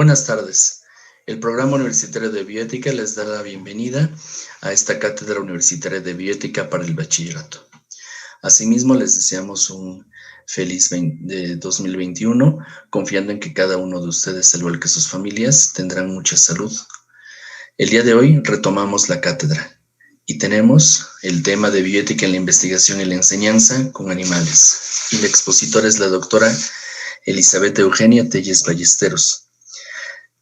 Buenas tardes. El Programa Universitario de Bioética les da la bienvenida a esta Cátedra Universitaria de Bioética para el Bachillerato. Asimismo, les deseamos un feliz 2021, confiando en que cada uno de ustedes, al igual que sus familias, tendrán mucha salud. El día de hoy retomamos la cátedra y tenemos el tema de bioética en la investigación y la enseñanza con animales. Y la expositora es la doctora Elizabeth Eugenia Telles Ballesteros,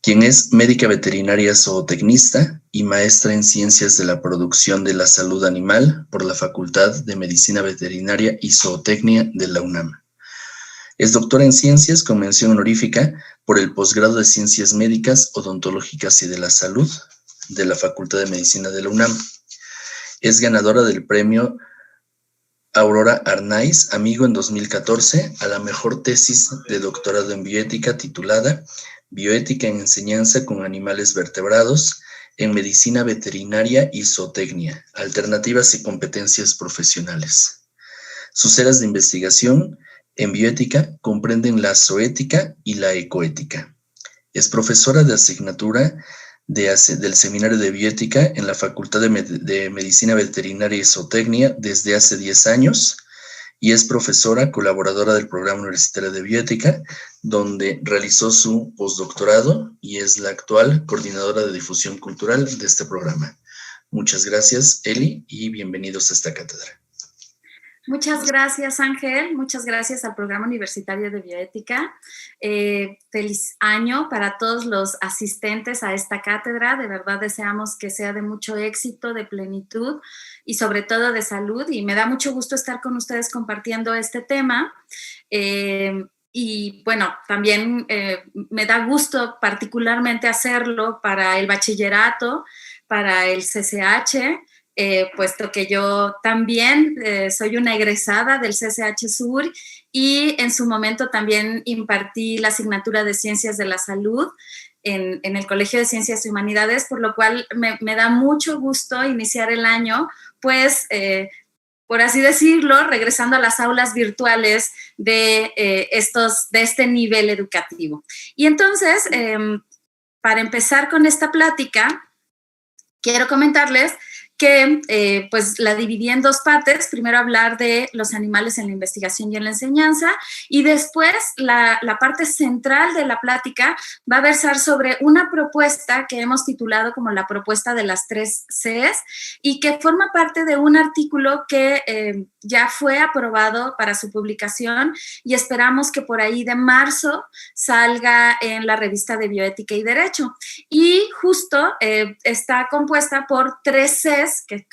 quien es médica veterinaria zootecnista y maestra en Ciencias de la Producción de la Salud Animal por la Facultad de Medicina Veterinaria y Zootecnia de la UNAM. Es doctora en Ciencias con mención honorífica por el posgrado de Ciencias Médicas, Odontológicas y de la Salud de la Facultad de Medicina de la UNAM. Es ganadora del premio Aurora Arnaiz Amigo en 2014 a la mejor tesis de doctorado en bioética titulada Bioética en enseñanza con animales vertebrados en medicina veterinaria y zootecnia, alternativas y competencias profesionales. Sus áreas de investigación en bioética comprenden la zoética y la ecoética. Es profesora de asignatura del Seminario de Bioética en la Facultad de Medicina Veterinaria y Zootecnia desde hace 10 años y es profesora colaboradora del Programa Universitario de Bioética, donde realizó su postdoctorado y es la actual coordinadora de difusión cultural de este programa. Muchas gracias, Eli, y bienvenidos a esta cátedra. Muchas gracias, Ángel. Muchas gracias al Programa Universitario de Bioética. Feliz año para todos los asistentes a esta cátedra. De verdad deseamos que sea de mucho éxito, de plenitud y sobre todo de salud. Y me da mucho gusto estar con ustedes compartiendo este tema. Y bueno, también me da gusto particularmente hacerlo para el bachillerato, para el CCH, puesto que yo también soy una egresada del CCH Sur y en su momento también impartí la asignatura de Ciencias de la Salud en el Colegio de Ciencias y Humanidades, por lo cual me da mucho gusto iniciar el año, pues, por así decirlo, regresando a las aulas virtuales de este nivel educativo. Y entonces, para empezar con esta plática, quiero comentarles que pues la dividí en dos partes, primero hablar de los animales en la investigación y en la enseñanza, y después la parte central de la plática va a versar sobre una propuesta que hemos titulado como la propuesta de las 3 Cs y que forma parte de un artículo que ya fue aprobado para su publicación y esperamos que por ahí de marzo salga en la revista de Bioética y Derecho. Y justo está compuesta por 3 Cs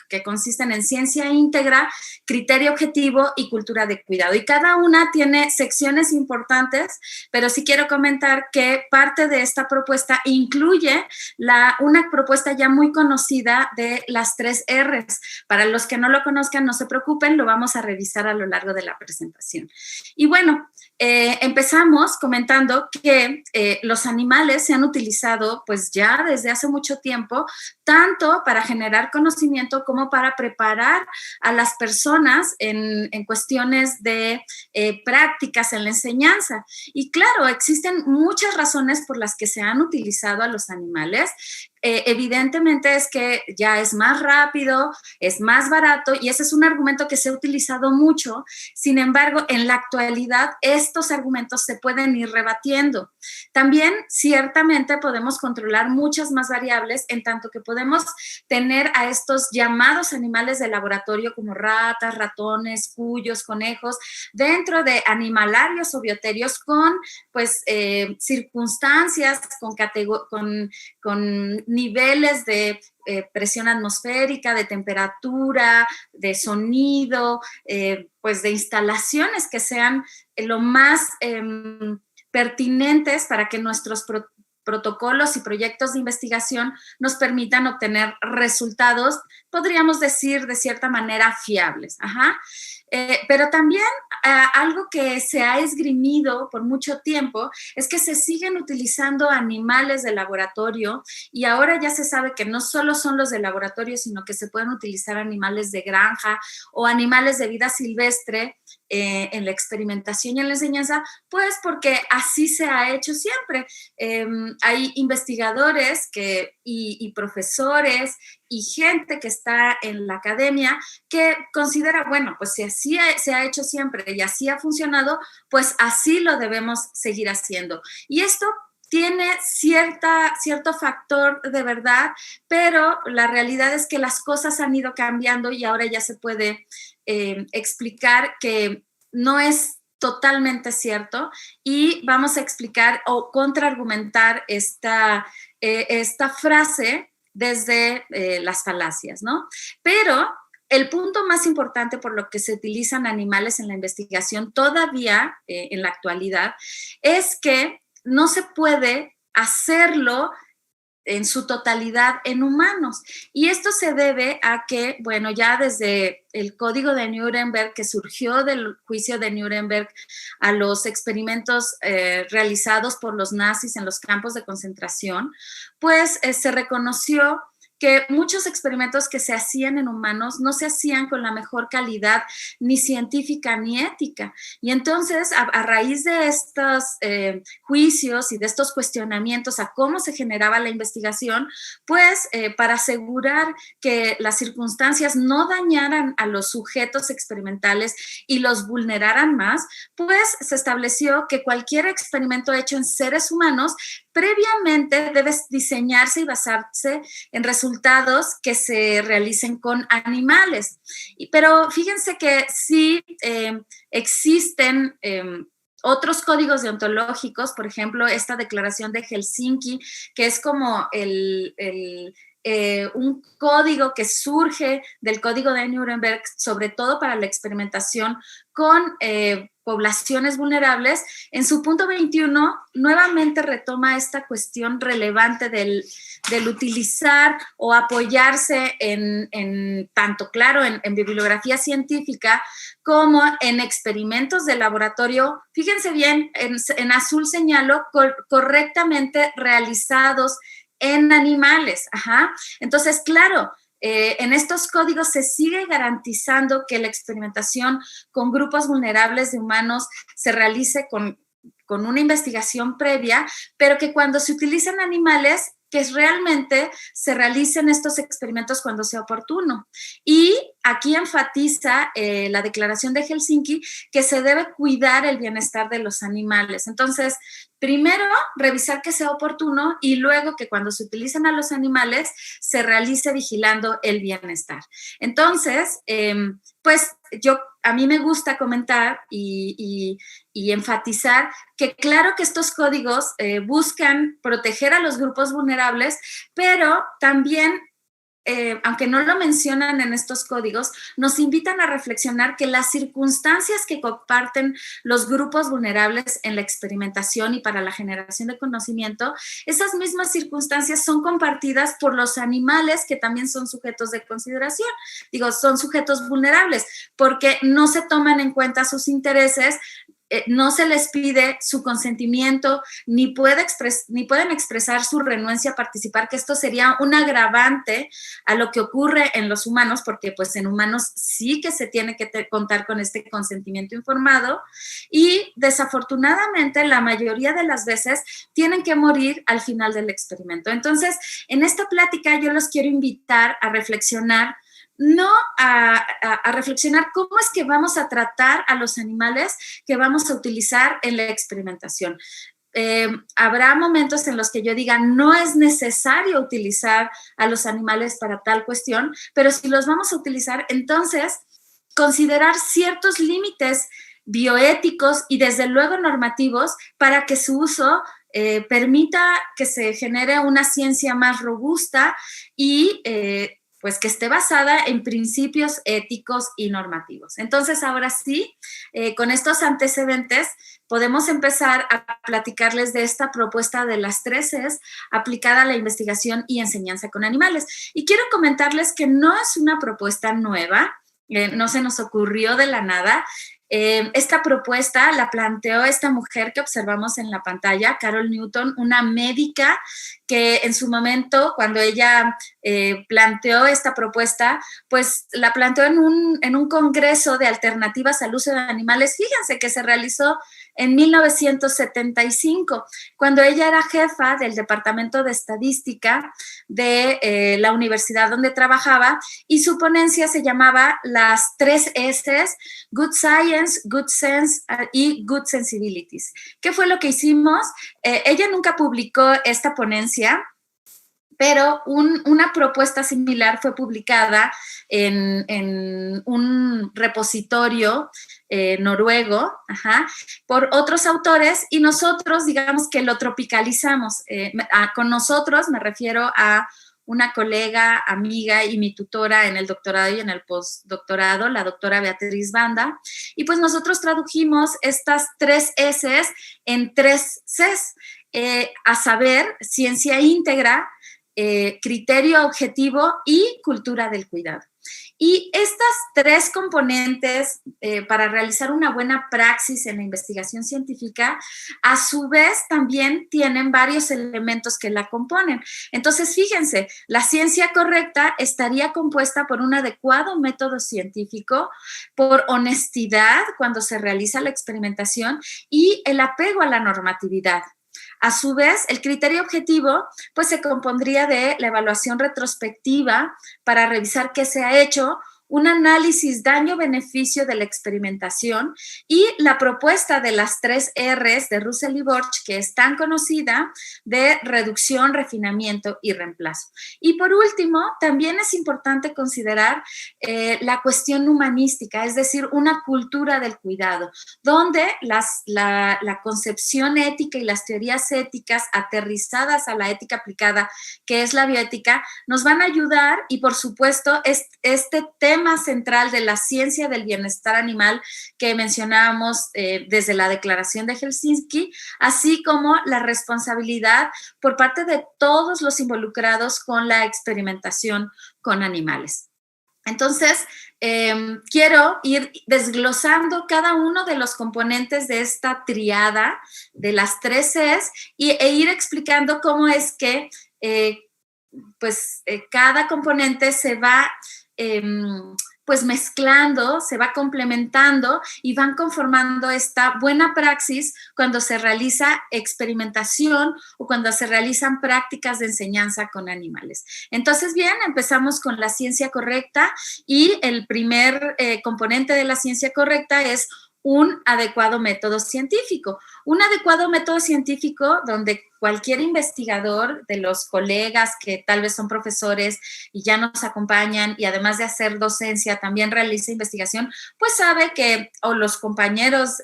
que consisten en ciencia íntegra, criterio objetivo y cultura de cuidado. Y cada una tiene secciones importantes, pero sí quiero comentar que parte de esta propuesta incluye una propuesta ya muy conocida de las 3 Rs. Para los que no lo conozcan, no se preocupen, lo vamos a revisar a lo largo de la presentación. Y bueno, empezamos comentando que los animales se han utilizado pues ya desde hace mucho tiempo, tanto para generar conocimiento como para preparar a las personas en cuestiones de prácticas en la enseñanza. Y claro, existen muchas razones por las que se han utilizado a los animales. Evidentemente es que ya es más rápido, es más barato y ese es un argumento que se ha utilizado mucho. Sin embargo, en la actualidad estos argumentos se pueden ir rebatiendo. También ciertamente podemos controlar muchas más variables en tanto que podemos tener a estos llamados animales de laboratorio como ratas, ratones, cuyos, conejos, dentro de animalarios o bioterios con pues circunstancias, con niveles de presión atmosférica, de temperatura, de sonido, pues de instalaciones que sean lo más pertinentes para que nuestros protocolos y proyectos de investigación nos permitan obtener resultados, podríamos decir de cierta manera, fiables. Ajá. Pero también algo que se ha esgrimido por mucho tiempo es que se siguen utilizando animales de laboratorio y ahora ya se sabe que no solo son los de laboratorio, sino que se pueden utilizar animales de granja o animales de vida silvestre en la experimentación y en la enseñanza, pues porque así se ha hecho siempre. Hay investigadores y profesores y gente que está en la academia que considera, bueno, pues si así se ha hecho siempre y así ha funcionado, pues así lo debemos seguir haciendo. Y esto tiene cierto factor de verdad, pero la realidad es que las cosas han ido cambiando y ahora ya se puede explicar que no es totalmente cierto y vamos a explicar o contraargumentar esta frase desde las falacias, ¿no? Pero el punto más importante por lo que se utilizan animales en la investigación todavía en la actualidad es que no se puede hacerlo en su totalidad en humanos. Y esto se debe a que, bueno, ya desde el Código de Nuremberg, que surgió del juicio de Nuremberg a los experimentos realizados por los nazis en los campos de concentración, pues se reconoció que muchos experimentos que se hacían en humanos no se hacían con la mejor calidad ni científica ni ética. Y entonces, a raíz de estos juicios y de estos cuestionamientos a cómo se generaba la investigación, pues para asegurar que las circunstancias no dañaran a los sujetos experimentales y los vulneraran más, pues se estableció que cualquier experimento hecho en seres humanos previamente debe diseñarse y basarse en resultados que se realicen con animales. Pero fíjense que sí existen otros códigos deontológicos, por ejemplo, esta declaración de Helsinki, que es como un código que surge del código de Nuremberg, sobre todo para la experimentación con poblaciones vulnerables. En su punto 21 nuevamente retoma esta cuestión relevante del utilizar o apoyarse en tanto, claro, en bibliografía científica como en experimentos de laboratorio. Fíjense bien, en azul señalo correctamente realizados en animales. Ajá. Entonces, claro, en estos códigos se sigue garantizando que la experimentación con grupos vulnerables de humanos se realice con una investigación previa, pero que cuando se utilizan animales, que realmente se realicen estos experimentos cuando sea oportuno. Y aquí enfatiza la declaración de Helsinki que se debe cuidar el bienestar de los animales. Entonces, primero, revisar que sea oportuno y luego que cuando se utilizan a los animales se realice vigilando el bienestar. Entonces, pues a mí me gusta comentar y enfatizar que claro que estos códigos buscan proteger a los grupos vulnerables, pero también aunque no lo mencionan en estos códigos, nos invitan a reflexionar que las circunstancias que comparten los grupos vulnerables en la experimentación y para la generación de conocimiento, esas mismas circunstancias son compartidas por los animales que también son sujetos de consideración. Digo, son sujetos vulnerables porque no se toman en cuenta sus intereses, no se les pide su consentimiento, ni pueden expresar su renuencia a participar, que esto sería un agravante a lo que ocurre en los humanos, porque pues en humanos sí que se tiene que contar con este consentimiento informado y desafortunadamente la mayoría de las veces tienen que morir al final del experimento. Entonces, en esta plática yo los quiero invitar a reflexionar, no a reflexionar cómo es que vamos a tratar a los animales que vamos a utilizar en la experimentación. Habrá momentos en los que yo diga, no es necesario utilizar a los animales para tal cuestión, pero si los vamos a utilizar, entonces considerar ciertos límites bioéticos y desde luego normativos para que su uso permita que se genere una ciencia más robusta y pues que esté basada en principios éticos y normativos. Entonces, ahora sí, con estos antecedentes, podemos empezar a platicarles de esta propuesta de las 3 Cs aplicada a la investigación y enseñanza con animales. Y quiero comentarles que no es una propuesta nueva, no se nos ocurrió de la nada. Esta propuesta la planteó esta mujer que observamos en la pantalla, Carol Newton, una médica que en su momento, cuando ella planteó esta propuesta, pues la planteó en un congreso de alternativas al uso de animales. Fíjense que se realizó en 1975, cuando ella era jefa del Departamento de Estadística de la universidad donde trabajaba, y su ponencia se llamaba las 3 S's: Good Science, Good Sense y Good Sensibilities. ¿Qué fue lo que hicimos? Ella nunca publicó esta ponencia, pero una propuesta similar fue publicada en un repositorio noruego, por otros autores, y nosotros, digamos que lo tropicalizamos. Con nosotros me refiero a una colega, amiga y mi tutora en el doctorado y en el postdoctorado, la doctora Beatriz Banda, y pues nosotros tradujimos estas 3 S's en 3 C's, a saber, ciencia íntegra, criterio objetivo y cultura del cuidado. Y estas 3 componentes para realizar una buena praxis en la investigación científica, a su vez también tienen varios elementos que la componen. Entonces, fíjense, la ciencia correcta estaría compuesta por un adecuado método científico, por honestidad cuando se realiza la experimentación y el apego a la normatividad. A su vez, el criterio objetivo pues se compondría de la evaluación retrospectiva para revisar qué se ha hecho, un análisis daño-beneficio de la experimentación y la propuesta de las 3 R's de Russell y Borch, que es tan conocida, de reducción, refinamiento y reemplazo. Y por último, también es importante considerar la cuestión humanística, es decir, una cultura del cuidado, donde la concepción ética y las teorías éticas aterrizadas a la ética aplicada, que es la bioética, nos van a ayudar, y por supuesto este tema central de la ciencia del bienestar animal que mencionábamos desde la Declaración de Helsinki, así como la responsabilidad por parte de todos los involucrados con la experimentación con animales. Entonces, quiero ir desglosando cada uno de los componentes de esta triada de las 3 Cs e ir explicando cómo es que cada componente se va pues mezclando, se va complementando y van conformando esta buena praxis cuando se realiza experimentación o cuando se realizan prácticas de enseñanza con animales. Entonces, bien, empezamos con la ciencia correcta, y el primer componente de la ciencia correcta es un adecuado método científico. Un adecuado método científico donde cualquier investigador de los colegas que tal vez son profesores y ya nos acompañan, y además de hacer docencia también realiza investigación, pues sabe que, o los compañeros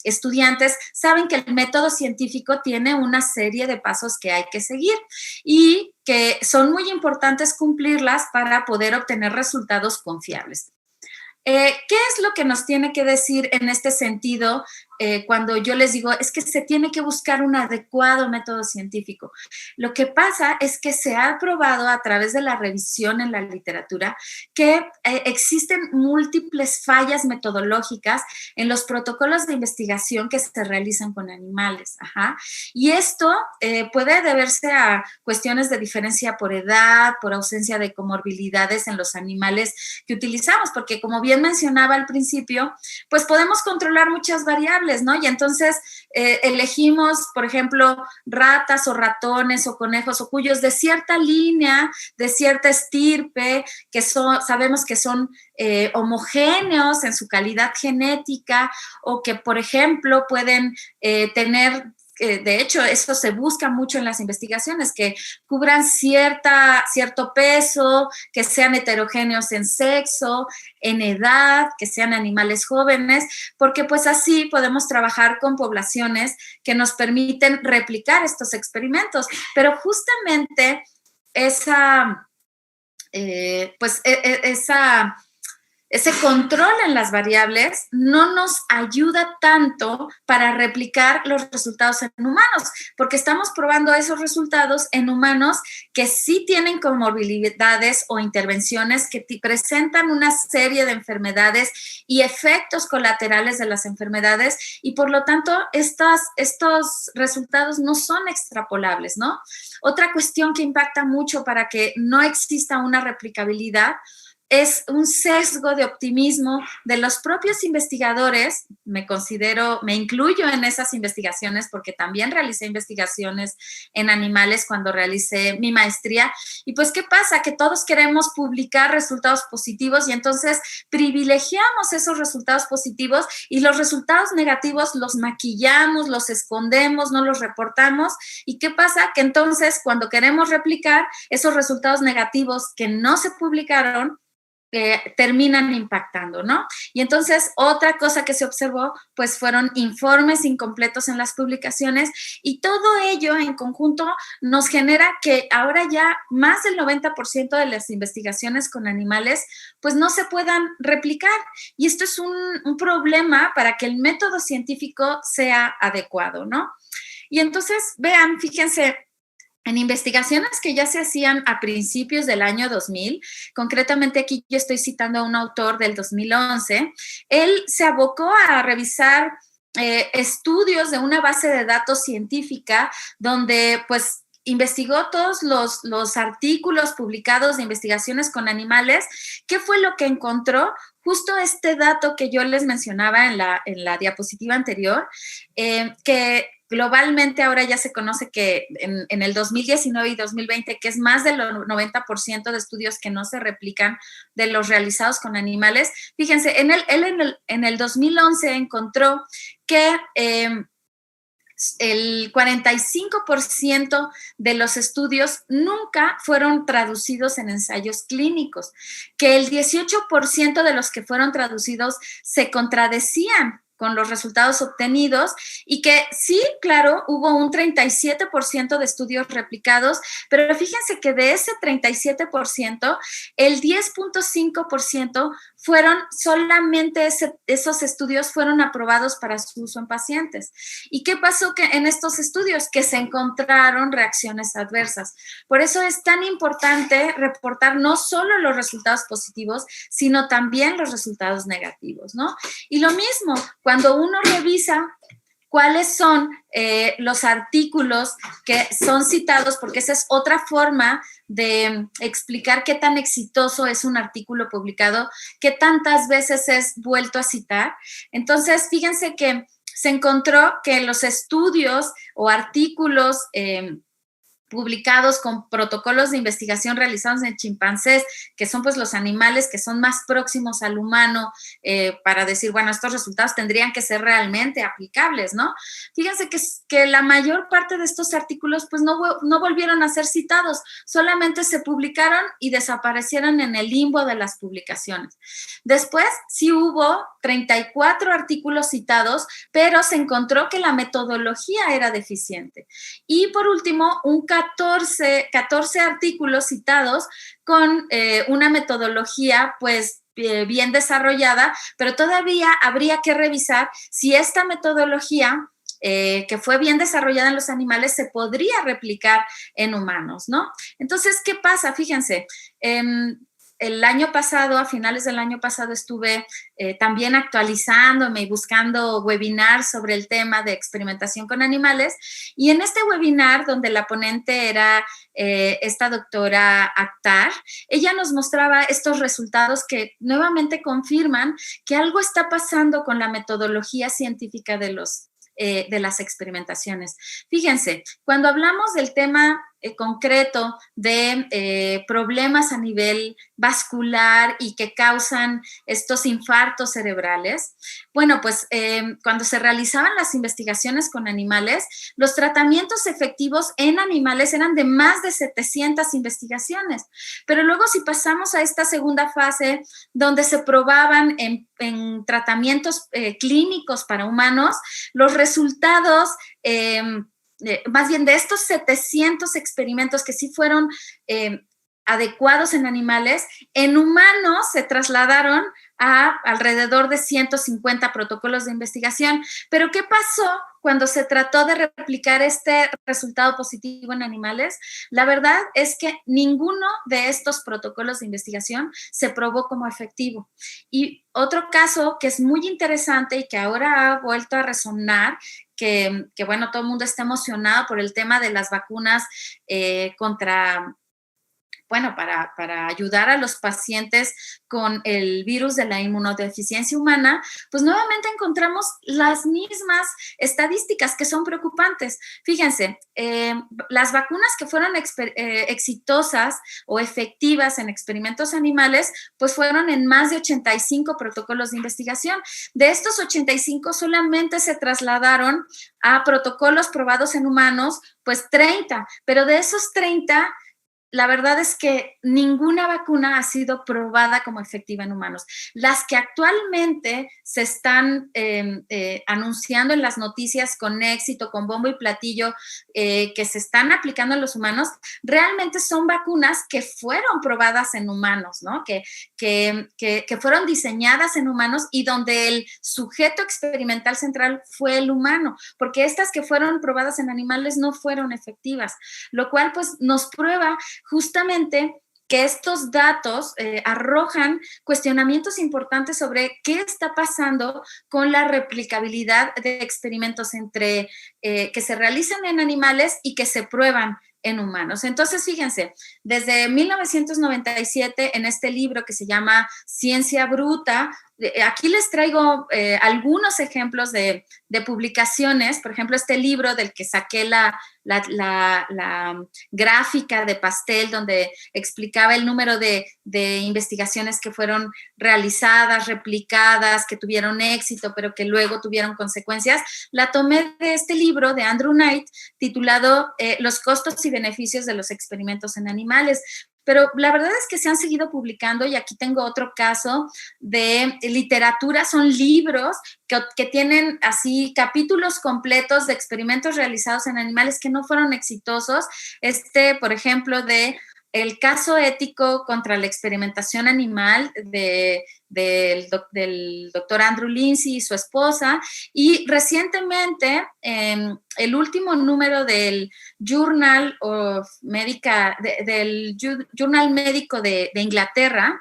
estudiantes saben que el método científico tiene una serie de pasos que hay que seguir y que son muy importantes cumplirlas para poder obtener resultados confiables. ¿Qué es lo que nos tiene que decir en este sentido cuando yo les digo es que se tiene que buscar un adecuado método científico? Lo que pasa es que se ha probado a través de la revisión en la literatura que existen múltiples fallas metodológicas en los protocolos de investigación que se realizan con animales. Y esto puede deberse a cuestiones de diferencia por edad, por ausencia de comorbilidades en los animales que utilizamos, porque como bien mencionaba al principio, pues podemos controlar muchas variables, ¿no? Y entonces elegimos, por ejemplo, ratas o ratones o conejos o cuyos de cierta línea, de cierta estirpe, que sabemos que son homogéneos en su calidad genética, o que, por ejemplo, pueden tener... de hecho, esto se busca mucho en las investigaciones, que cubran cierto peso, que sean heterogéneos en sexo, en edad, que sean animales jóvenes, porque pues así podemos trabajar con poblaciones que nos permiten replicar estos experimentos. Pero justamente esa ese control en las variables no nos ayuda tanto para replicar los resultados en humanos, porque estamos probando esos resultados en humanos que sí tienen comorbilidades o intervenciones que presentan una serie de enfermedades y efectos colaterales de las enfermedades, y por lo tanto estos resultados no son extrapolables, ¿no? Otra cuestión que impacta mucho para que no exista una replicabilidad es un sesgo de optimismo de los propios investigadores. Me incluyo en esas investigaciones porque también realicé investigaciones en animales cuando realicé mi maestría. Y pues, ¿qué pasa? Que todos queremos publicar resultados positivos y entonces privilegiamos esos resultados positivos y los resultados negativos los maquillamos, los escondemos, no los reportamos. ¿Y qué pasa? Que entonces cuando queremos replicar esos resultados negativos que no se publicaron, terminan impactando, ¿no? Y entonces otra cosa que se observó, pues fueron informes incompletos en las publicaciones, y todo ello en conjunto nos genera que ahora ya más del 90% de las investigaciones con animales pues no se puedan replicar, y esto es un problema para que el método científico sea adecuado, ¿no? Y entonces, vean, fíjense, en investigaciones que ya se hacían a principios del año 2000, concretamente aquí yo estoy citando a un autor del 2011, él se abocó a revisar estudios de una base de datos científica donde pues investigó todos los artículos publicados de investigaciones con animales. ¿Qué fue lo que encontró? Justo este dato que yo les mencionaba en la diapositiva anterior, que globalmente ahora ya se conoce que en el 2019 y 2020, que es más del 90% de estudios que no se replican de los realizados con animales. Fíjense, él en el 2011 encontró que el 45% de los estudios nunca fueron traducidos en ensayos clínicos, que el 18% de los que fueron traducidos se contradecían con los resultados obtenidos, y que sí, claro, hubo un 37% de estudios replicados, pero fíjense que de ese 37%, el 10.5% fueron solamente esos estudios fueron aprobados para su uso en pacientes. ¿Y qué pasó en estos estudios? Que se encontraron reacciones adversas. Por eso es tan importante reportar no solo los resultados positivos, sino también los resultados negativos, ¿no? Y lo mismo, cuando uno revisa cuáles son los artículos que son citados, porque esa es otra forma de explicar qué tan exitoso es un artículo publicado, qué tantas veces es vuelto a citar. Entonces, fíjense que se encontró que los estudios o artículos publicados con protocolos de investigación realizados en chimpancés, que son pues los animales que son más próximos al humano, para decir, bueno, estos resultados tendrían que ser realmente aplicables, ¿no? Fíjense que la mayor parte de estos artículos pues no volvieron a ser citados, solamente se publicaron y desaparecieron en el limbo de las publicaciones. Después sí hubo 34 artículos citados, pero se encontró que la metodología era deficiente. Y por último, un 14 artículos citados con una metodología pues bien desarrollada, pero todavía habría que revisar si esta metodología que fue bien desarrollada en los animales se podría replicar en humanos, ¿no? Entonces, ¿qué pasa? Fíjense, el año pasado, a finales del año pasado, estuve también actualizándome y buscando webinars sobre el tema de experimentación con animales, y en este webinar, donde la ponente era esta doctora Akhtar, ella nos mostraba estos resultados que nuevamente confirman que algo está pasando con la metodología científica de las experimentaciones. Fíjense, cuando hablamos del tema concreto de problemas a nivel vascular y que causan estos infartos cerebrales, bueno, pues cuando se realizaban las investigaciones con animales, los tratamientos efectivos en animales eran de más de 700 investigaciones, pero luego si pasamos a esta segunda fase donde se probaban en tratamientos clínicos para humanos, los resultados más bien de estos 700 experimentos que sí fueron adecuados en animales, en humanos se trasladaron a alrededor de 150 protocolos de investigación. Pero ¿qué pasó cuando se trató de replicar este resultado positivo en animales? La verdad es que ninguno de estos protocolos de investigación se probó como efectivo. Y otro caso que es muy interesante y que ahora ha vuelto a resonar, que bueno, todo el mundo está emocionado por el tema de las vacunas para ayudar a los pacientes con el virus de la inmunodeficiencia humana, pues nuevamente encontramos las mismas estadísticas que son preocupantes. Fíjense, las vacunas que fueron exitosas o efectivas en experimentos animales, pues fueron en más de 85 protocolos de investigación. De estos 85 solamente se trasladaron a protocolos probados en humanos, pues 30, pero de esos 30, la verdad es que ninguna vacuna ha sido probada como efectiva en humanos. Las que actualmente se están anunciando en las noticias con éxito, con bombo y platillo, que se están aplicando en los humanos, realmente son vacunas que fueron probadas en humanos, ¿no? Que fueron diseñadas en humanos y donde el sujeto experimental central fue el humano, porque estas que fueron probadas en animales no fueron efectivas, lo cual pues nos prueba justamente que estos datos arrojan cuestionamientos importantes sobre qué está pasando con la replicabilidad de experimentos que se realizan en animales y que se prueban en humanos. Entonces, fíjense, desde 1997, en este libro que se llama Ciencia Bruta, aquí les traigo algunos ejemplos de publicaciones. Por ejemplo, este libro del que saqué la gráfica de pastel, donde explicaba el número de investigaciones que fueron realizadas, replicadas, que tuvieron éxito, pero que luego tuvieron consecuencias. La tomé de este libro de Andrew Knight, titulado Los costos y beneficios de los experimentos en animales. Pero la verdad es que se han seguido publicando, y aquí tengo otro caso de literatura. Son libros que tienen así capítulos completos de experimentos realizados en animales que no fueron exitosos. Por ejemplo, de el caso ético contra la experimentación animal del doctor Andrew Lindsay y su esposa. Y recientemente, el último número del Journal Journal Médico de Inglaterra,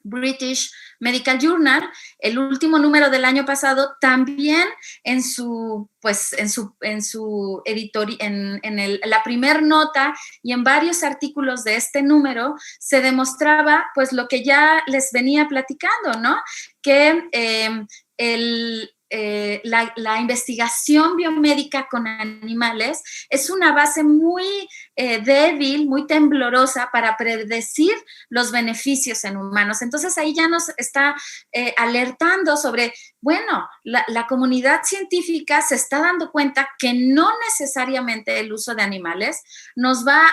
British Medical Journal, el último número del año pasado, también en la primer nota y en varios artículos de este número se demostraba pues lo que ya les venía platicando, ¿no? Que la investigación biomédica con animales es una base muy débil, muy temblorosa para predecir los beneficios en humanos. Entonces ahí ya nos está alertando sobre, bueno, la comunidad científica se está dando cuenta que no necesariamente el uso de animales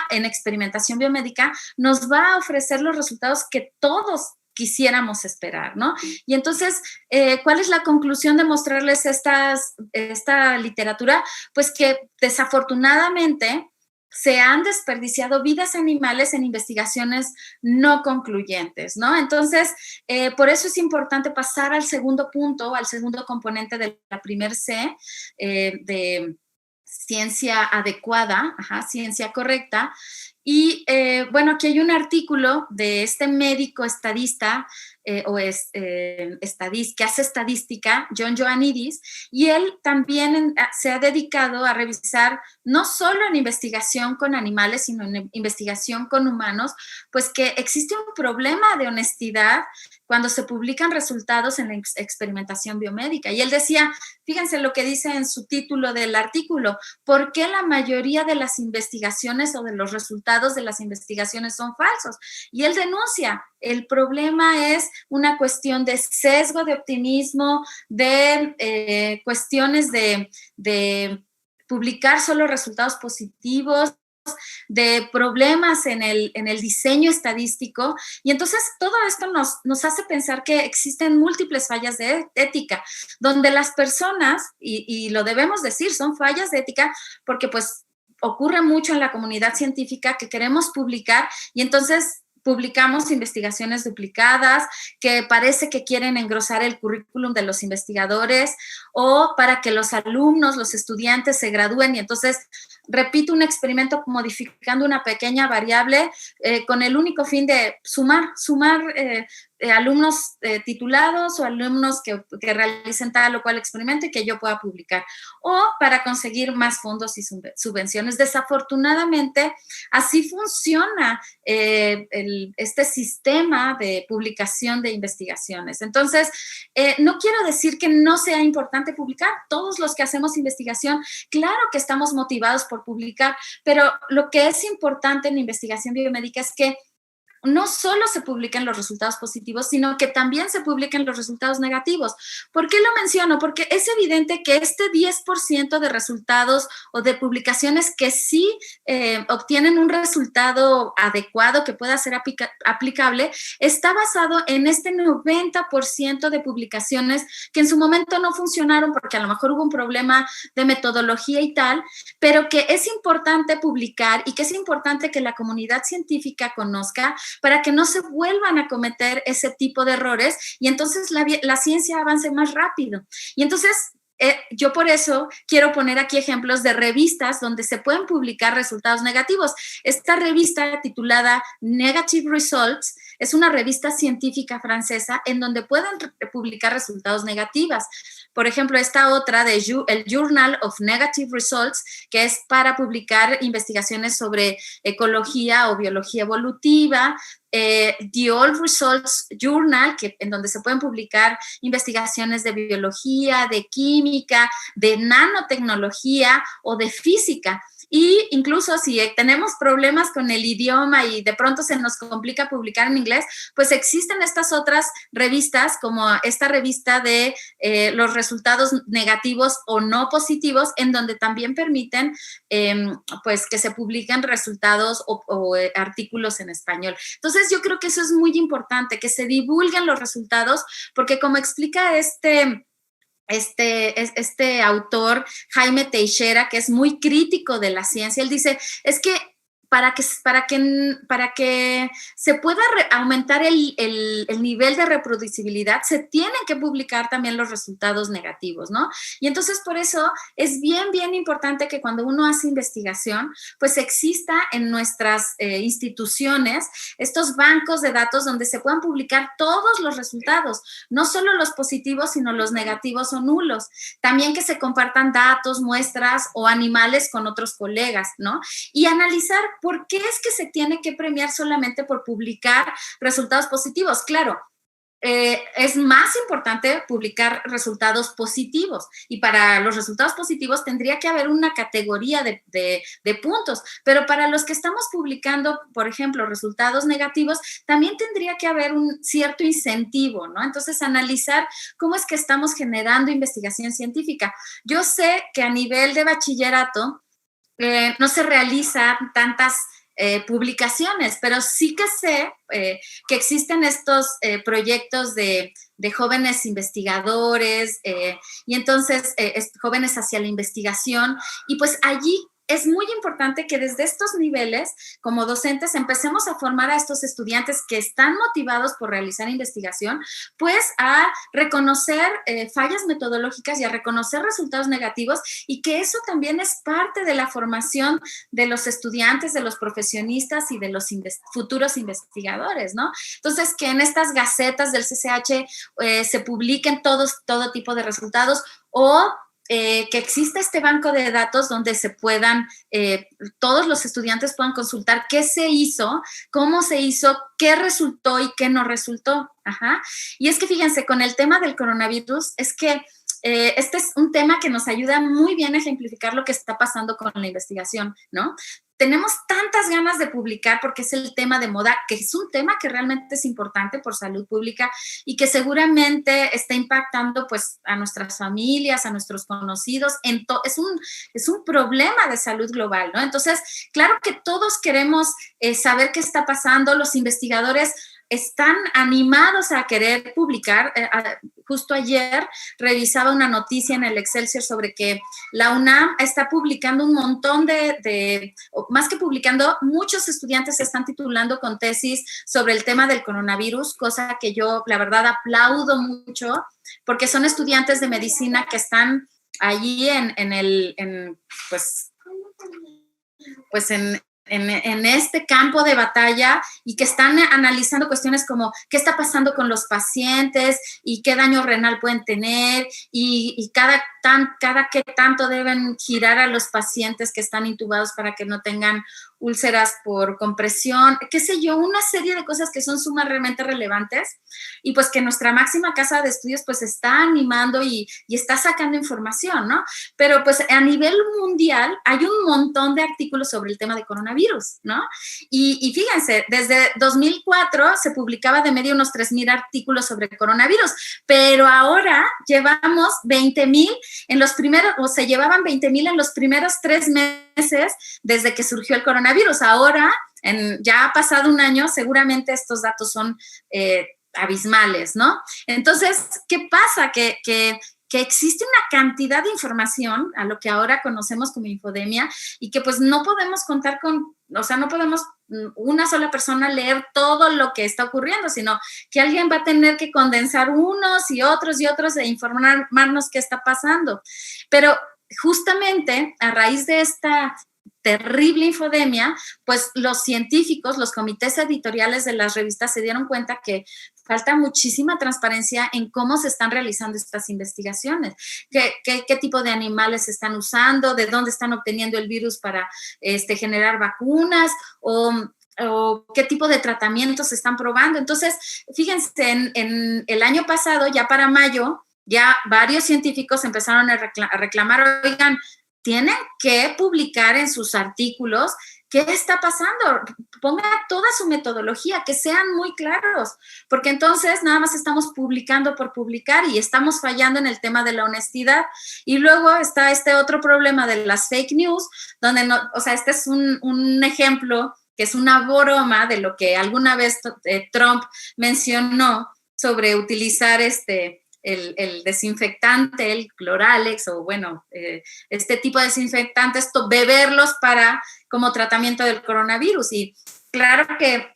en experimentación biomédica, nos va a ofrecer los resultados que todos quisiéramos esperar, ¿no? Y entonces, ¿cuál es la conclusión de mostrarles esta literatura? Pues que desafortunadamente se han desperdiciado vidas animales en investigaciones no concluyentes, ¿no? Entonces, por eso es importante pasar al segundo punto, al segundo componente de la primer C, de ciencia adecuada, ciencia correcta. Y bueno, aquí hay un artículo de este médico estadista que hace estadística, John Ioannidis, y él también se ha dedicado a revisar no solo en investigación con animales, sino en investigación con humanos, pues que existe un problema de honestidad cuando se publican resultados en la experimentación biomédica. Y él decía, fíjense lo que dice en su título del artículo, ¿por qué la mayoría de las investigaciones o de los resultados de las investigaciones son falsos? Y él denuncia, el problema es una cuestión de sesgo de optimismo, de cuestiones de publicar solo resultados positivos, de problemas en el diseño estadístico. Y entonces todo esto nos hace pensar que existen múltiples fallas de ética, donde las personas, y lo debemos decir, son fallas de ética porque pues ocurre mucho en la comunidad científica que queremos publicar y entonces publicamos investigaciones duplicadas que parece que quieren engrosar el currículum de los investigadores o para que los alumnos, los estudiantes se gradúen y entonces repito un experimento modificando una pequeña variable con el único fin de sumar alumnos titulados o alumnos que realicen tal o cual experimento y que yo pueda publicar, o para conseguir más fondos y subvenciones. Desafortunadamente, así funciona este sistema de publicación de investigaciones. Entonces, no quiero decir que no sea importante publicar. Todos los que hacemos investigación, claro que estamos motivados por publicar, pero lo que es importante en investigación biomédica es que no solo se publiquen los resultados positivos, sino que también se publiquen los resultados negativos. ¿Por qué lo menciono? Porque es evidente que este 10% de resultados o de publicaciones que sí obtienen un resultado adecuado que pueda ser aplicable, está basado en este 90% de publicaciones que en su momento no funcionaron porque a lo mejor hubo un problema de metodología y tal, pero que es importante publicar y que es importante que la comunidad científica conozca para que no se vuelvan a cometer ese tipo de errores y entonces la ciencia avance más rápido. Y entonces, yo por eso quiero poner aquí ejemplos de revistas donde se pueden publicar resultados negativos. Esta revista titulada Negative Results es una revista científica francesa en donde pueden publicar resultados negativos. Por ejemplo, esta otra de el Journal of Negative Results, que es para publicar investigaciones sobre ecología o biología evolutiva. The All Results Journal, en donde se pueden publicar investigaciones de biología, de química, de nanotecnología o de física. Y incluso si tenemos problemas con el idioma y de pronto se nos complica publicar en inglés, pues existen estas otras revistas, como esta revista de los resultados negativos o no positivos, en donde también permiten pues que se publiquen resultados o artículos en español. Entonces yo creo que eso es muy importante, que se divulguen los resultados, porque como explica este autor, Jaime Teixeira, que es muy crítico de la ciencia, él dice, es que para que se pueda aumentar el nivel de reproducibilidad, se tienen que publicar también los resultados negativos, ¿no? Y entonces por eso es bien, bien importante que cuando uno hace investigación, pues exista en nuestras instituciones estos bancos de datos donde se puedan publicar todos los resultados, no solo los positivos, sino los negativos o nulos. También que se compartan datos, muestras o animales con otros colegas, ¿no? Y analizar ¿por qué es que se tiene que premiar solamente por publicar resultados positivos? Claro, es más importante publicar resultados positivos y para los resultados positivos tendría que haber una categoría de puntos, pero para los que estamos publicando, por ejemplo, resultados negativos, también tendría que haber un cierto incentivo, ¿no? Entonces, analizar cómo es que estamos generando investigación científica. Yo sé que a nivel de bachillerato, no se realizan tantas publicaciones, pero sí que sé que existen estos proyectos de jóvenes investigadores y entonces jóvenes hacia la investigación y pues allí es muy importante que desde estos niveles, como docentes, empecemos a formar a estos estudiantes que están motivados por realizar investigación, pues a reconocer fallas metodológicas y a reconocer resultados negativos y que eso también es parte de la formación de los estudiantes, de los profesionistas y de los futuros investigadores, ¿no? Entonces, que en estas gacetas del CCH se publiquen todo tipo de resultados o que exista este banco de datos donde se puedan, todos los estudiantes puedan consultar qué se hizo, cómo se hizo, qué resultó y qué no resultó. Ajá. Y es que fíjense, con el tema del coronavirus, es que este es un tema que nos ayuda muy bien a ejemplificar lo que está pasando con la investigación, ¿no? Tenemos tantas ganas de publicar porque es el tema de moda, que es un tema que realmente es importante por salud pública y que seguramente está impactando pues a nuestras familias, a nuestros conocidos. Es un problema de salud global, ¿no? Entonces, claro que todos queremos saber qué está pasando, los investigadores están animados a querer publicar. justo ayer revisaba una noticia en el Excelsior sobre que la UNAM está publicando un montón más que publicando, muchos estudiantes se están titulando con tesis sobre el tema del coronavirus, cosa que yo, la verdad, aplaudo mucho, porque son estudiantes de medicina que están allí en este campo de batalla y que están analizando cuestiones como qué está pasando con los pacientes y qué daño renal pueden tener y cada qué tanto deben girar a los pacientes que están intubados para que no tengan úlceras por compresión, qué sé yo, una serie de cosas que son sumamente relevantes y pues que nuestra máxima casa de estudios pues está animando y está sacando información, ¿no? Pero pues a nivel mundial hay un montón de artículos sobre el tema de coronavirus, ¿no? Y fíjense, desde 2004 se publicaba de media unos 3,000 artículos sobre coronavirus, pero ahora llevamos 20,000 en los primeros, o se llevaban 20,000 en los primeros 3 meses desde que surgió el coronavirus. Ahora, ya ha pasado un año, seguramente estos datos son abismales, ¿no? Entonces, ¿qué pasa? Que existe una cantidad de información a lo que ahora conocemos como infodemia y que pues no podemos contar con, o sea, no podemos una sola persona leer todo lo que está ocurriendo, sino que alguien va a tener que condensar unos y otros e informarnos qué está pasando. Pero justamente a raíz de esta terrible infodemia, pues los científicos, los comités editoriales de las revistas se dieron cuenta que falta muchísima transparencia en cómo se están realizando estas investigaciones, qué tipo de animales se están usando, de dónde están obteniendo el virus para generar vacunas o qué tipo de tratamientos se están probando. Entonces, fíjense, en el año pasado, ya para mayo, ya varios científicos empezaron a reclamar, oigan, tienen que publicar en sus artículos qué está pasando, ponga toda su metodología, que sean muy claros, porque entonces nada más estamos publicando por publicar y estamos fallando en el tema de la honestidad. Y luego está este otro problema de las fake news, donde no, o sea, este es un ejemplo que es una broma de lo que alguna vez Trump mencionó sobre utilizar el desinfectante, el Cloralex, o bueno, este tipo de desinfectantes, beberlos como tratamiento del coronavirus. Y claro que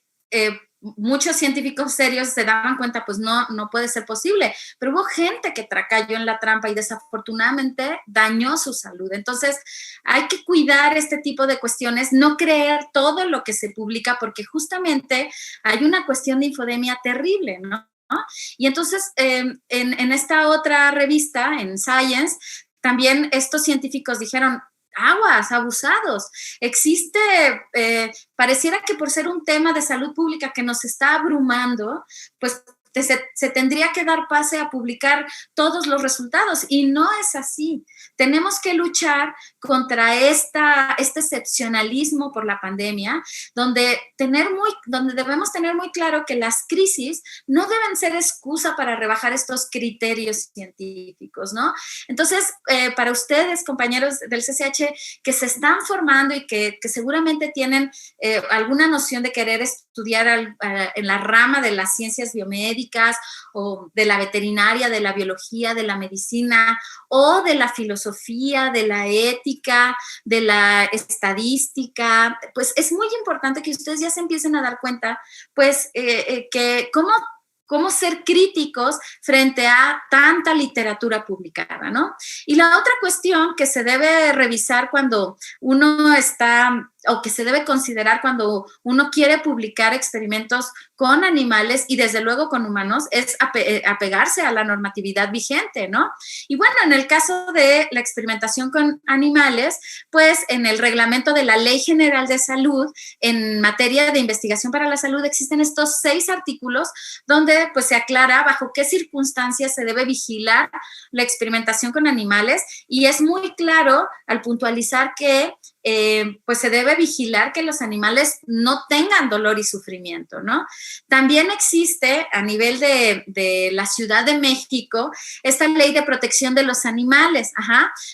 muchos científicos serios se daban cuenta, pues no puede ser posible, pero hubo gente que cayó en la trampa y desafortunadamente dañó su salud. Entonces hay que cuidar este tipo de cuestiones, no creer todo lo que se publica, porque justamente hay una cuestión de infodemia terrible, ¿no? Y entonces, en esta otra revista, en Science, también estos científicos dijeron, aguas, abusados. Existe, pareciera que por ser un tema de salud pública que nos está abrumando, pues se tendría que dar pase a publicar todos los resultados y no es así. Tenemos que luchar contra este excepcionalismo por la pandemia, donde debemos tener muy claro que las crisis no deben ser excusa para rebajar estos criterios científicos, ¿no? Entonces, para ustedes, compañeros del CCH, que se están formando y que seguramente tienen alguna noción de querer estudiar en la rama de las ciencias biomédicas o de la veterinaria, de la biología, de la medicina o de la filosofía, de la ética, de la estadística, pues es muy importante que ustedes ya se empiecen a dar cuenta, pues, que cómo ser críticos frente a tanta literatura publicada, ¿no? Y la otra cuestión que se debe revisar cuando uno está, o que se debe considerar cuando uno quiere publicar experimentos con animales y desde luego con humanos, es apegarse a la normatividad vigente, ¿no? Y bueno, en el caso de la experimentación con animales, pues en el reglamento de la Ley General de Salud, en materia de investigación para la salud, existen estos 6 artículos donde pues se aclara bajo qué circunstancias se debe vigilar la experimentación con animales y es muy claro al puntualizar que pues se debe vigilar que los animales no tengan dolor y sufrimiento, ¿no? También existe a nivel de la Ciudad de México esta ley de protección de los animales,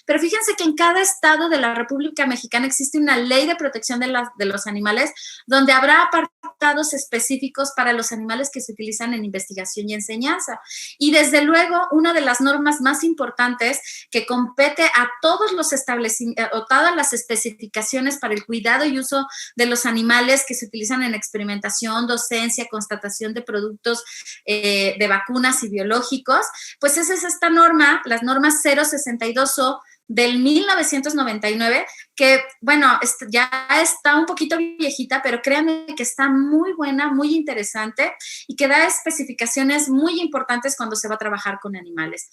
pero fíjense que en cada estado de la República Mexicana existe una ley de protección de los animales donde habrá apartados específicos para los animales que se utilizan en investigación y enseñanza. Y desde luego, una de las normas más importantes que compete a todos los establecimientos o todas las especificaciones para el cuidado y uso de los animales que se utilizan en experimentación, docencia, constatación de productos de vacunas y biológicos, pues esa es esta norma, las normas 062O del 1999, que, bueno, ya está un poquito viejita, pero créanme que está muy buena, muy interesante y que da especificaciones muy importantes cuando se va a trabajar con animales.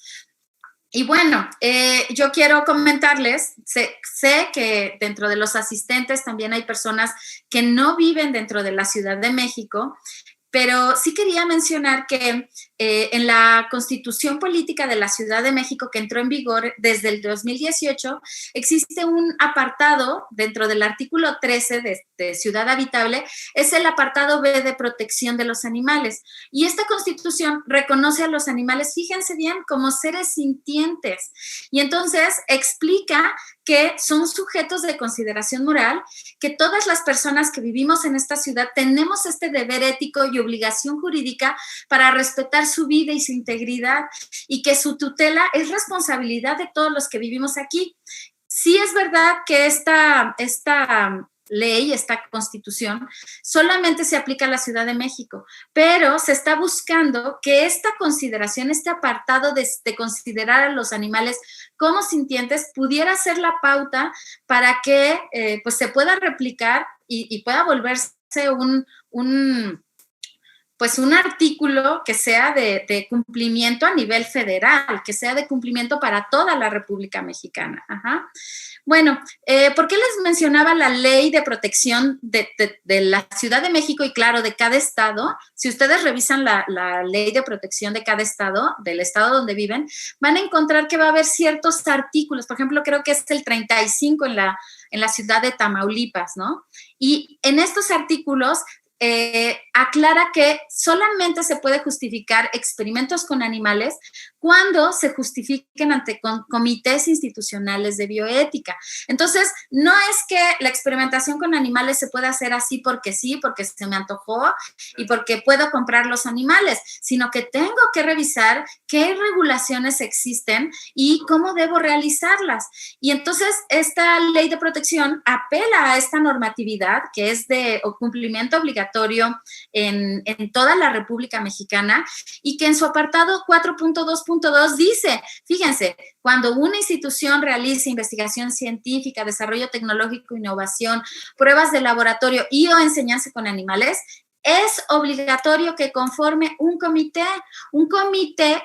Y bueno, yo quiero comentarles, sé que dentro de los asistentes también hay personas que no viven dentro de la Ciudad de México, pero sí quería mencionar que en la Constitución Política de la Ciudad de México, que entró en vigor desde el 2018, existe un apartado dentro del artículo 13 de Ciudad Habitable, es el apartado B de protección de los animales. Y esta Constitución reconoce a los animales, fíjense bien, como seres sintientes. Y entonces explica que son sujetos de consideración moral, que todas las personas que vivimos en esta ciudad tenemos este deber ético y obligación jurídica para respetar su vida y su integridad, y que su tutela es responsabilidad de todos los que vivimos aquí. Sí es verdad que esta ley, esta constitución, solamente se aplica a la Ciudad de México, pero se está buscando que esta consideración, este apartado de considerar a los animales como sintientes, pudiera ser la pauta para que pues se pueda replicar y pueda volverse pues un artículo que sea de cumplimiento a nivel federal, que sea de cumplimiento para toda la República Mexicana. Bueno, ¿por qué les mencionaba la ley de protección de la Ciudad de México y, claro, de cada estado? Si ustedes revisan la ley de protección de cada estado, del estado donde viven, van a encontrar que va a haber ciertos artículos. Por ejemplo, creo que es el 35 en la ciudad de Tamaulipas, ¿no? Y en estos artículos aclara que solamente se puede justificar experimentos con animales cuando se justifiquen ante comités institucionales de bioética. Entonces, no es que la experimentación con animales se pueda hacer así porque sí, porque se me antojó y porque puedo comprar los animales, sino que tengo que revisar qué regulaciones existen y cómo debo realizarlas. Y entonces, esta ley de protección apela a esta normatividad que es de cumplimiento obligatorio en toda la República Mexicana y que en su apartado 4.2.2 dice, fíjense, cuando una institución realice investigación científica, desarrollo tecnológico, innovación, pruebas de laboratorio y o enseñanza con animales, es obligatorio que conforme un comité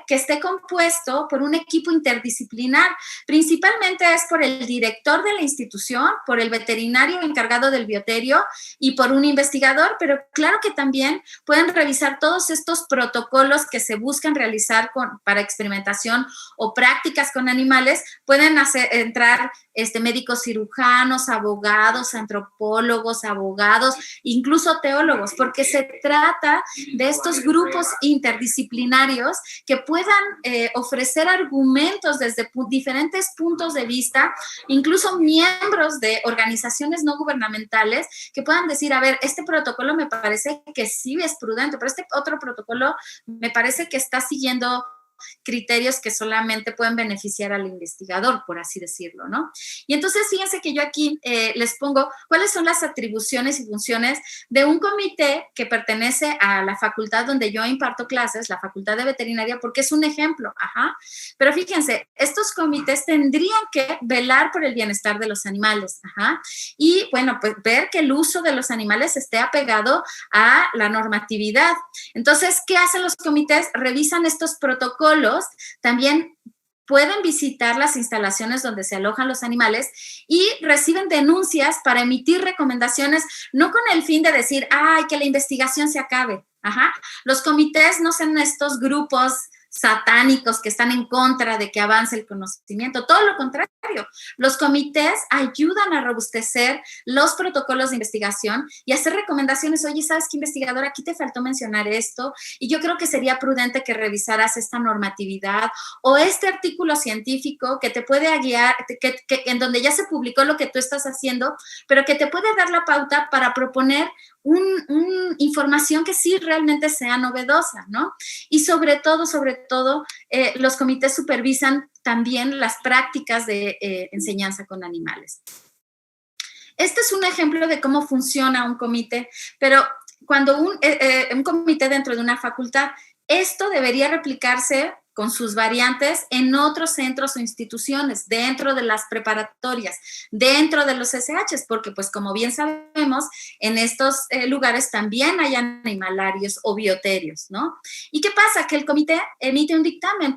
que esté compuesto por un equipo interdisciplinar. Principalmente es por el director de la institución, por el veterinario encargado del bioterio y por un investigador, pero claro que también pueden revisar todos estos protocolos que se buscan realizar para experimentación o prácticas con animales. Pueden entrar médicos cirujanos, abogados, antropólogos, abogados, incluso teólogos, porque se trata de estos grupos interdisciplinarios que puedan ofrecer argumentos desde diferentes puntos de vista, incluso miembros de organizaciones no gubernamentales que puedan decir, a ver, este protocolo me parece que sí es prudente, pero este otro protocolo me parece que está siguiendo criterios que solamente pueden beneficiar al investigador, por así decirlo, ¿no? Y entonces, fíjense que yo aquí les pongo cuáles son las atribuciones y funciones de un comité que pertenece a la facultad donde yo imparto clases, la Facultad de Veterinaria, porque es un ejemplo, pero fíjense, estos comités tendrían que velar por el bienestar de los animales, y bueno, pues ver que el uso de los animales esté apegado a la normatividad. Entonces, ¿qué hacen los comités? Revisan estos protocolos, también pueden visitar las instalaciones donde se alojan los animales y reciben denuncias para emitir recomendaciones, no con el fin de decir, ay, que la investigación se acabe. Los comités no son estos grupos satánicos que están en contra de que avance el conocimiento. Todo lo contrario, los comités ayudan a robustecer los protocolos de investigación y hacer recomendaciones. Oye, ¿sabes qué, investigador? Aquí te faltó mencionar esto y yo creo que sería prudente que revisaras esta normatividad o este artículo científico que te puede guiar, en donde ya se publicó lo que tú estás haciendo, pero que te puede dar la pauta para proponer información que sí realmente sea novedosa, ¿no? Y sobre todo, los comités supervisan también las prácticas de enseñanza con animales. Este es un ejemplo de cómo funciona un comité, pero cuando un comité dentro de una facultad, esto debería replicarse con sus variantes en otros centros o instituciones, dentro de las preparatorias, dentro de los SHs, porque pues como bien sabemos, en estos lugares también hay animalarios o bioterios, ¿no? ¿Y qué pasa? Que el comité emite un dictamen,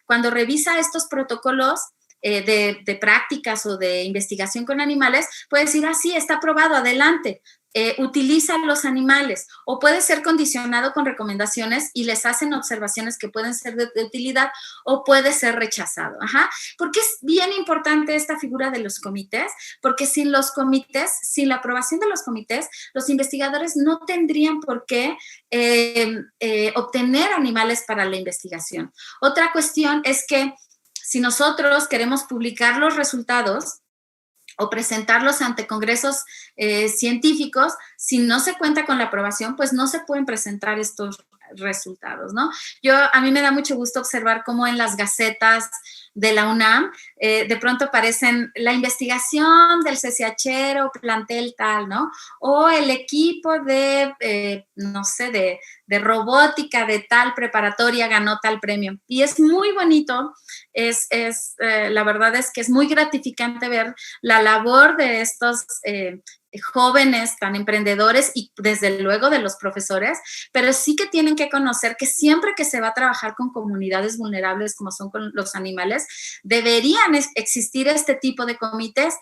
cuando revisa estos protocolos de prácticas o de investigación con animales, puede decir, sí, está aprobado, adelante. Utiliza los animales, o puede ser condicionado con recomendaciones y les hacen observaciones que pueden ser de utilidad, o puede ser rechazado. ¿Por qué es bien importante esta figura de los comités? Porque sin los comités, sin la aprobación de los comités, los investigadores no tendrían por qué obtener animales para la investigación. Otra cuestión es que si nosotros queremos publicar los resultados o presentarlos ante congresos científicos, si no se cuenta con la aprobación, pues no se pueden presentar estos resultados, ¿no? A mí me da mucho gusto observar cómo en las gacetas de la UNAM de pronto aparecen la investigación del CCHero, plantel tal, ¿no? O el equipo de, no sé, de robótica de tal preparatoria ganó tal premio. Y es muy bonito, la verdad es que es muy gratificante ver la labor de estos jóvenes tan emprendedores y desde luego de los profesores, pero sí que tienen que conocer que siempre que se va a trabajar con comunidades vulnerables como son con los animales, deberían existir este tipo de comités.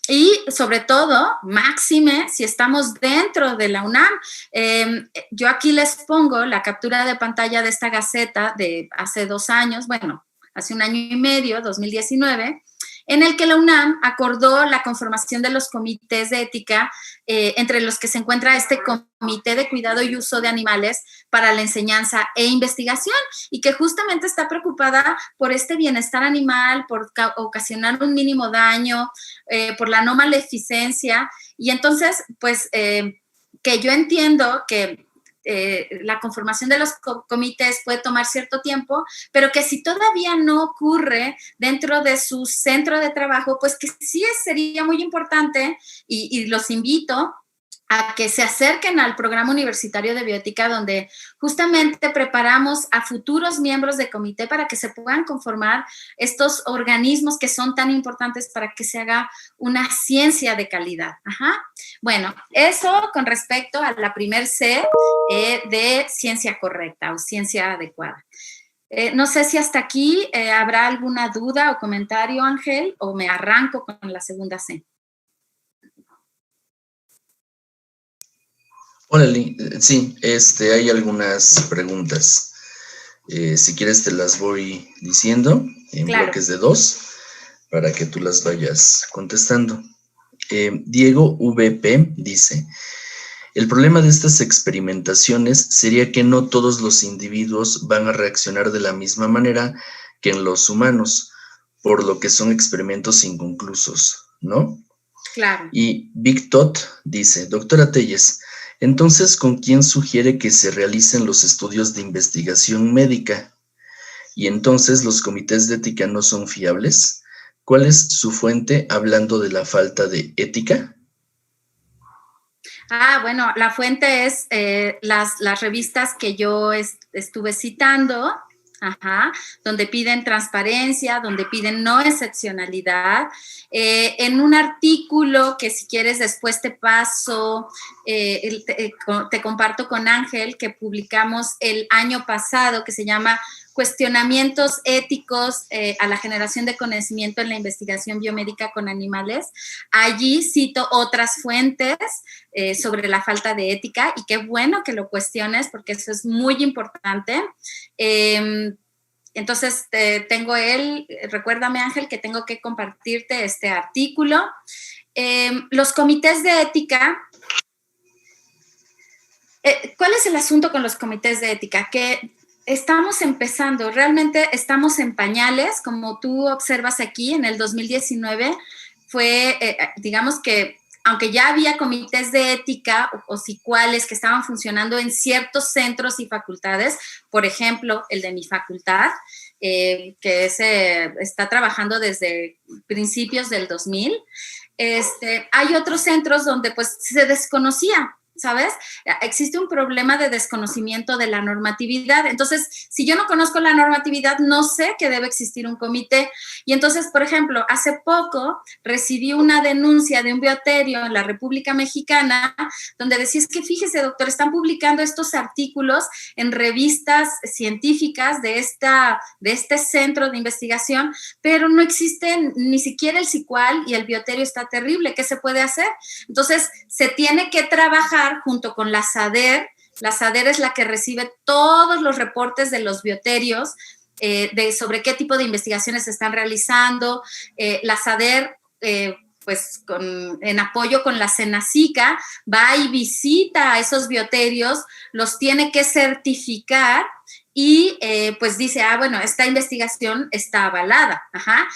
Y sobre todo, máxime, si estamos dentro de la UNAM. Yo aquí les pongo la captura de pantalla de esta gaceta de hace 2 años, bueno, hace 1 año y medio, 2019, en el que la UNAM acordó la conformación de los comités de ética, entre los que se encuentra este Comité de Cuidado y Uso de Animales para la Enseñanza e Investigación, y que justamente está preocupada por este bienestar animal, por ocasionar un mínimo daño, por la no maleficencia. Y entonces, pues, que yo entiendo que la conformación de los comités puede tomar cierto tiempo, pero que si todavía no ocurre dentro de su centro de trabajo, pues que sí sería muy importante y los invito a que se acerquen al programa universitario de bioética, donde justamente preparamos a futuros miembros de comité para que se puedan conformar estos organismos que son tan importantes para que se haga una ciencia de calidad. Bueno, eso con respecto a la primer C de ciencia correcta o ciencia adecuada. No sé si hasta aquí habrá alguna duda o comentario, Ángel, o me arranco con la segunda C. Hola, sí, hay algunas preguntas. Si quieres te las voy diciendo en bloques de 2 para que tú las vayas contestando. Diego VP dice, el problema de estas experimentaciones sería que no todos los individuos van a reaccionar de la misma manera que en los humanos, por lo que son experimentos inconclusos, ¿no? Claro. Y Big Tot dice, doctora Telles, entonces, ¿con quién sugiere que se realicen los estudios de investigación médica? Y entonces, ¿los comités de ética no son fiables? ¿Cuál es su fuente hablando de la falta de ética? Bueno, la fuente es las revistas que yo estuve citando, donde piden transparencia, donde piden no excepcionalidad. En un artículo que si quieres después te paso, te comparto con Ángel, que publicamos el año pasado, que se llama Cuestionamientos éticos a la generación de conocimiento en la investigación biomédica con animales. Allí cito otras fuentes sobre la falta de ética, y qué bueno que lo cuestiones porque eso es muy importante. Entonces, recuérdame, Ángel, que tengo que compartirte este artículo. Los comités de ética. ¿Cuál es el asunto con los comités de ética? Que estamos empezando, realmente estamos en pañales, como tú observas aquí, en el 2019 fue, digamos que, aunque ya había comités de ética o CICUALES que estaban funcionando en ciertos centros y facultades, por ejemplo, el de mi facultad, que está trabajando desde principios del 2000, hay otros centros donde pues se desconocía, ¿sabes? Existe un problema de desconocimiento de la normatividad. Entonces, si yo no conozco la normatividad, no sé que debe existir un comité. Y entonces, por ejemplo, hace poco recibí una denuncia de un bioterio en la República Mexicana donde decía, es que fíjese, doctor, están publicando estos artículos en revistas científicas de este centro de investigación, pero no existe ni siquiera el CICUAL y el bioterio está terrible. ¿Qué se puede hacer? Entonces, se tiene que trabajar junto con la SADER. La SADER es la que recibe todos los reportes de los bioterios sobre qué tipo de investigaciones se están realizando. La SADER, pues en apoyo con la Senacica, va y visita a esos bioterios, los tiene que certificar y pues dice, bueno, esta investigación está avalada. Ajá.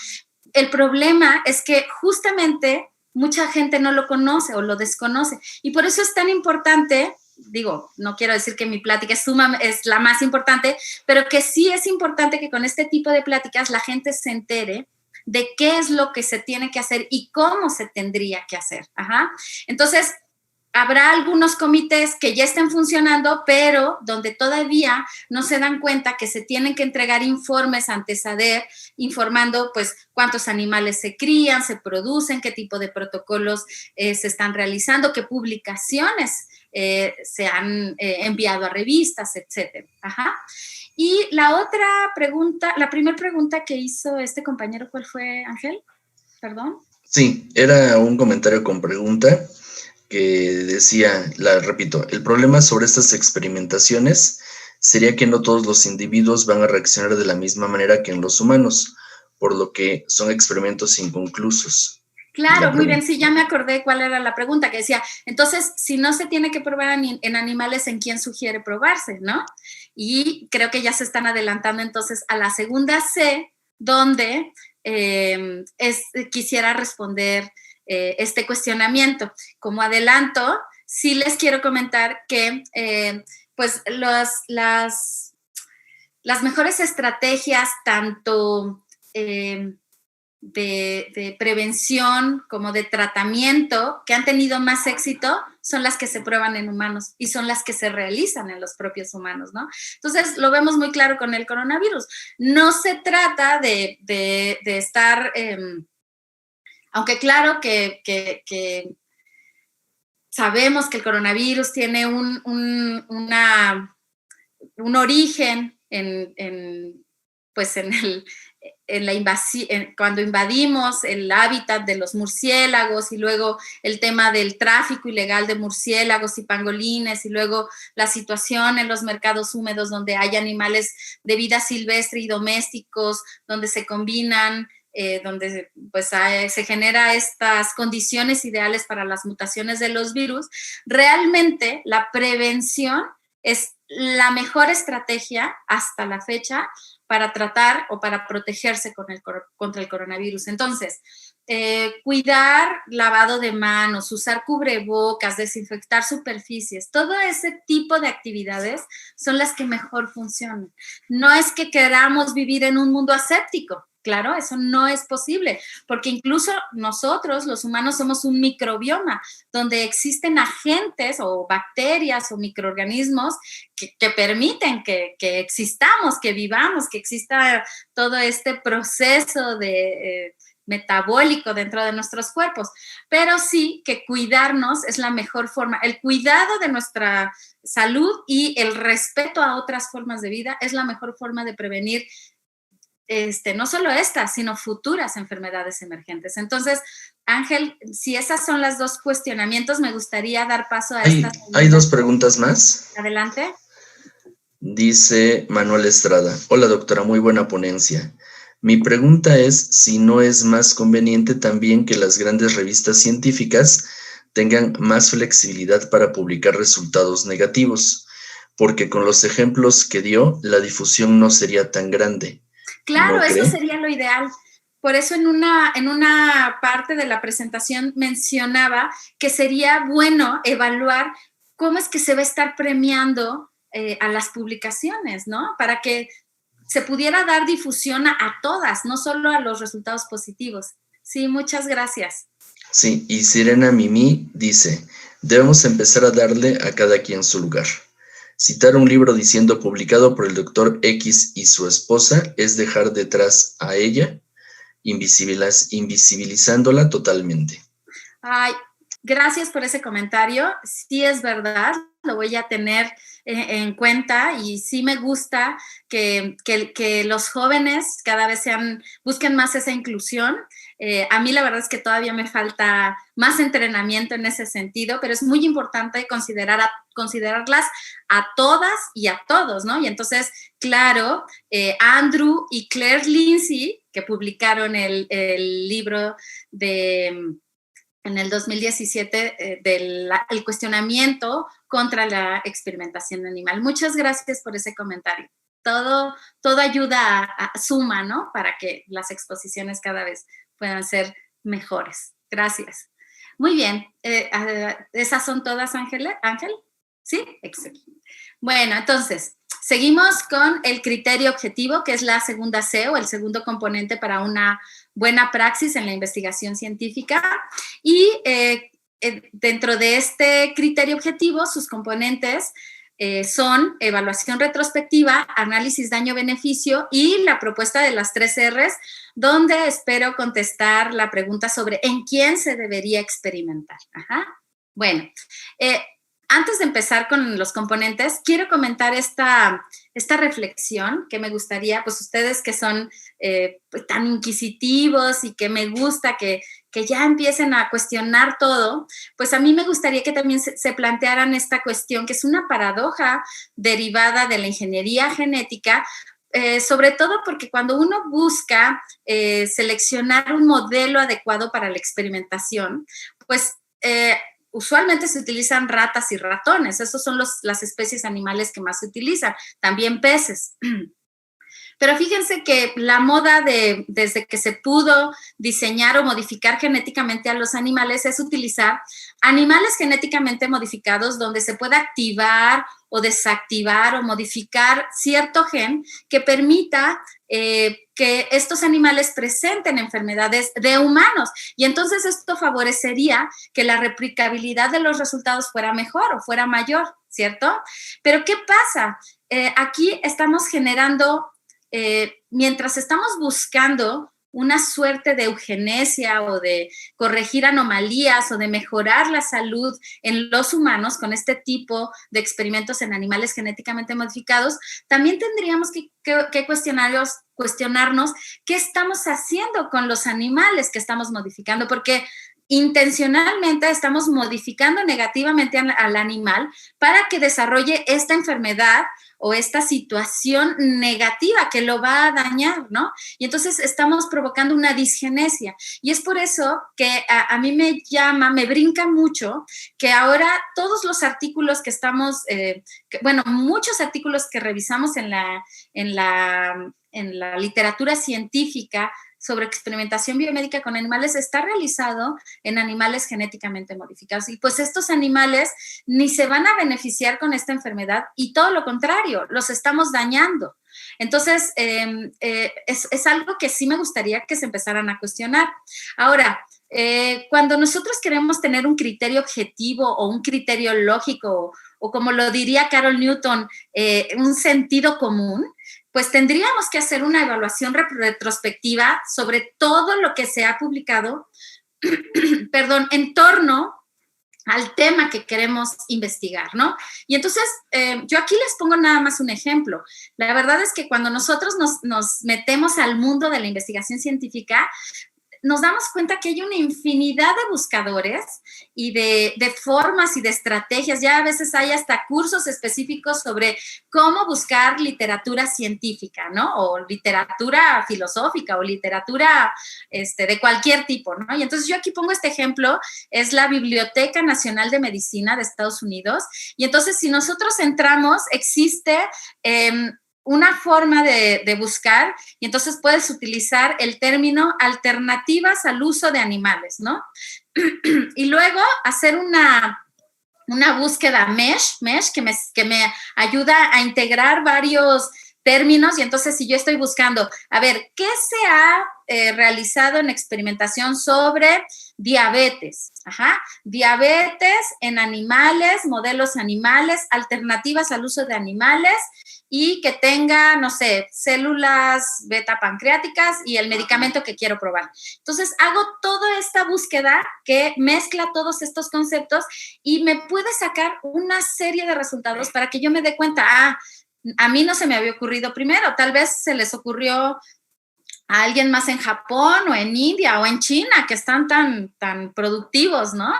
El problema es que justamente mucha gente no lo conoce o lo desconoce. Y por eso es tan importante, digo, no quiero decir que mi plática es la más importante, pero que sí es importante que con este tipo de pláticas la gente se entere de qué es lo que se tiene que hacer y cómo se tendría que hacer. Ajá. Entonces, habrá algunos comités que ya estén funcionando, pero donde todavía no se dan cuenta que se tienen que entregar informes ante SADER, informando pues cuántos animales se crían, se producen, qué tipo de protocolos se están realizando, qué publicaciones se han enviado a revistas, etcétera. Ajá. Y la otra pregunta, la primera pregunta que hizo este compañero, ¿cuál fue, Ángel? Perdón. Sí, era un comentario con pregunta que decía, repito, el problema sobre estas experimentaciones sería que no todos los individuos van a reaccionar de la misma manera que en los humanos, por lo que son experimentos inconclusos. Claro, muy bien, sí, ya me acordé cuál era la pregunta, que decía, entonces, si no se tiene que probar en animales, ¿en quién sugiere probarse, no? Y creo que ya se están adelantando entonces a la segunda C, donde quisiera responder este cuestionamiento. Como adelanto, sí les quiero comentar que pues las mejores estrategias, tanto de prevención como de tratamiento que han tenido más éxito son las que se prueban en humanos y son las que se realizan en los propios humanos, ¿no? Entonces, lo vemos muy claro con el coronavirus. No se trata de estar, aunque claro que sabemos que el coronavirus tiene un origen cuando invadimos el hábitat de los murciélagos y luego el tema del tráfico ilegal de murciélagos y pangolines y luego la situación en los mercados húmedos donde hay animales de vida silvestre y domésticos, donde se combinan, donde pues se genera estas condiciones ideales para las mutaciones de los virus. Realmente la prevención es la mejor estrategia hasta la fecha para tratar o para protegerse contra el coronavirus. Entonces, cuidar lavado de manos, usar cubrebocas, desinfectar superficies, todo ese tipo de actividades son las que mejor funcionan. No es que queramos vivir en un mundo aséptico. Claro, eso no es posible, porque incluso nosotros, los humanos, somos un microbioma, donde existen agentes o bacterias o microorganismos que permiten que existamos, que vivamos, que exista todo este proceso de metabólico dentro de nuestros cuerpos. Pero sí que cuidarnos es la mejor forma. El cuidado de nuestra salud y el respeto a otras formas de vida es la mejor forma de prevenir no solo estas, sino futuras enfermedades emergentes. Entonces, Ángel, si esas son las dos cuestionamientos, me gustaría dar paso a estas. ¿Hay dos preguntas más? Adelante. Dice Manuel Estrada: hola doctora, muy buena ponencia. Mi pregunta es si no es más conveniente también que las grandes revistas científicas tengan más flexibilidad para publicar resultados negativos, porque con los ejemplos que dio, la difusión no sería tan grande. Claro, ¿No eso cree? sería lo ideal. Por eso en una parte de la presentación mencionaba que sería bueno evaluar cómo es que se va a estar premiando a las publicaciones, ¿no? Para que se pudiera dar difusión a todas, no solo a los resultados positivos. Sí, muchas gracias. Sí, y Sirena Mimi dice: debemos empezar a darle a cada quien su lugar. Citar un libro diciendo publicado por el doctor X y su esposa es dejar detrás a ella, invisibilizándola totalmente. Ay, gracias por ese comentario. Sí es verdad, lo voy a tener en cuenta y sí me gusta que los jóvenes cada vez busquen más esa inclusión. A mí la verdad es que todavía me falta más entrenamiento en ese sentido, pero es muy importante considerarlas a todas y a todos, ¿no? Y entonces, claro, Andrew y Claire Lindsay, que publicaron el libro en el 2017 el cuestionamiento contra la experimentación animal. Muchas gracias por ese comentario. Todo ayuda suma, ¿no? Para que las exposiciones cada vez puedan ser mejores. Gracias. Muy bien. ¿Esas son todas, Ángel? ¿Sí? Excelente. Bueno, entonces, seguimos con el criterio objetivo, que es la segunda C o el segundo componente para una buena praxis en la investigación científica. Y dentro de este criterio objetivo, sus componentes son evaluación retrospectiva, análisis daño-beneficio y la propuesta de las 3 R's, donde espero contestar la pregunta sobre en quién se debería experimentar. Ajá. Bueno, antes de empezar con los componentes, quiero comentar esta reflexión que me gustaría, pues ustedes que son pues, tan inquisitivos y que me gusta que ya empiecen a cuestionar todo, pues a mí me gustaría que también se plantearan esta cuestión, que es una paradoja derivada de la ingeniería genética, sobre todo porque cuando uno busca seleccionar un modelo adecuado para la experimentación, pues usualmente se utilizan ratas y ratones, esos son las especies animales que más se utilizan, también peces. Pero fíjense que la moda desde que se pudo diseñar o modificar genéticamente a los animales es utilizar animales genéticamente modificados donde se pueda activar o desactivar o modificar cierto gen que permita que estos animales presenten enfermedades de humanos. Y entonces esto favorecería que la replicabilidad de los resultados fuera mejor o fuera mayor, ¿cierto? Pero ¿qué pasa? Aquí estamos generando mientras estamos buscando una suerte de eugenesia o de corregir anomalías o de mejorar la salud en los humanos con este tipo de experimentos en animales genéticamente modificados, también tendríamos que cuestionarnos qué estamos haciendo con los animales que estamos modificando, porque intencionalmente estamos modificando negativamente al animal para que desarrolle esta enfermedad o esta situación negativa que lo va a dañar, ¿no? Y entonces estamos provocando una disgenesia. Y es por eso que a mí me brinca mucho que ahora todos los artículos que estamos, muchos artículos que revisamos en la literatura científica sobre experimentación biomédica con animales está realizado en animales genéticamente modificados. Y pues estos animales ni se van a beneficiar con esta enfermedad y todo lo contrario, los estamos dañando. Entonces, es algo que sí me gustaría que se empezaran a cuestionar. Ahora, cuando nosotros queremos tener un criterio objetivo o un criterio lógico o como lo diría Carol Newton, un sentido común, pues tendríamos que hacer una evaluación retrospectiva sobre todo lo que se ha publicado, en torno al tema que queremos investigar, ¿no? Y entonces, yo aquí les pongo nada más un ejemplo. La verdad es que cuando nosotros nos metemos al mundo de la investigación científica, nos damos cuenta que hay una infinidad de buscadores y de formas y de estrategias. Ya a veces hay hasta cursos específicos sobre cómo buscar literatura científica, ¿no? O literatura filosófica o literatura de cualquier tipo, ¿no? Y entonces yo aquí pongo este ejemplo, es la Biblioteca Nacional de Medicina de Estados Unidos. Y entonces si nosotros entramos, existe una forma de buscar, y entonces puedes utilizar el término alternativas al uso de animales, ¿no? Y luego hacer una búsqueda mesh que me ayuda a integrar varios términos. Y entonces si yo estoy buscando, a ver, ¿qué se ha realizado en experimentación sobre diabetes? Diabetes en animales, modelos animales, alternativas al uso de animales y que tenga, no sé, células beta pancreáticas y el medicamento que quiero probar. Entonces hago toda esta búsqueda que mezcla todos estos conceptos y me puede sacar una serie de resultados para que yo me dé cuenta, a mí no se me había ocurrido primero, tal vez se les ocurrió a alguien más en Japón o en India o en China, que están tan productivos, ¿no?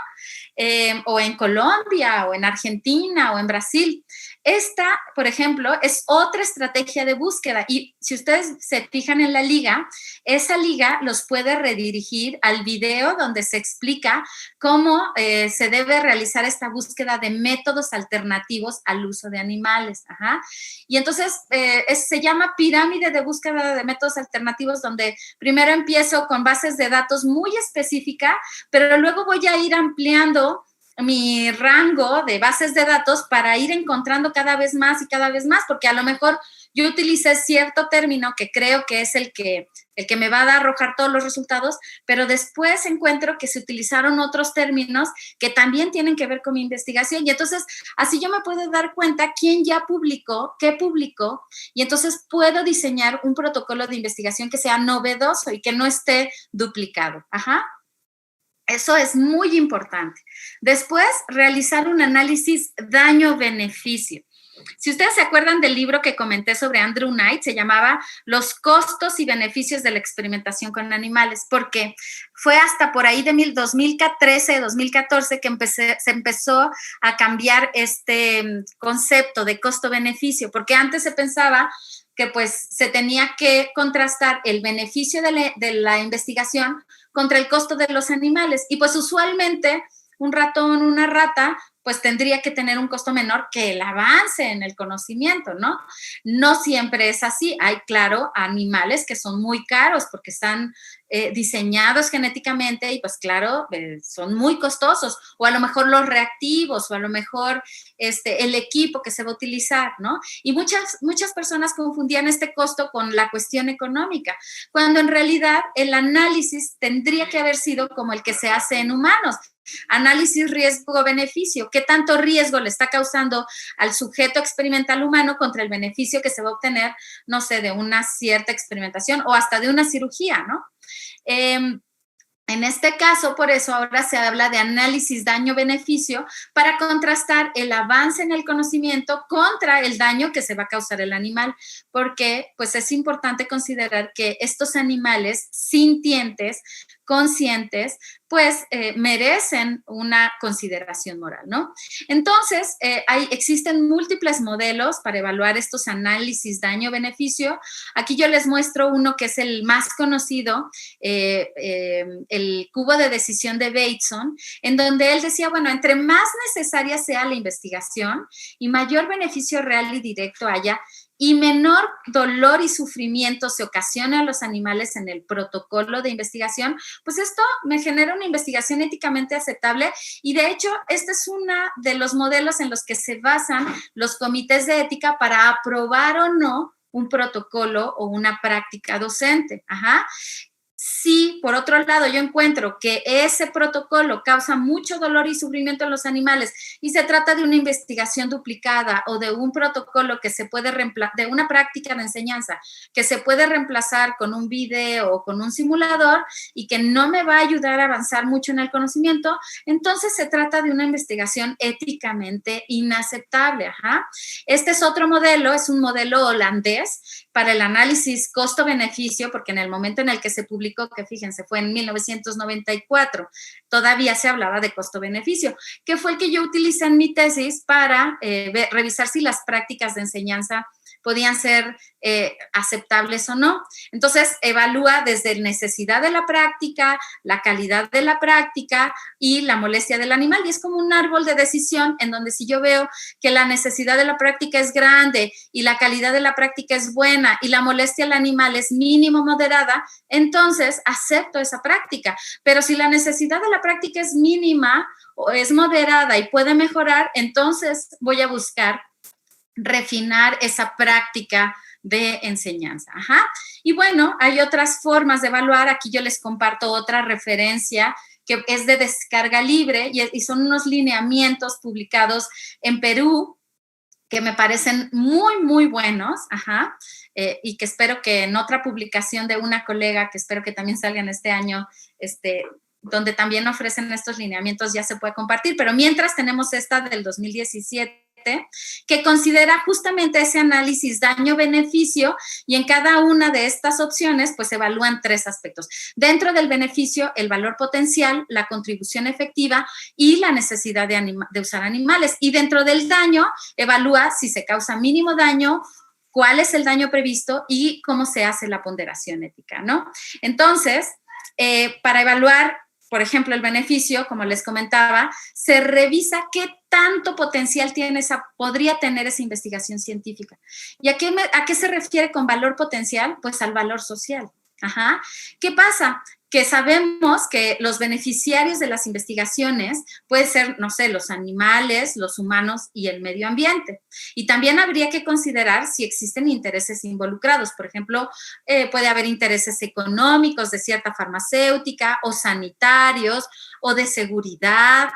O en Colombia o en Argentina o en Brasil. Esta, por ejemplo, es otra estrategia de búsqueda y si ustedes se fijan en la liga, esa liga los puede redirigir al video donde se explica cómo se debe realizar esta búsqueda de métodos alternativos al uso de animales. Y entonces se llama pirámide de búsqueda de métodos alternativos, donde primero empiezo con bases de datos muy específicas, pero luego voy a ir ampliando mi rango de bases de datos para ir encontrando cada vez más y cada vez más, porque a lo mejor yo utilicé cierto término que creo que es el que me va a arrojar todos los resultados, pero después encuentro que se utilizaron otros términos que también tienen que ver con mi investigación y entonces así yo me puedo dar cuenta quién ya publicó, qué publicó y entonces puedo diseñar un protocolo de investigación que sea novedoso y que no esté duplicado. Eso es muy importante. Después, realizar un análisis daño-beneficio. Si ustedes se acuerdan del libro que comenté sobre Andrew Knight, se llamaba Los costos y beneficios de la experimentación con animales, porque fue hasta por ahí de 2013, 2014 que se empezó a cambiar este concepto de costo-beneficio, porque antes se pensaba que pues se tenía que contrastar el beneficio de la investigación contra el costo de los animales. Y pues usualmente un ratón, una rata, pues tendría que tener un costo menor que el avance en el conocimiento, ¿no? No siempre es así. Hay, claro, animales que son muy caros porque están diseñados genéticamente y pues claro, son muy costosos, o a lo mejor los reactivos, o a lo mejor el equipo que se va a utilizar, ¿no? Y muchas personas confundían este costo con la cuestión económica, cuando en realidad el análisis tendría que haber sido como el que se hace en humanos. Análisis riesgo-beneficio. ¿Qué tanto riesgo le está causando al sujeto experimental humano contra el beneficio que se va a obtener, no sé, de una cierta experimentación o hasta de una cirugía, ¿no? En este caso, por eso ahora se habla de análisis daño-beneficio para contrastar el avance en el conocimiento contra el daño que se va a causar el animal, porque pues es importante considerar que estos animales sintientes, conscientes, pues merecen una consideración moral, ¿no? Entonces, existen múltiples modelos para evaluar estos análisis daño-beneficio. Aquí yo les muestro uno que es el más conocido, el cubo de decisión de Bateson, en donde él decía, bueno, entre más necesaria sea la investigación y mayor beneficio real y directo haya, y menor dolor y sufrimiento se ocasiona a los animales en el protocolo de investigación, pues esto me genera una investigación éticamente aceptable y de hecho este es uno de los modelos en los que se basan los comités de ética para aprobar o no un protocolo o una práctica docente. Si, por otro lado, yo encuentro que ese protocolo causa mucho dolor y sufrimiento en los animales y se trata de una investigación duplicada o de un protocolo que se puede reemplazar, de una práctica de enseñanza que se puede reemplazar con un video o con un simulador y que no me va a ayudar a avanzar mucho en el conocimiento, entonces se trata de una investigación éticamente inaceptable. Este es otro modelo, es un modelo holandés para el análisis costo-beneficio, porque en el momento en el que se publicó publicó, que fíjense, fue en 1994, todavía se hablaba de costo-beneficio, que fue el que yo utilicé en mi tesis para revisar si las prácticas de enseñanza podían ser aceptables o no. Entonces, evalúa desde necesidad de la práctica, la calidad de la práctica y la molestia del animal. Y es como un árbol de decisión en donde si yo veo que la necesidad de la práctica es grande y la calidad de la práctica es buena y la molestia al animal es mínimo moderada, entonces acepto esa práctica. Pero si la necesidad de la práctica es mínima o es moderada y puede mejorar, entonces voy a buscar refinar esa práctica de enseñanza. Ajá. Y bueno, hay otras formas de evaluar. Aquí yo les comparto otra referencia que es de descarga libre y son unos lineamientos publicados en Perú que me parecen muy, muy buenos, ajá, y que espero que en otra publicación de una colega, que espero que también salga en este año, donde también ofrecen estos lineamientos, ya se puede compartir, pero mientras tenemos esta del 2017, que considera justamente ese análisis daño-beneficio y en cada una de estas opciones pues evalúan 3 aspectos. Dentro del beneficio, el valor potencial, la contribución efectiva y la necesidad de usar animales. Y dentro del daño, evalúa si se causa mínimo daño, cuál es el daño previsto y cómo se hace la ponderación ética, ¿no? Entonces, para evaluar, por ejemplo, el beneficio, como les comentaba, se revisa qué tanto potencial podría tener esa investigación científica. ¿Y a qué se refiere con valor potencial? Pues al valor social. Ajá. ¿Qué pasa? Que sabemos que los beneficiarios de las investigaciones pueden ser, no sé, los animales, los humanos y el medio ambiente. Y también habría que considerar si existen intereses involucrados. Por ejemplo, puede haber intereses económicos de cierta farmacéutica o sanitarios o de seguridad,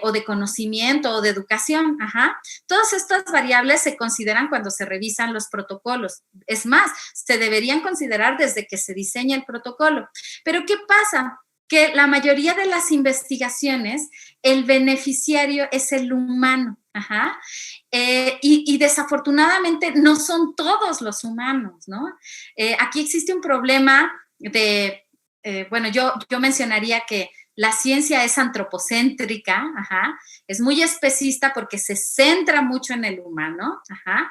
o de conocimiento o de educación. Ajá. Todas estas variables se consideran cuando se revisan los protocolos. Es más, se deberían considerar desde que se diseña el protocolo. Pero ¿qué pasa? Que la mayoría de las investigaciones, el beneficiario es el humano. Ajá. Y desafortunadamente no son todos los humanos, ¿no? Aquí existe un problema bueno, yo mencionaría que la ciencia es antropocéntrica, ajá, es muy especista porque se centra mucho en el humano, ajá,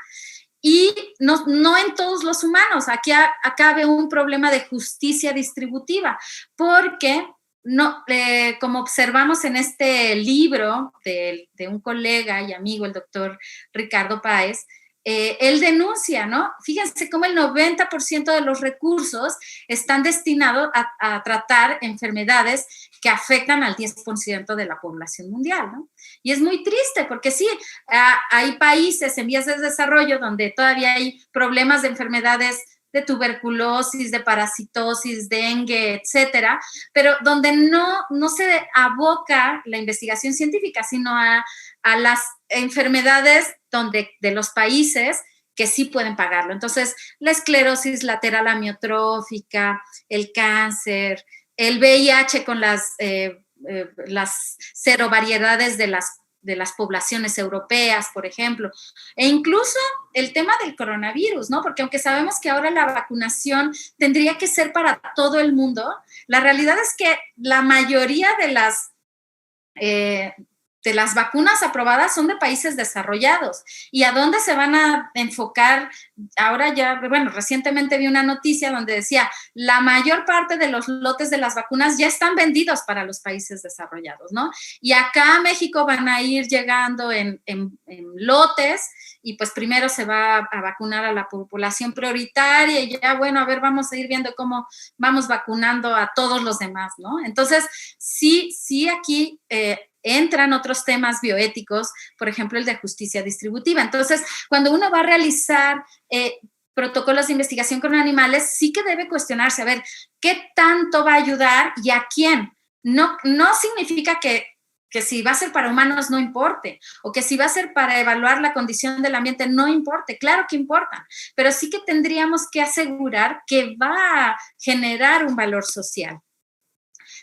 y no en todos los humanos. Acá veo un problema de justicia distributiva, porque como observamos en este libro de un colega y amigo, el doctor Ricardo Páez, él denuncia, ¿no? Fíjense cómo el 90% de los recursos están destinados a tratar enfermedades que afectan al 10% de la población mundial, ¿no? Y es muy triste porque sí, hay países en vías de desarrollo donde todavía hay problemas de enfermedades de tuberculosis, de parasitosis, dengue, etcétera, pero donde no se aboca la investigación científica, sino a las enfermedades de los países que sí pueden pagarlo. Entonces, la esclerosis lateral amiotrófica, el cáncer, el VIH con las serovariedades de las poblaciones europeas, por ejemplo, e incluso el tema del coronavirus, ¿no? Porque aunque sabemos que ahora la vacunación tendría que ser para todo el mundo, la realidad es que la mayoría de las vacunas aprobadas son de países desarrollados. ¿Y a dónde se van a enfocar? Ahora ya, bueno, recientemente vi una noticia donde decía, la mayor parte de los lotes de las vacunas ya están vendidos para los países desarrollados, ¿no? Y acá a México van a ir llegando en lotes y pues primero se va a vacunar a la población prioritaria y ya, bueno, a ver, vamos a ir viendo cómo vamos vacunando a todos los demás, ¿no? Entonces, sí aquí entran otros temas bioéticos, por ejemplo, el de justicia distributiva. Entonces, cuando uno va a realizar protocolos de investigación con animales, sí que debe cuestionarse, a ver, ¿qué tanto va a ayudar y a quién? No significa que si va a ser para humanos no importe, o que si va a ser para evaluar la condición del ambiente no importe, claro que importa, pero sí que tendríamos que asegurar que va a generar un valor social.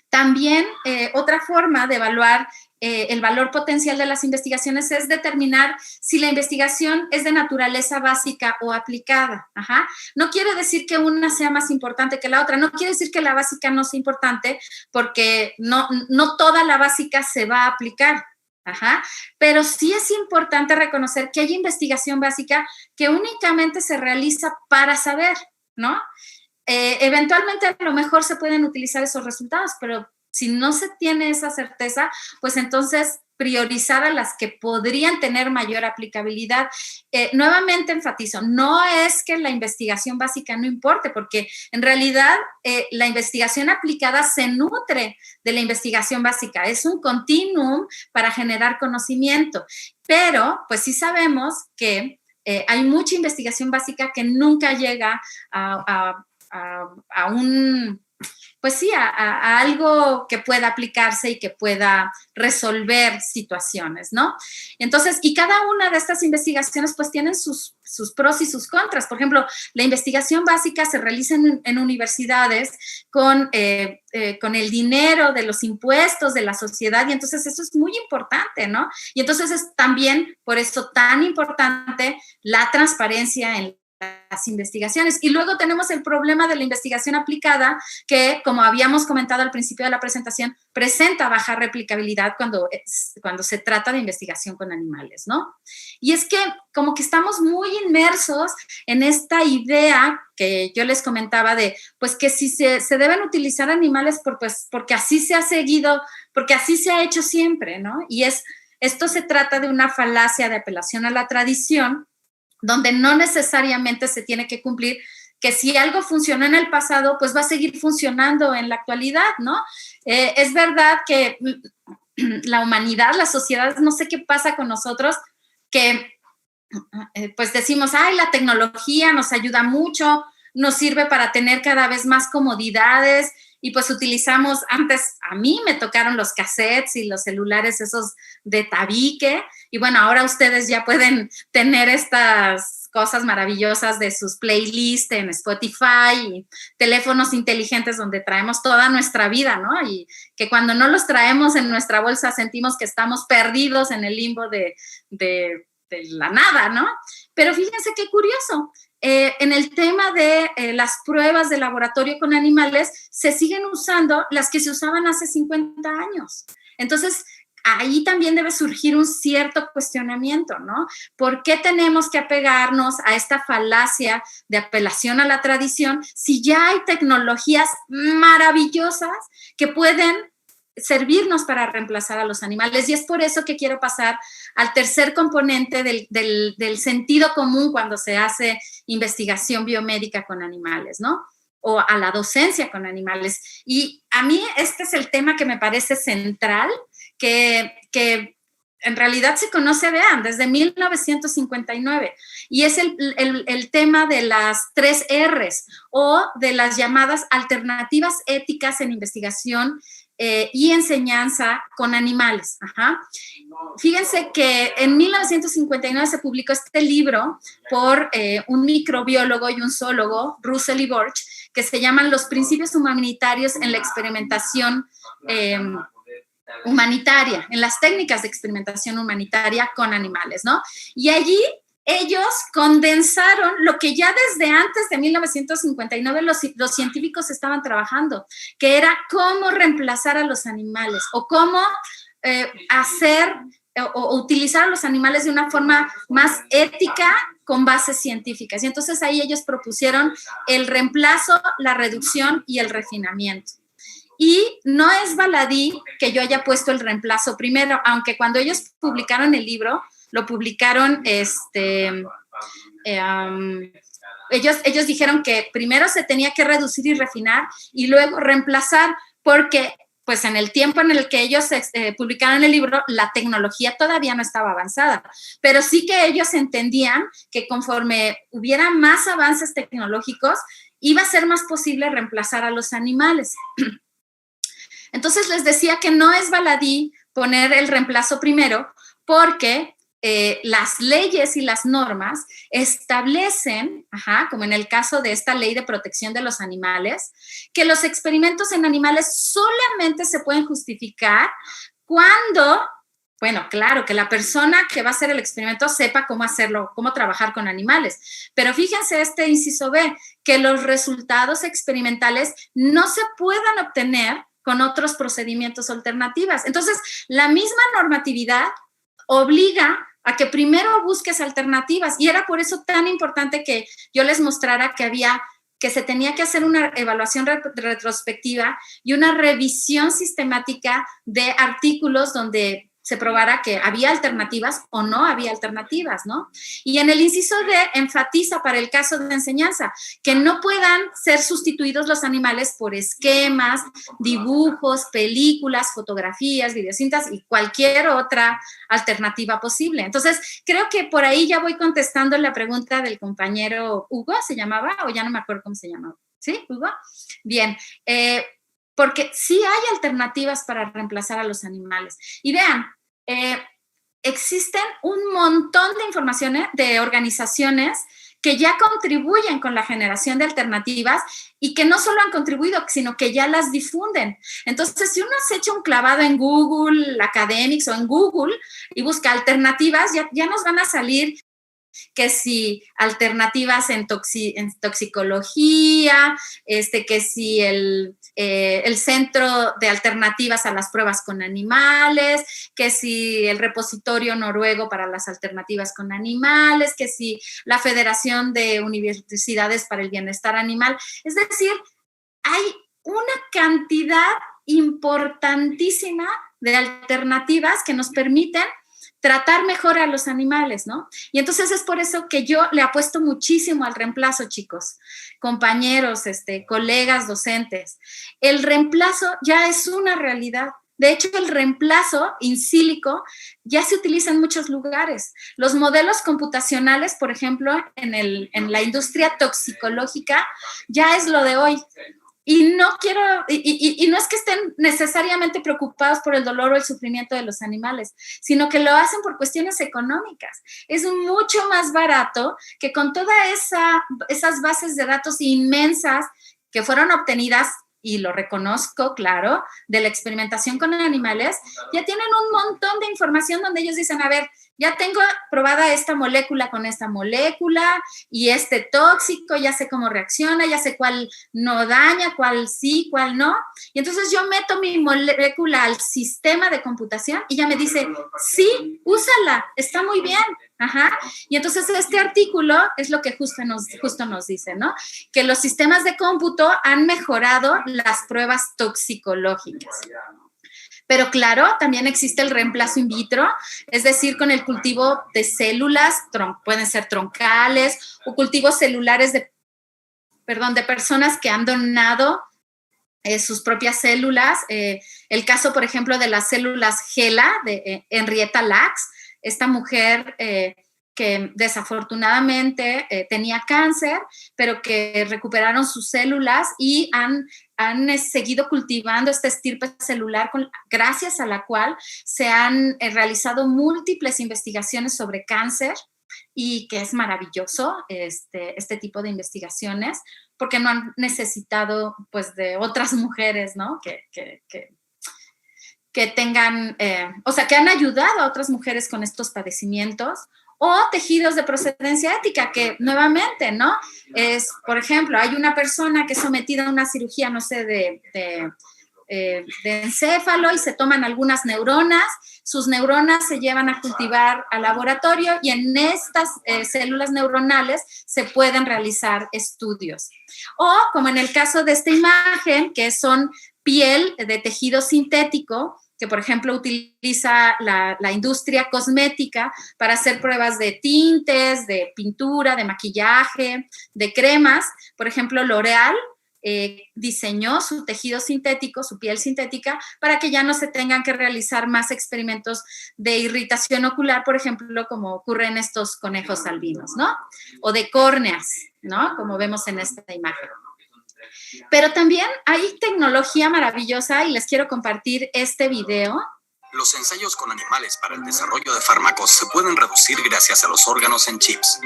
También otra forma de evaluar el valor potencial de las investigaciones es determinar si la investigación es de naturaleza básica o aplicada. Ajá. No quiere decir que una sea más importante que la otra, no quiere decir que la básica no sea importante, porque no toda la básica se va a aplicar. Ajá. Pero sí es importante reconocer que hay investigación básica que únicamente se realiza para saber, ¿no? Eventualmente a lo mejor se pueden utilizar esos resultados, pero si no se tiene esa certeza, pues entonces priorizar a las que podrían tener mayor aplicabilidad. Nuevamente enfatizo, no es que la investigación básica no importe, porque en realidad la investigación aplicada se nutre de la investigación básica, es un continuum para generar conocimiento, pero pues sí sabemos que hay mucha investigación básica que nunca llega a un, pues sí, a algo que pueda aplicarse y que pueda resolver situaciones, ¿no? Entonces, y cada una de estas investigaciones pues tienen sus pros y sus contras. Por ejemplo, la investigación básica se realiza en universidades con el dinero de los impuestos de la sociedad, y entonces eso es muy importante, ¿no? Y entonces es también por eso tan importante la transparencia en las investigaciones. Y luego tenemos el problema de la investigación aplicada, que, como habíamos comentado al principio de la presentación, presenta baja replicabilidad cuando se trata de investigación con animales, ¿no? Y es que como que estamos muy inmersos en esta idea que yo les comentaba de, pues, que si se deben utilizar animales porque así se ha seguido, porque así se ha hecho siempre, ¿no? Y esto se trata de una falacia de apelación a la tradición, donde no necesariamente se tiene que cumplir que si algo funcionó en el pasado, pues va a seguir funcionando en la actualidad, ¿no? Es verdad que la humanidad, la sociedad, no sé qué pasa con nosotros, que pues decimos, ay, la tecnología nos ayuda mucho, nos sirve para tener cada vez más comodidades, y pues utilizamos, antes a mí me tocaron los cassettes y los celulares esos de tabique, y bueno, ahora ustedes ya pueden tener estas cosas maravillosas de sus playlists en Spotify y teléfonos inteligentes donde traemos toda nuestra vida, ¿no? Y que cuando no los traemos en nuestra bolsa sentimos que estamos perdidos en el limbo de la nada, ¿no? Pero fíjense qué curioso. En el tema de las pruebas de laboratorio con animales, se siguen usando las que se usaban hace 50 años. Entonces, ahí también debe surgir un cierto cuestionamiento, ¿no? ¿Por qué tenemos que apegarnos a esta falacia de apelación a la tradición si ya hay tecnologías maravillosas que pueden servirnos para reemplazar a los animales? Y es por eso que quiero pasar al tercer componente del sentido común cuando se hace investigación biomédica con animales, ¿no? O a la docencia con animales. Y a mí este es el tema que me parece central, que en realidad se conoce, vean, desde 1959, y es el tema de las 3 Rs, o de las llamadas alternativas éticas en investigación y enseñanza con animales. Ajá. Fíjense que en 1959 se publicó este libro por un microbiólogo y un zoólogo, Russell y Borch, que se llaman Los principios humanitarios en la experimentación humanitaria, en las técnicas de experimentación humanitaria con animales, ¿no? Y allí ellos condensaron lo que ya desde antes de 1959 los científicos estaban trabajando, que era cómo reemplazar a los animales o cómo hacer o utilizar a los animales de una forma más ética con bases científicas. Y entonces ahí ellos propusieron el reemplazo, la reducción y el refinamiento. Y no es baladí que yo haya puesto el reemplazo primero, aunque cuando ellos publicaron el libro, lo publicaron, ellos dijeron que primero se tenía que reducir y refinar y luego reemplazar, porque pues en el tiempo en el que ellos publicaron el libro, la tecnología todavía no estaba avanzada, pero sí que ellos entendían que conforme hubiera más avances tecnológicos, iba a ser más posible reemplazar a los animales. Entonces les decía que no es baladí poner el reemplazo primero, porque las leyes y las normas establecen, como en el caso de esta ley de protección de los animales, que los experimentos en animales solamente se pueden justificar cuando Bueno, claro, que la persona que va a hacer el experimento sepa cómo hacerlo, cómo trabajar con animales. Pero fíjense este inciso B, que los resultados experimentales no se puedan obtener con otros procedimientos alternativas. Entonces, la misma normatividad obliga a que primero busques alternativas, y era por eso tan importante que yo les mostrara que se tenía que hacer una evaluación retrospectiva y una revisión sistemática de artículos donde se probara que había alternativas o no había alternativas, ¿no? Y en el inciso D enfatiza para el caso de enseñanza que no puedan ser sustituidos los animales por esquemas, dibujos, películas, fotografías, videocintas y cualquier otra alternativa posible. Entonces, creo que por ahí ya voy contestando la pregunta del compañero Hugo, ¿se llamaba? O ya no me acuerdo cómo se llamaba. ¿Sí, Hugo? Bien. Porque sí hay alternativas para reemplazar a los animales. Y vean, existen un montón de informaciones de organizaciones que ya contribuyen con la generación de alternativas y que no solo han contribuido, sino que ya las difunden. Entonces, si uno se echa un clavado en Google Academics o en Google y busca alternativas, ya nos van a salir que si alternativas en toxicología, que si el centro de alternativas a las pruebas con animales, que si el repositorio noruego para las alternativas con animales, que si la Federación de Universidades para el Bienestar Animal. Es decir, hay una cantidad importantísima de alternativas que nos permiten tratar mejor a los animales, ¿no? Y entonces es por eso que yo le apuesto muchísimo al reemplazo, chicos, compañeros, colegas docentes. El reemplazo ya es una realidad. De hecho, el reemplazo in silico ya se utiliza en muchos lugares. Los modelos computacionales, por ejemplo, en la industria toxicológica, ya es lo de hoy. Y no quiero, y no es que estén necesariamente preocupados por el dolor o el sufrimiento de los animales, sino que lo hacen por cuestiones económicas. Es mucho más barato que con todas esas bases de datos inmensas que fueron obtenidas, y lo reconozco, claro, de la experimentación con animales, ya tienen un montón de información donde ellos dicen, a ver, ya tengo probada esta molécula con esta molécula y este tóxico, ya sé cómo reacciona, ya sé cuál no daña, cuál sí, cuál no. Y entonces yo meto mi molécula al sistema de computación y ya me dice, sí, úsala, está muy bien. Ajá. Y entonces este artículo es lo que justo nos dice, ¿no? Que los sistemas de cómputo han mejorado las pruebas toxicológicas. Pero claro, también existe el reemplazo in vitro, es decir, con el cultivo de células, pueden ser troncales, o cultivos celulares de personas que han donado sus propias células. El caso, por ejemplo, de las células GELA, de Henrietta Lacks, esta mujer que desafortunadamente tenía cáncer, pero que recuperaron sus células y han seguido cultivando esta estirpe celular gracias a la cual se han realizado múltiples investigaciones sobre cáncer, y que es maravilloso este tipo de investigaciones, porque no han necesitado pues de otras mujeres, ¿no? Que tengan, o sea, que han ayudado a otras mujeres con estos padecimientos, o tejidos de procedencia ética, que nuevamente, ¿no? Es, por ejemplo, hay una persona que es sometida a una cirugía, no sé, de encéfalo, y se toman algunas neuronas, sus neuronas se llevan a cultivar al laboratorio y en estas células neuronales se pueden realizar estudios. O como en el caso de esta imagen, que son piel de tejido sintético, que por ejemplo utiliza la industria cosmética para hacer pruebas de tintes, de pintura, de maquillaje, de cremas. Por ejemplo, L'Oréal diseñó su tejido sintético, su piel sintética, para que ya no se tengan que realizar más experimentos de irritación ocular, por ejemplo, como ocurre en estos conejos albinos, ¿no? O de córneas, ¿no? Como vemos en esta imagen. Pero también hay tecnología maravillosa y les quiero compartir este video. Los ensayos con animales para el desarrollo de fármacos se pueden reducir gracias a los órganos en chips.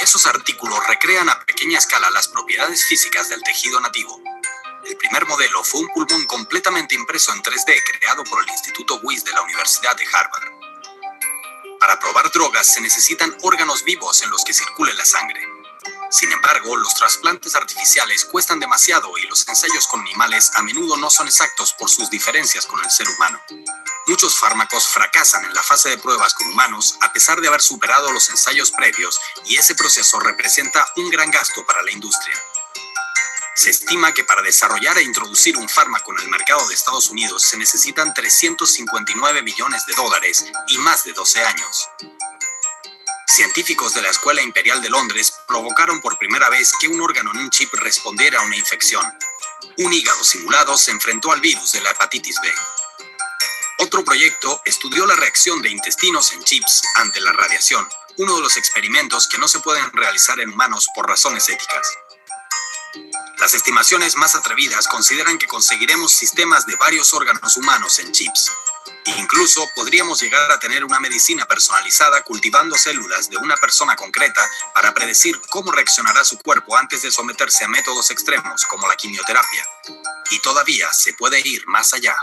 Esos artículos recrean a pequeña escala las propiedades físicas del tejido nativo. El primer modelo fue un pulmón completamente impreso en 3D creado por el Instituto Wyss de la Universidad de Harvard. Para probar drogas se necesitan órganos vivos en los que circule la sangre. Sin embargo, los trasplantes artificiales cuestan demasiado y los ensayos con animales a menudo no son exactos por sus diferencias con el ser humano. Muchos fármacos fracasan en la fase de pruebas con humanos a pesar de haber superado los ensayos previos, y ese proceso representa un gran gasto para la industria. Se estima que para desarrollar e introducir un fármaco en el mercado de Estados Unidos se necesitan $359 millones y más de 12 años. Científicos de la Escuela Imperial de Londres provocaron por primera vez que un órgano en un chip respondiera a una infección. Un hígado simulado se enfrentó al virus de la hepatitis B. Otro proyecto estudió la reacción de intestinos en chips ante la radiación, uno de los experimentos que no se pueden realizar en humanos por razones éticas. Las estimaciones más atrevidas consideran que conseguiremos sistemas de varios órganos humanos en chips. Incluso podríamos llegar a tener una medicina personalizada cultivando células de una persona concreta para predecir cómo reaccionará su cuerpo antes de someterse a métodos extremos como la quimioterapia. Y todavía se puede ir más allá.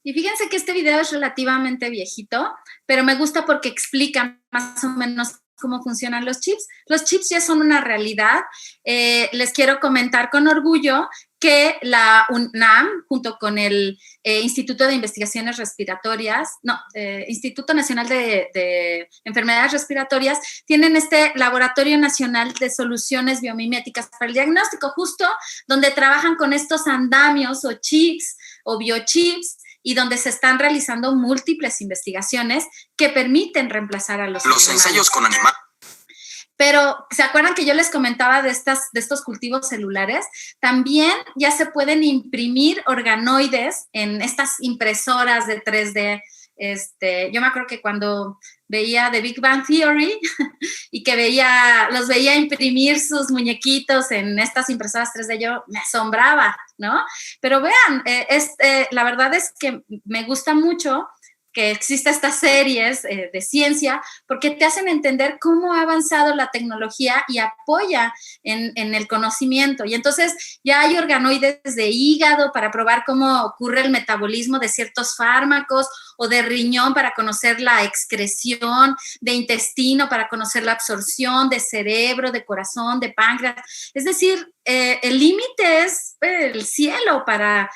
Y fíjense que este video es relativamente viejito, pero me gusta porque explica más o menos cómo funcionan los chips. Los chips ya son una realidad. Les quiero comentar con orgullo que la UNAM, junto con el Instituto de Investigaciones Respiratorias, Instituto Nacional de Enfermedades Respiratorias, tienen este Laboratorio Nacional de Soluciones Biomiméticas para el Diagnóstico, justo donde trabajan con estos andamios o chips o biochips, y donde se están realizando múltiples investigaciones que permiten reemplazar a los animales. Ensayos con animales. Pero, ¿se acuerdan que yo les comentaba de estos cultivos celulares? También ya se pueden imprimir organoides en estas impresoras de 3D. Yo me acuerdo que cuando veía The Big Bang Theory y que los veía imprimir sus muñequitos en estas impresoras 3D, yo me asombraba, ¿no? Pero vean, la verdad es que me gusta mucho que exista estas series de ciencia, porque te hacen entender cómo ha avanzado la tecnología y apoya en el conocimiento. Y entonces ya hay organoides de hígado para probar cómo ocurre el metabolismo de ciertos fármacos, o de riñón para conocer la excreción, de intestino para conocer la absorción, de cerebro, de corazón, de páncreas. Es decir, el límite es el cielo para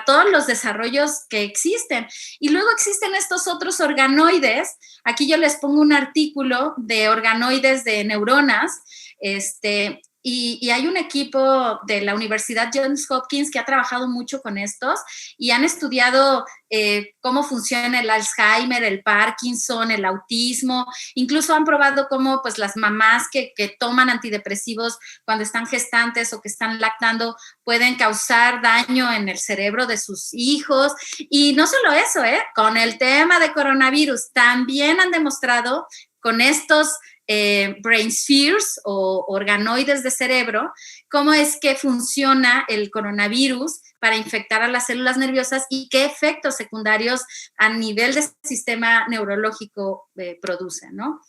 todos los desarrollos que existen. Y luego existen estos otros organoides. Aquí yo les pongo un artículo de organoides de neuronas, y hay un equipo de la Universidad Johns Hopkins que ha trabajado mucho con estos y han estudiado cómo funciona el Alzheimer, el Parkinson, el autismo. Incluso han probado cómo pues, las mamás que toman antidepresivos cuando están gestantes o que están lactando pueden causar daño en el cerebro de sus hijos. Y no solo eso, con el tema de coronavirus también han demostrado con estos brain spheres o organoides de cerebro, cómo es que funciona el coronavirus para infectar a las células nerviosas y qué efectos secundarios a nivel del sistema neurológico producen, ¿no?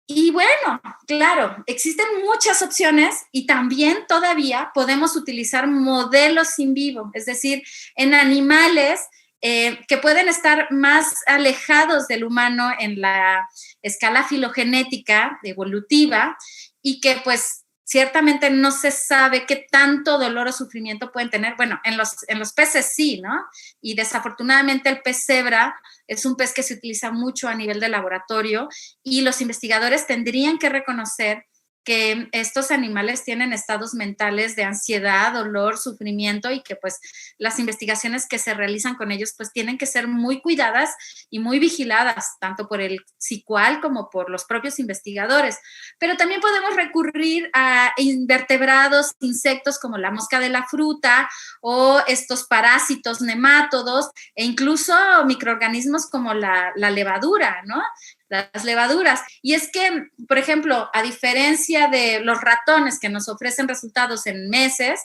Y bueno, claro, existen muchas opciones y también todavía podemos utilizar modelos in vivo, es decir, en animales que pueden estar más alejados del humano en la escala filogenética evolutiva y que pues ciertamente no se sabe qué tanto dolor o sufrimiento pueden tener. Bueno, en los peces sí, ¿no? Y desafortunadamente el pez cebra es un pez que se utiliza mucho a nivel de laboratorio y los investigadores tendrían que reconocer que estos animales tienen estados mentales de ansiedad, dolor, sufrimiento y que pues las investigaciones que se realizan con ellos pues tienen que ser muy cuidadas y muy vigiladas, tanto por el CICUAL como por los propios investigadores. Pero también podemos recurrir a invertebrados, insectos como la mosca de la fruta o estos parásitos nemátodos e incluso microorganismos como la levadura, ¿no? Las levaduras. Y es que, por ejemplo, a diferencia de los ratones que nos ofrecen resultados en meses,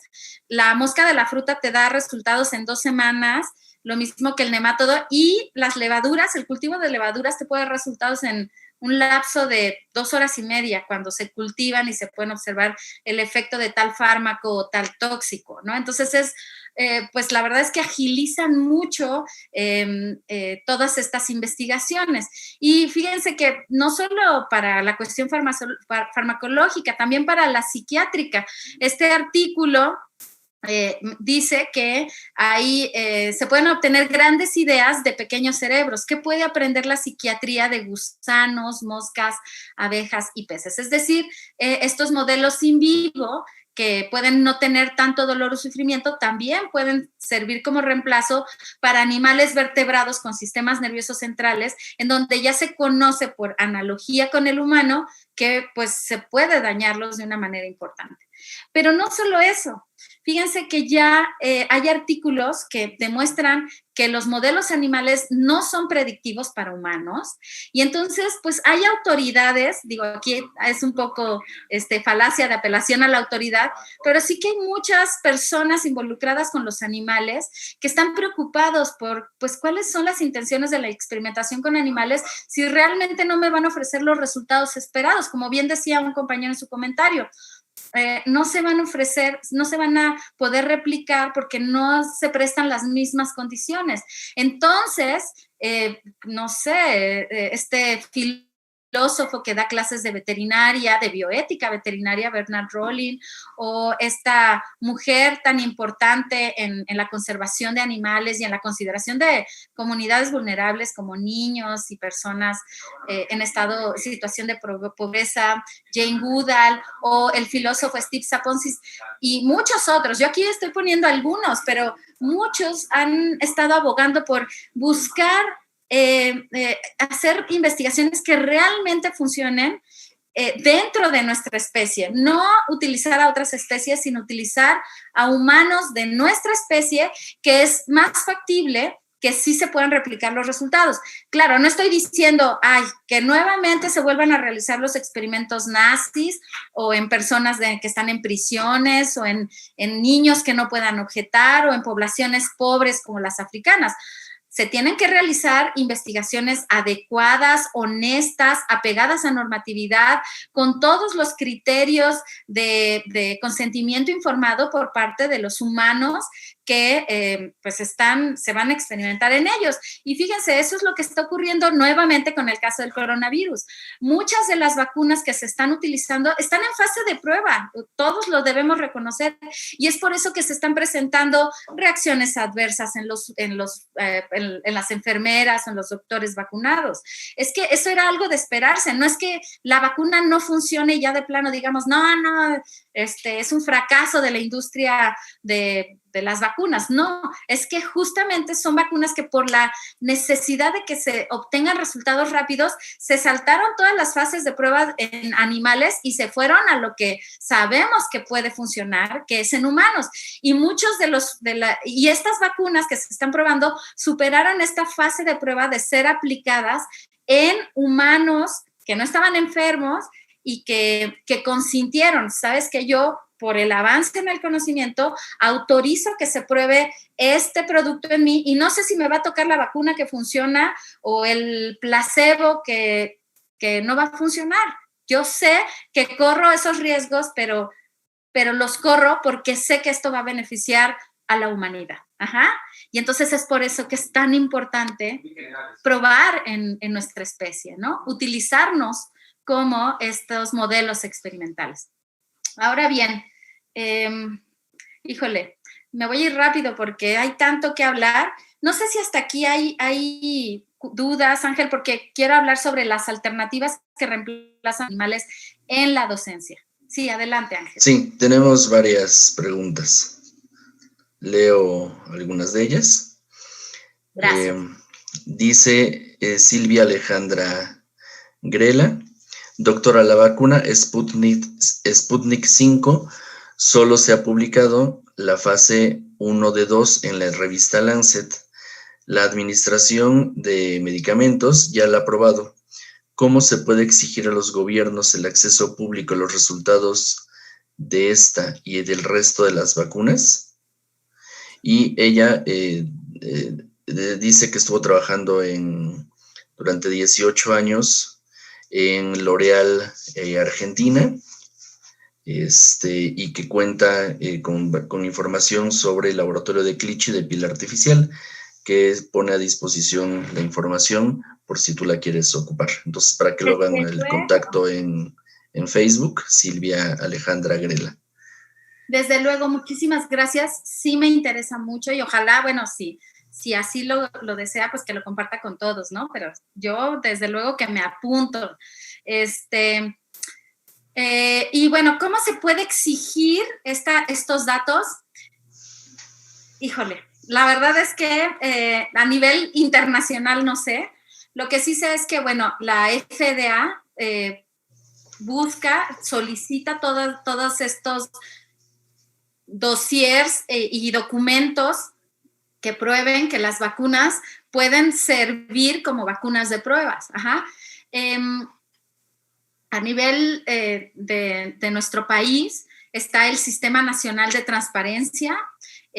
la mosca de la fruta te da resultados en 2 semanas, lo mismo que el nemátodo, y las levaduras, el cultivo de levaduras te puede dar resultados en un lapso de 2 horas y media cuando se cultivan y se pueden observar el efecto de tal fármaco o tal tóxico, ¿no? Entonces pues la verdad es que agilizan mucho todas estas investigaciones. Y fíjense que no solo para la cuestión farmacológica, también para la psiquiátrica. Este artículo dice que ahí se pueden obtener grandes ideas de pequeños cerebros. ¿Qué puede aprender la psiquiatría de gusanos, moscas, abejas y peces? Es decir, estos modelos in vivo que pueden no tener tanto dolor o sufrimiento, también pueden servir como reemplazo para animales vertebrados con sistemas nerviosos centrales, en donde ya se conoce por analogía con el humano que pues se puede dañarlos de una manera importante. Pero no solo eso. Fíjense que ya hay artículos que demuestran que los modelos animales no son predictivos para humanos y entonces pues hay autoridades, digo aquí es un poco falacia de apelación a la autoridad, pero sí que hay muchas personas involucradas con los animales que están preocupados por pues cuáles son las intenciones de la experimentación con animales si realmente no me van a ofrecer los resultados esperados, como bien decía un compañero en su comentario. No se van a ofrecer, no se van a poder replicar porque no se prestan las mismas condiciones. Entonces, no sé, este filósofo que da clases de veterinaria, de bioética veterinaria, Bernard Rollin, o esta mujer tan importante en la conservación de animales y en la consideración de comunidades vulnerables como niños y personas en situación de pobreza, Jane Goodall, o el filósofo Steve Saponsis, y muchos otros. Yo aquí estoy poniendo algunos, pero muchos han estado abogando por buscar hacer investigaciones que realmente funcionen dentro de nuestra especie, no utilizar a otras especies, sino utilizar a humanos de nuestra especie, que es más factible que sí se puedan replicar los resultados. Claro, no estoy diciendo, que nuevamente se vuelvan a realizar los experimentos nazis o en personas que están en prisiones o en niños que no puedan objetar o en poblaciones pobres como las africanas. Se tienen que realizar investigaciones adecuadas, honestas, apegadas a normatividad, con todos los criterios de consentimiento informado por parte de los humanos que pues se van a experimentar en ellos. Y fíjense, eso es lo que está ocurriendo nuevamente con el caso del coronavirus. Muchas de las vacunas que se están utilizando están en fase de prueba, todos lo debemos reconocer, y es por eso que se están presentando reacciones adversas en las enfermeras o en los doctores vacunados. Es que eso era algo de esperarse, no es que la vacuna no funcione y ya de plano digamos, no, es un fracaso de la industria de las vacunas. No, es que justamente son vacunas que por la necesidad de que se obtengan resultados rápidos, se saltaron todas las fases de pruebas en animales y se fueron a lo que sabemos que puede funcionar, que es en humanos. Y muchos y estas vacunas que se están probando superaron esta fase de prueba de ser aplicadas en humanos que no estaban enfermos y que consintieron. Sabes que yo, por el avance en el conocimiento, autorizo que se pruebe este producto en mí y no sé si me va a tocar la vacuna que funciona o el placebo que no va a funcionar. Yo sé que corro esos riesgos, pero los corro porque sé que esto va a beneficiar a la humanidad. Y entonces es por eso que es tan importante probar en nuestra especie, ¿no? Utilizarnos como estos modelos experimentales. Ahora bien, híjole, me voy a ir rápido porque hay tanto que hablar. No sé si hasta aquí hay dudas, Ángel, porque quiero hablar sobre las alternativas que reemplazan animales en la docencia. Sí, adelante, Ángel. Sí, tenemos varias preguntas. Leo algunas de ellas. Gracias. Dice Silvia Alejandra Grela: doctora, la vacuna Sputnik 5 solo se ha publicado la fase 1 de 2 en la revista Lancet. La Administración de Medicamentos ya la ha aprobado. ¿Cómo se puede exigir a los gobiernos el acceso público a los resultados de esta y del resto de las vacunas? Y ella dice que estuvo trabajando durante 18 años en L'Oréal Argentina, y que cuenta con información sobre el laboratorio de Clichy de piel artificial, que pone a disposición la información por si tú la quieres ocupar. Entonces, para que lo hagan el contacto en Facebook, Silvia Alejandra Grela. Desde luego, muchísimas gracias. Sí me interesa mucho y ojalá, bueno, si así lo desea, pues que lo comparta con todos, ¿no? Pero yo, desde luego que me apunto. Y bueno, ¿cómo se puede exigir estos datos? Híjole, la verdad es que a nivel internacional no sé. Lo que sí sé es que, bueno, la FDA solicita todos estos dossiers y documentos que prueben que las vacunas pueden servir como vacunas de pruebas. A nivel de nuestro país está el Sistema Nacional de Transparencia,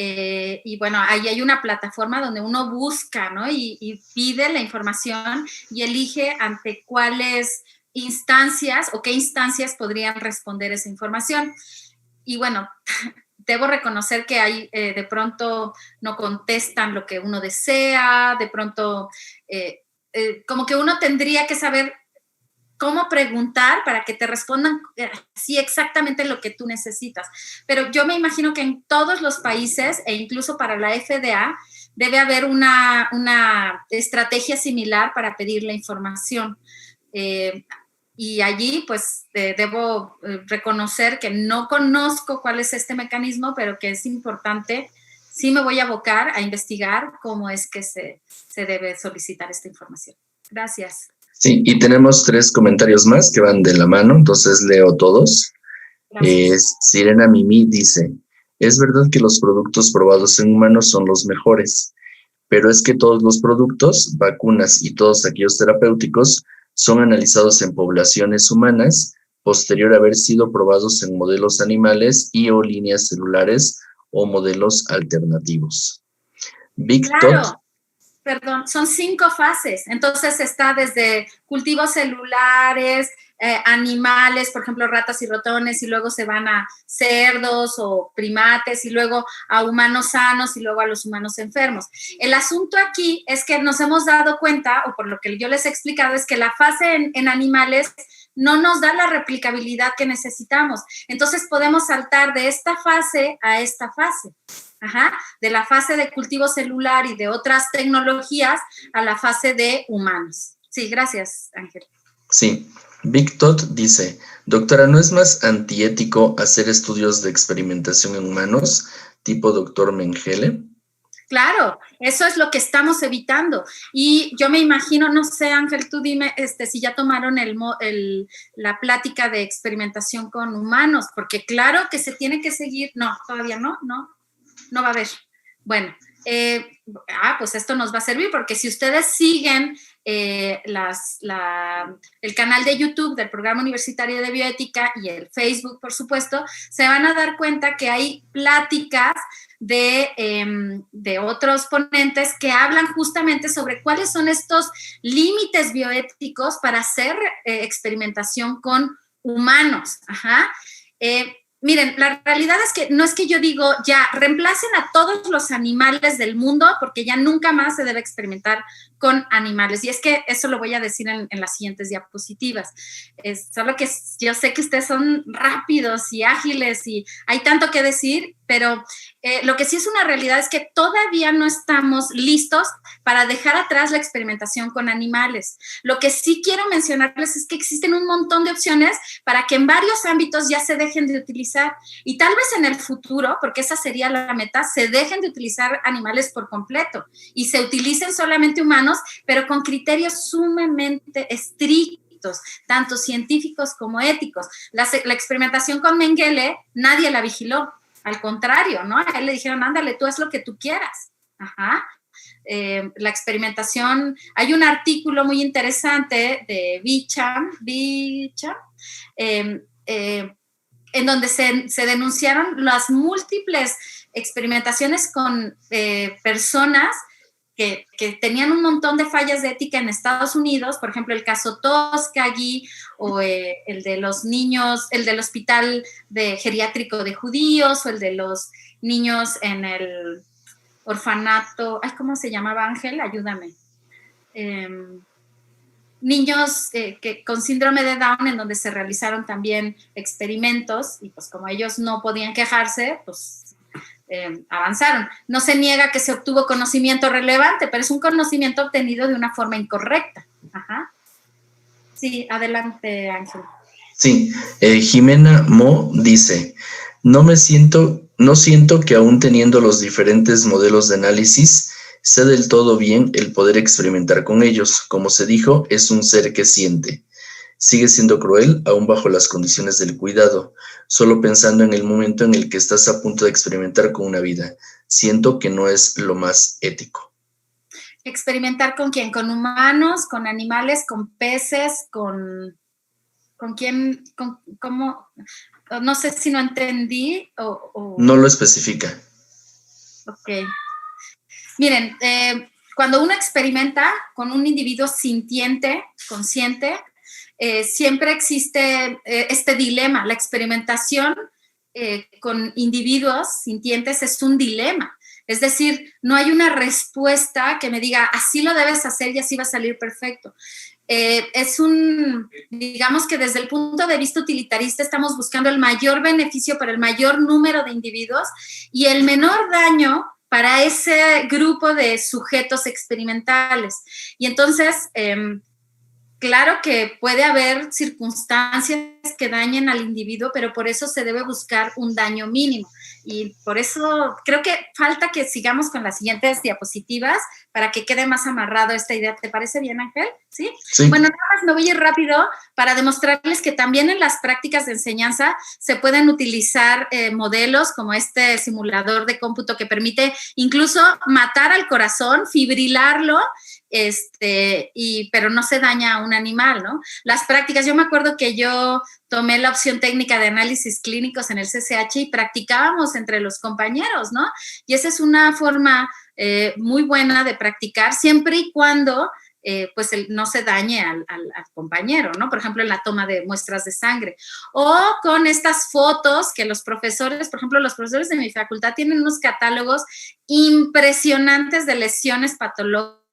y bueno, ahí hay una plataforma donde uno busca, ¿no? y pide la información y elige ante cuáles instancias o qué instancias podrían responder esa información. Y bueno, debo reconocer que hay, de pronto no contestan lo que uno desea, de pronto como que uno tendría que saber cómo preguntar para que te respondan sí exactamente lo que tú necesitas. Pero yo me imagino que en todos los países, e incluso para la FDA, debe haber una estrategia similar para pedir la información. Y allí, pues, debo reconocer que no conozco cuál es este mecanismo, pero que es importante. Sí me voy a abocar a investigar cómo es que se debe solicitar esta información. Gracias. Sí, y tenemos 3 comentarios más que van de la mano, entonces leo todos. Sirena Mimi dice, es verdad que los productos probados en humanos son los mejores, pero es que todos los productos, vacunas y todos aquellos terapéuticos son analizados en poblaciones humanas posterior a haber sido probados en modelos animales y o líneas celulares o modelos alternativos. Big Tot. Perdón, son 5 fases. Entonces está desde cultivos celulares, animales, por ejemplo, ratas y ratones, y luego se van a cerdos o primates, y luego a humanos sanos, y luego a los humanos enfermos. El asunto aquí es que nos hemos dado cuenta, o por lo que yo les he explicado, es que la fase en animales no nos da la replicabilidad que necesitamos. Entonces podemos saltar de esta fase a esta fase. De la fase de cultivo celular y de otras tecnologías a la fase de humanos. Sí, gracias, Ángel. Sí, Big Tot dice, doctora, ¿no es más antiético hacer estudios de experimentación en humanos, tipo doctor Mengele? Claro, eso es lo que estamos evitando. Y yo me imagino, no sé, Ángel, tú dime si ya tomaron la plática de experimentación con humanos, porque claro que se tiene que seguir, no, todavía no va a haber. Bueno, pues esto nos va a servir, porque si ustedes siguen el canal de YouTube del Programa Universitario de Bioética y el Facebook, por supuesto, se van a dar cuenta que hay pláticas de otros ponentes que hablan justamente sobre cuáles son estos límites bioéticos para hacer experimentación con humanos. Miren, la realidad es que no es que yo digo ya reemplacen a todos los animales del mundo porque ya nunca más se debe experimentar con animales. Y es que eso lo voy a decir en las siguientes diapositivas. Solo que yo sé que ustedes son rápidos y ágiles y hay tanto que decir, pero lo que sí es una realidad es que todavía no estamos listos para dejar atrás la experimentación con animales. Lo que sí quiero mencionarles es que existen un montón de opciones para que en varios ámbitos ya se dejen de utilizar y tal vez en el futuro, porque esa sería la meta, se dejen de utilizar animales por completo y se utilicen solamente humanos, pero con criterios sumamente estrictos, tanto científicos como éticos. La experimentación con Mengele, nadie la vigiló. Al contrario, ¿no? A él le dijeron, ándale, tú haz lo que tú quieras. La experimentación, hay un artículo muy interesante de Bicham, en donde se denunciaron las múltiples experimentaciones con personas que tenían un montón de fallas de ética en Estados Unidos, por ejemplo, el caso Tuskegee o el de los niños, el del hospital geriátrico de judíos o el de los niños en el orfanato, ¿cómo se llamaba, Ángel? Ayúdame. Niños con síndrome de Down, en donde se realizaron también experimentos y pues como ellos no podían quejarse, pues avanzaron. No se niega que se obtuvo conocimiento relevante, pero es un conocimiento obtenido de una forma incorrecta. Ajá. Sí, adelante, Ángel. Sí, Jimena Mo dice, no siento que aún teniendo los diferentes modelos de análisis, sea del todo bien el poder experimentar con ellos. Como se dijo, es un ser que siente. Sigue siendo cruel aún bajo las condiciones del cuidado, solo pensando en el momento en el que estás a punto de experimentar con una vida. Siento que no es lo más ético. ¿Experimentar con quién? ¿Con humanos? ¿Con animales? ¿Con peces? ¿Con quién? ¿Cómo? No sé si no entendí o... No lo especifica. Ok. Miren, cuando uno experimenta con un individuo sintiente, consciente, siempre existe este dilema. La experimentación con individuos sintientes es un dilema. Es decir, no hay una respuesta que me diga, así lo debes hacer y así va a salir perfecto. Digamos que desde el punto de vista utilitarista estamos buscando el mayor beneficio para el mayor número de individuos y el menor daño para ese grupo de sujetos experimentales. Y entonces, claro que puede haber circunstancias que dañen al individuo, pero por eso se debe buscar un daño mínimo. Y por eso creo que falta que sigamos con las siguientes diapositivas para que quede más amarrado esta idea. ¿Te parece bien, Ángel? ¿Sí? Sí. Bueno, nada más me voy a ir rápido para demostrarles que también en las prácticas de enseñanza se pueden utilizar modelos como este simulador de cómputo que permite incluso matar al corazón, fibrilarlo, pero no se daña a un animal, ¿no? Las prácticas, yo me acuerdo que yo tomé la opción técnica de análisis clínicos en el CCH y practicábamos entre los compañeros, ¿no? Y esa es una forma muy buena de practicar siempre y cuando pues no se dañe al compañero, ¿no? Por ejemplo, en la toma de muestras de sangre. O con estas fotos que los profesores, por ejemplo, los profesores de mi facultad tienen unos catálogos impresionantes de lesiones patológicas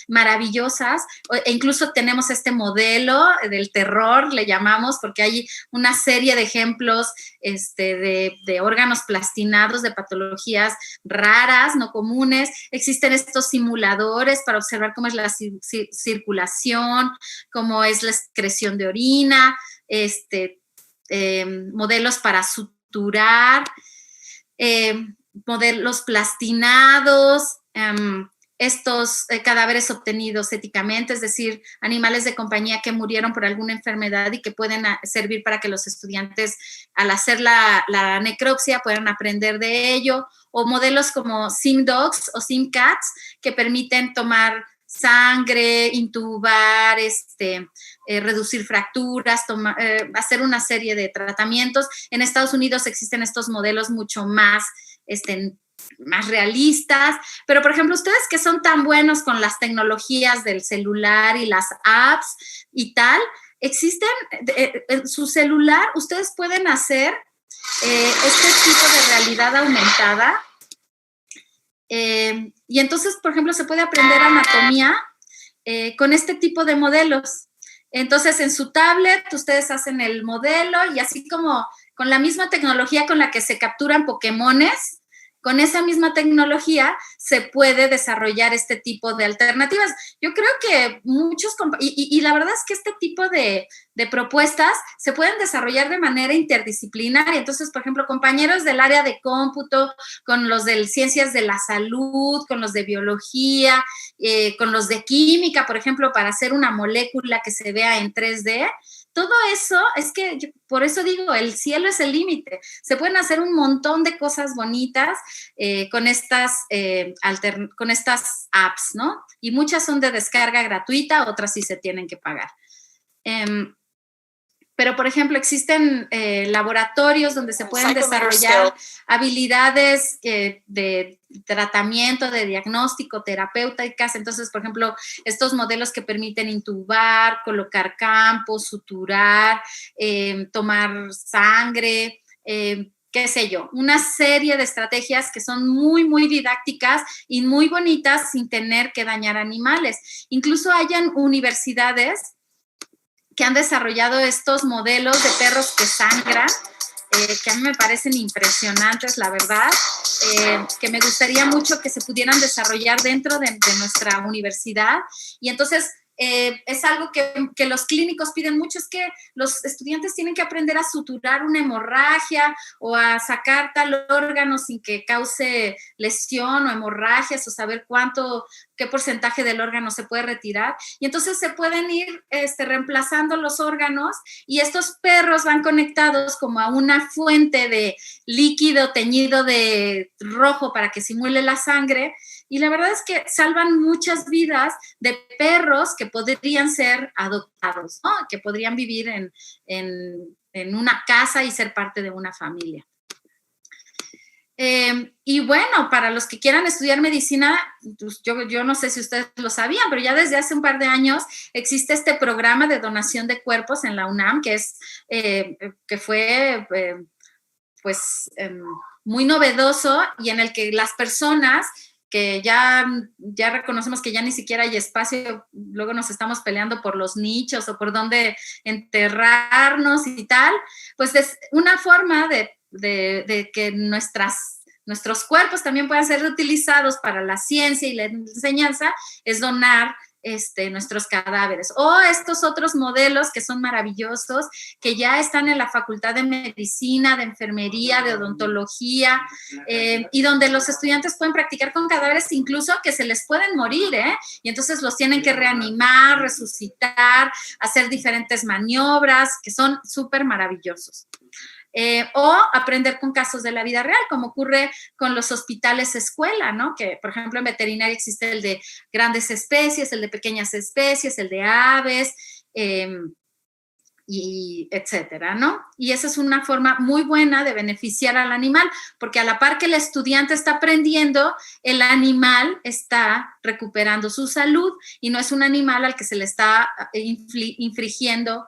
maravillosas, e incluso tenemos este modelo del terror, le llamamos, porque hay una serie de ejemplos de órganos plastinados, de patologías raras, no comunes. Existen estos simuladores para observar cómo es la circulación, cómo es la excreción de orina, modelos para suturar, modelos plastinados, estos cadáveres obtenidos éticamente, es decir, animales de compañía que murieron por alguna enfermedad y que pueden servir para que los estudiantes, al hacer la necropsia, puedan aprender de ello, o modelos como SimDogs o SimCats, que permiten tomar sangre, intubar, reducir fracturas, hacer una serie de tratamientos. En Estados Unidos existen estos modelos mucho más realistas, pero por ejemplo, ustedes que son tan buenos con las tecnologías del celular y las apps y tal, existen en su celular, ustedes pueden hacer este tipo de realidad aumentada y entonces, por ejemplo, se puede aprender anatomía con este tipo de modelos. Entonces, en su tablet, ustedes hacen el modelo y así como con la misma tecnología con la que se capturan Pokémones, con esa misma tecnología se puede desarrollar este tipo de alternativas. Yo creo que muchos, y la verdad es que este tipo de propuestas se pueden desarrollar de manera interdisciplinaria. Entonces, por ejemplo, compañeros del área de cómputo, con los de ciencias de la salud, con los de biología, con los de química, por ejemplo, para hacer una molécula que se vea en 3D. Todo eso, es que por eso digo, el cielo es el límite. Se pueden hacer un montón de cosas bonitas con estas apps, ¿no? Y muchas son de descarga gratuita, otras sí se tienen que pagar. Pero, por ejemplo, existen laboratorios donde se pueden desarrollar habilidades de tratamiento, de diagnóstico, terapéuticas. Entonces, por ejemplo, estos modelos que permiten intubar, colocar campos, suturar, tomar sangre, qué sé yo, una serie de estrategias que son muy, muy didácticas y muy bonitas sin tener que dañar animales. Incluso hayan universidades que han desarrollado estos modelos de perros que sangran, que a mí me parecen impresionantes, la verdad, que me gustaría mucho que se pudieran desarrollar dentro de nuestra universidad. Y entonces es algo que los clínicos piden mucho, es que los estudiantes tienen que aprender a suturar una hemorragia o a sacar tal órgano sin que cause lesión o hemorragias, o saber qué porcentaje del órgano se puede retirar. Y entonces se pueden ir reemplazando los órganos, y estos perros van conectados como a una fuente de líquido teñido de rojo para que simule la sangre. Y la verdad es que salvan muchas vidas de perros que podrían ser adoptados, ¿no? Que podrían vivir en una casa y ser parte de una familia. Y bueno, para los que quieran estudiar medicina, pues yo no sé si ustedes lo sabían, pero ya desde hace un par de años existe este programa de donación de cuerpos en la UNAM, que fue muy novedoso, y en el que las personas que ya reconocemos que ya ni siquiera hay espacio, luego nos estamos peleando por los nichos o por dónde enterrarnos y tal, pues es una forma de que nuestros cuerpos también puedan ser utilizados para la ciencia y la enseñanza, es donar nuestros cadáveres, o estos otros modelos que son maravillosos, que ya están en la Facultad de Medicina, de Enfermería, de Odontología, y donde los estudiantes pueden practicar con cadáveres incluso que se les pueden morir, y entonces los tienen que reanimar, resucitar, hacer diferentes maniobras que son súper maravillosos. O aprender con casos de la vida real, como ocurre con los hospitales escuela, ¿no? Que, por ejemplo, en veterinaria existe el de grandes especies, el de pequeñas especies, el de aves, y etcétera, ¿no? Y esa es una forma muy buena de beneficiar al animal, porque a la par que el estudiante está aprendiendo, el animal está recuperando su salud, y no es un animal al que se le está infligiendo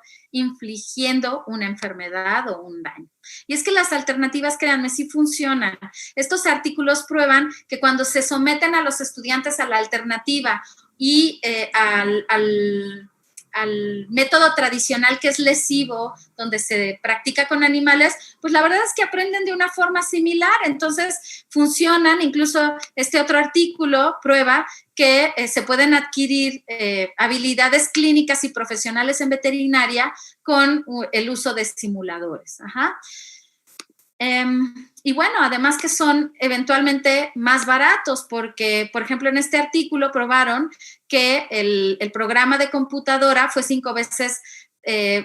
una enfermedad o un daño. Y es que las alternativas, créanme, sí funcionan. Estos artículos prueban que cuando se someten a los estudiantes a la alternativa y al método tradicional, que es lesivo, donde se practica con animales, pues la verdad es que aprenden de una forma similar, entonces funcionan. Incluso este otro artículo prueba que se pueden adquirir habilidades clínicas y profesionales en veterinaria con el uso de simuladores. Ajá. Y bueno, además que son eventualmente más baratos, porque, por ejemplo, en este artículo probaron que el programa de computadora fue 5 veces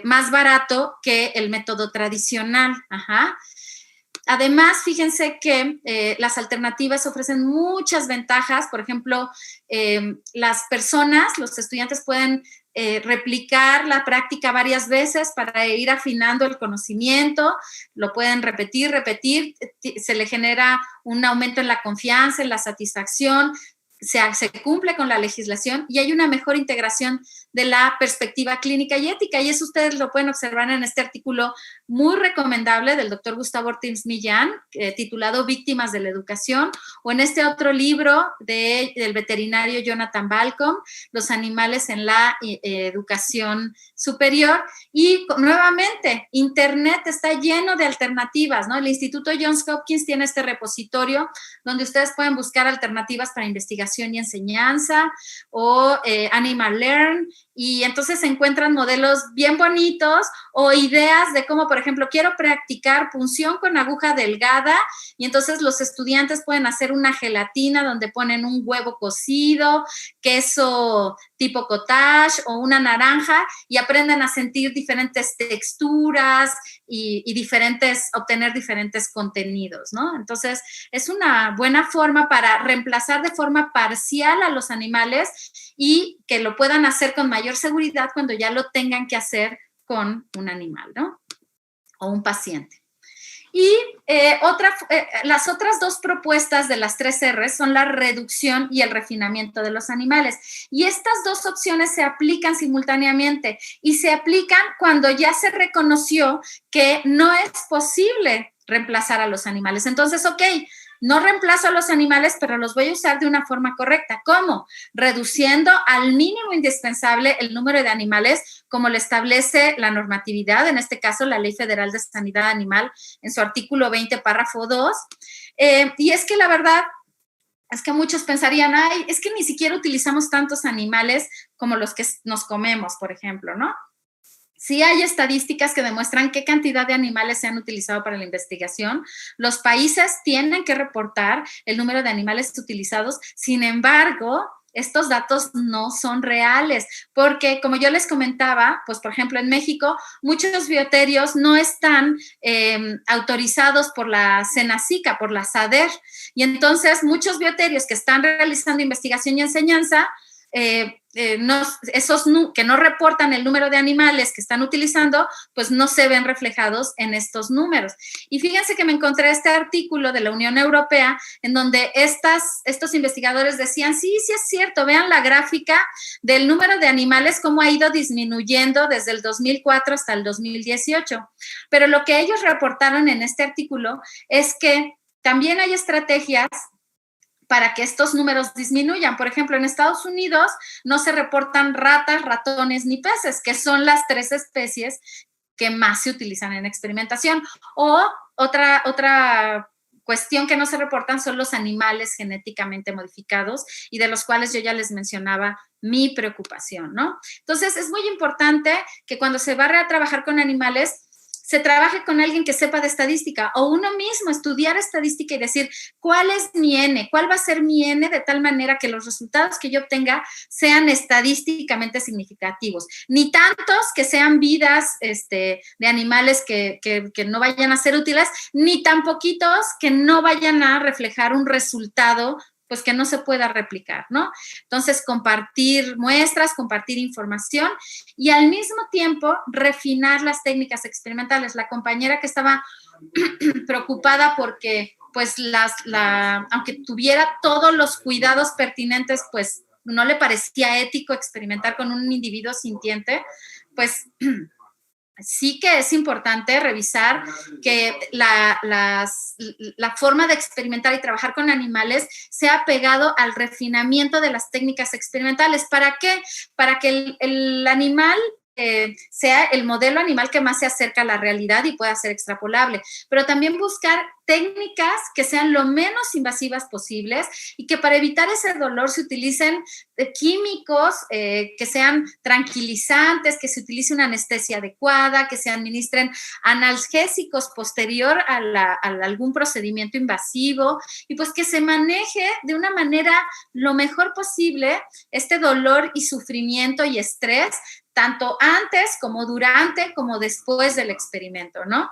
más barato que el método tradicional. Ajá. Además, fíjense que las alternativas ofrecen muchas ventajas. Por ejemplo, las personas, los estudiantes pueden replicar la práctica varias veces para ir afinando el conocimiento, lo pueden repetir, se le genera un aumento en la confianza, en la satisfacción, se cumple con la legislación y hay una mejor integración de la perspectiva clínica y ética. Y eso ustedes lo pueden observar en este artículo muy recomendable del doctor Gustavo Ortiz Millán, titulado Víctimas de la Educación, o en este otro libro del veterinario Jonathan Balcom, Los animales en la educación superior. Y nuevamente, Internet está lleno de alternativas, ¿no? El Instituto Johns Hopkins tiene este repositorio donde ustedes pueden buscar alternativas para investigación y enseñanza, o Animal Learn, y entonces se encuentran modelos bien bonitos o ideas de cómo, por ejemplo, quiero practicar punción con aguja delgada, y entonces los estudiantes pueden hacer una gelatina donde ponen un huevo cocido, queso tipo cottage o una naranja, y aprenden a sentir diferentes texturas y obtener diferentes contenidos, ¿no? Entonces, es una buena forma para reemplazar de forma parcial a los animales y que lo puedan hacer con mayor seguridad cuando ya lo tengan que hacer con un animal, ¿no? O un paciente. Y las otras dos propuestas de las 3 R's son la reducción y el refinamiento de los animales. Y estas dos opciones se aplican simultáneamente y se aplican cuando ya se reconoció que no es posible reemplazar a los animales. Entonces, ok, no reemplazo a los animales, pero los voy a usar de una forma correcta. ¿Cómo? Reduciendo al mínimo indispensable el número de animales, como lo establece la normatividad, en este caso la Ley Federal de Sanidad Animal, en su artículo 20, párrafo 2. Y es que la verdad es que muchos pensarían, ay, es que ni siquiera utilizamos tantos animales como los que nos comemos, por ejemplo, ¿no? Sí hay estadísticas que demuestran qué cantidad de animales se han utilizado para la investigación. Los países tienen que reportar el número de animales utilizados. Sin embargo, estos datos no son reales, porque como yo les comentaba, pues por ejemplo en México, muchos bioterios no están autorizados por la Senacica, por la SADER, y entonces muchos bioterios que están realizando investigación y enseñanza, esos que no reportan el número de animales que están utilizando, pues no se ven reflejados en estos números. Y fíjense que me encontré este artículo de la Unión Europea en donde estos investigadores decían, sí es cierto, vean la gráfica del número de animales, cómo ha ido disminuyendo desde el 2004 hasta el 2018. Pero lo que ellos reportaron en este artículo es que también hay estrategias para que estos números disminuyan. Por ejemplo, en Estados Unidos no se reportan ratas, ratones ni peces, que son las 3 especies que más se utilizan en experimentación. O otra cuestión que no se reportan son los animales genéticamente modificados y de los cuales yo ya les mencionaba mi preocupación, ¿no? Entonces, es muy importante que cuando se va a trabajar con animales, se trabaje con alguien que sepa de estadística o uno mismo estudiar estadística y decir, ¿cuál es mi N? ¿Cuál va a ser mi N? De tal manera que los resultados que yo obtenga sean estadísticamente significativos. Ni tantos que sean vidas de animales que no vayan a ser útiles, ni tan poquitos que no vayan a reflejar un resultado pues que no se pueda replicar, ¿no? Entonces, compartir muestras, compartir información y al mismo tiempo refinar las técnicas experimentales. La compañera que estaba preocupada porque, pues, aunque tuviera todos los cuidados pertinentes, pues, no le parecía ético experimentar con un individuo sintiente, pues sí que es importante revisar que la forma de experimentar y trabajar con animales sea pegado al refinamiento de las técnicas experimentales. ¿Para qué? Para que el animal sea el modelo animal que más se acerca a la realidad y pueda ser extrapolable, pero también buscar técnicas que sean lo menos invasivas posibles y que para evitar ese dolor se utilicen químicos que sean tranquilizantes, que se utilice una anestesia adecuada, que se administren analgésicos posterior a algún procedimiento invasivo y pues que se maneje de una manera lo mejor posible este dolor y sufrimiento y estrés tanto antes como durante como después del experimento, ¿no?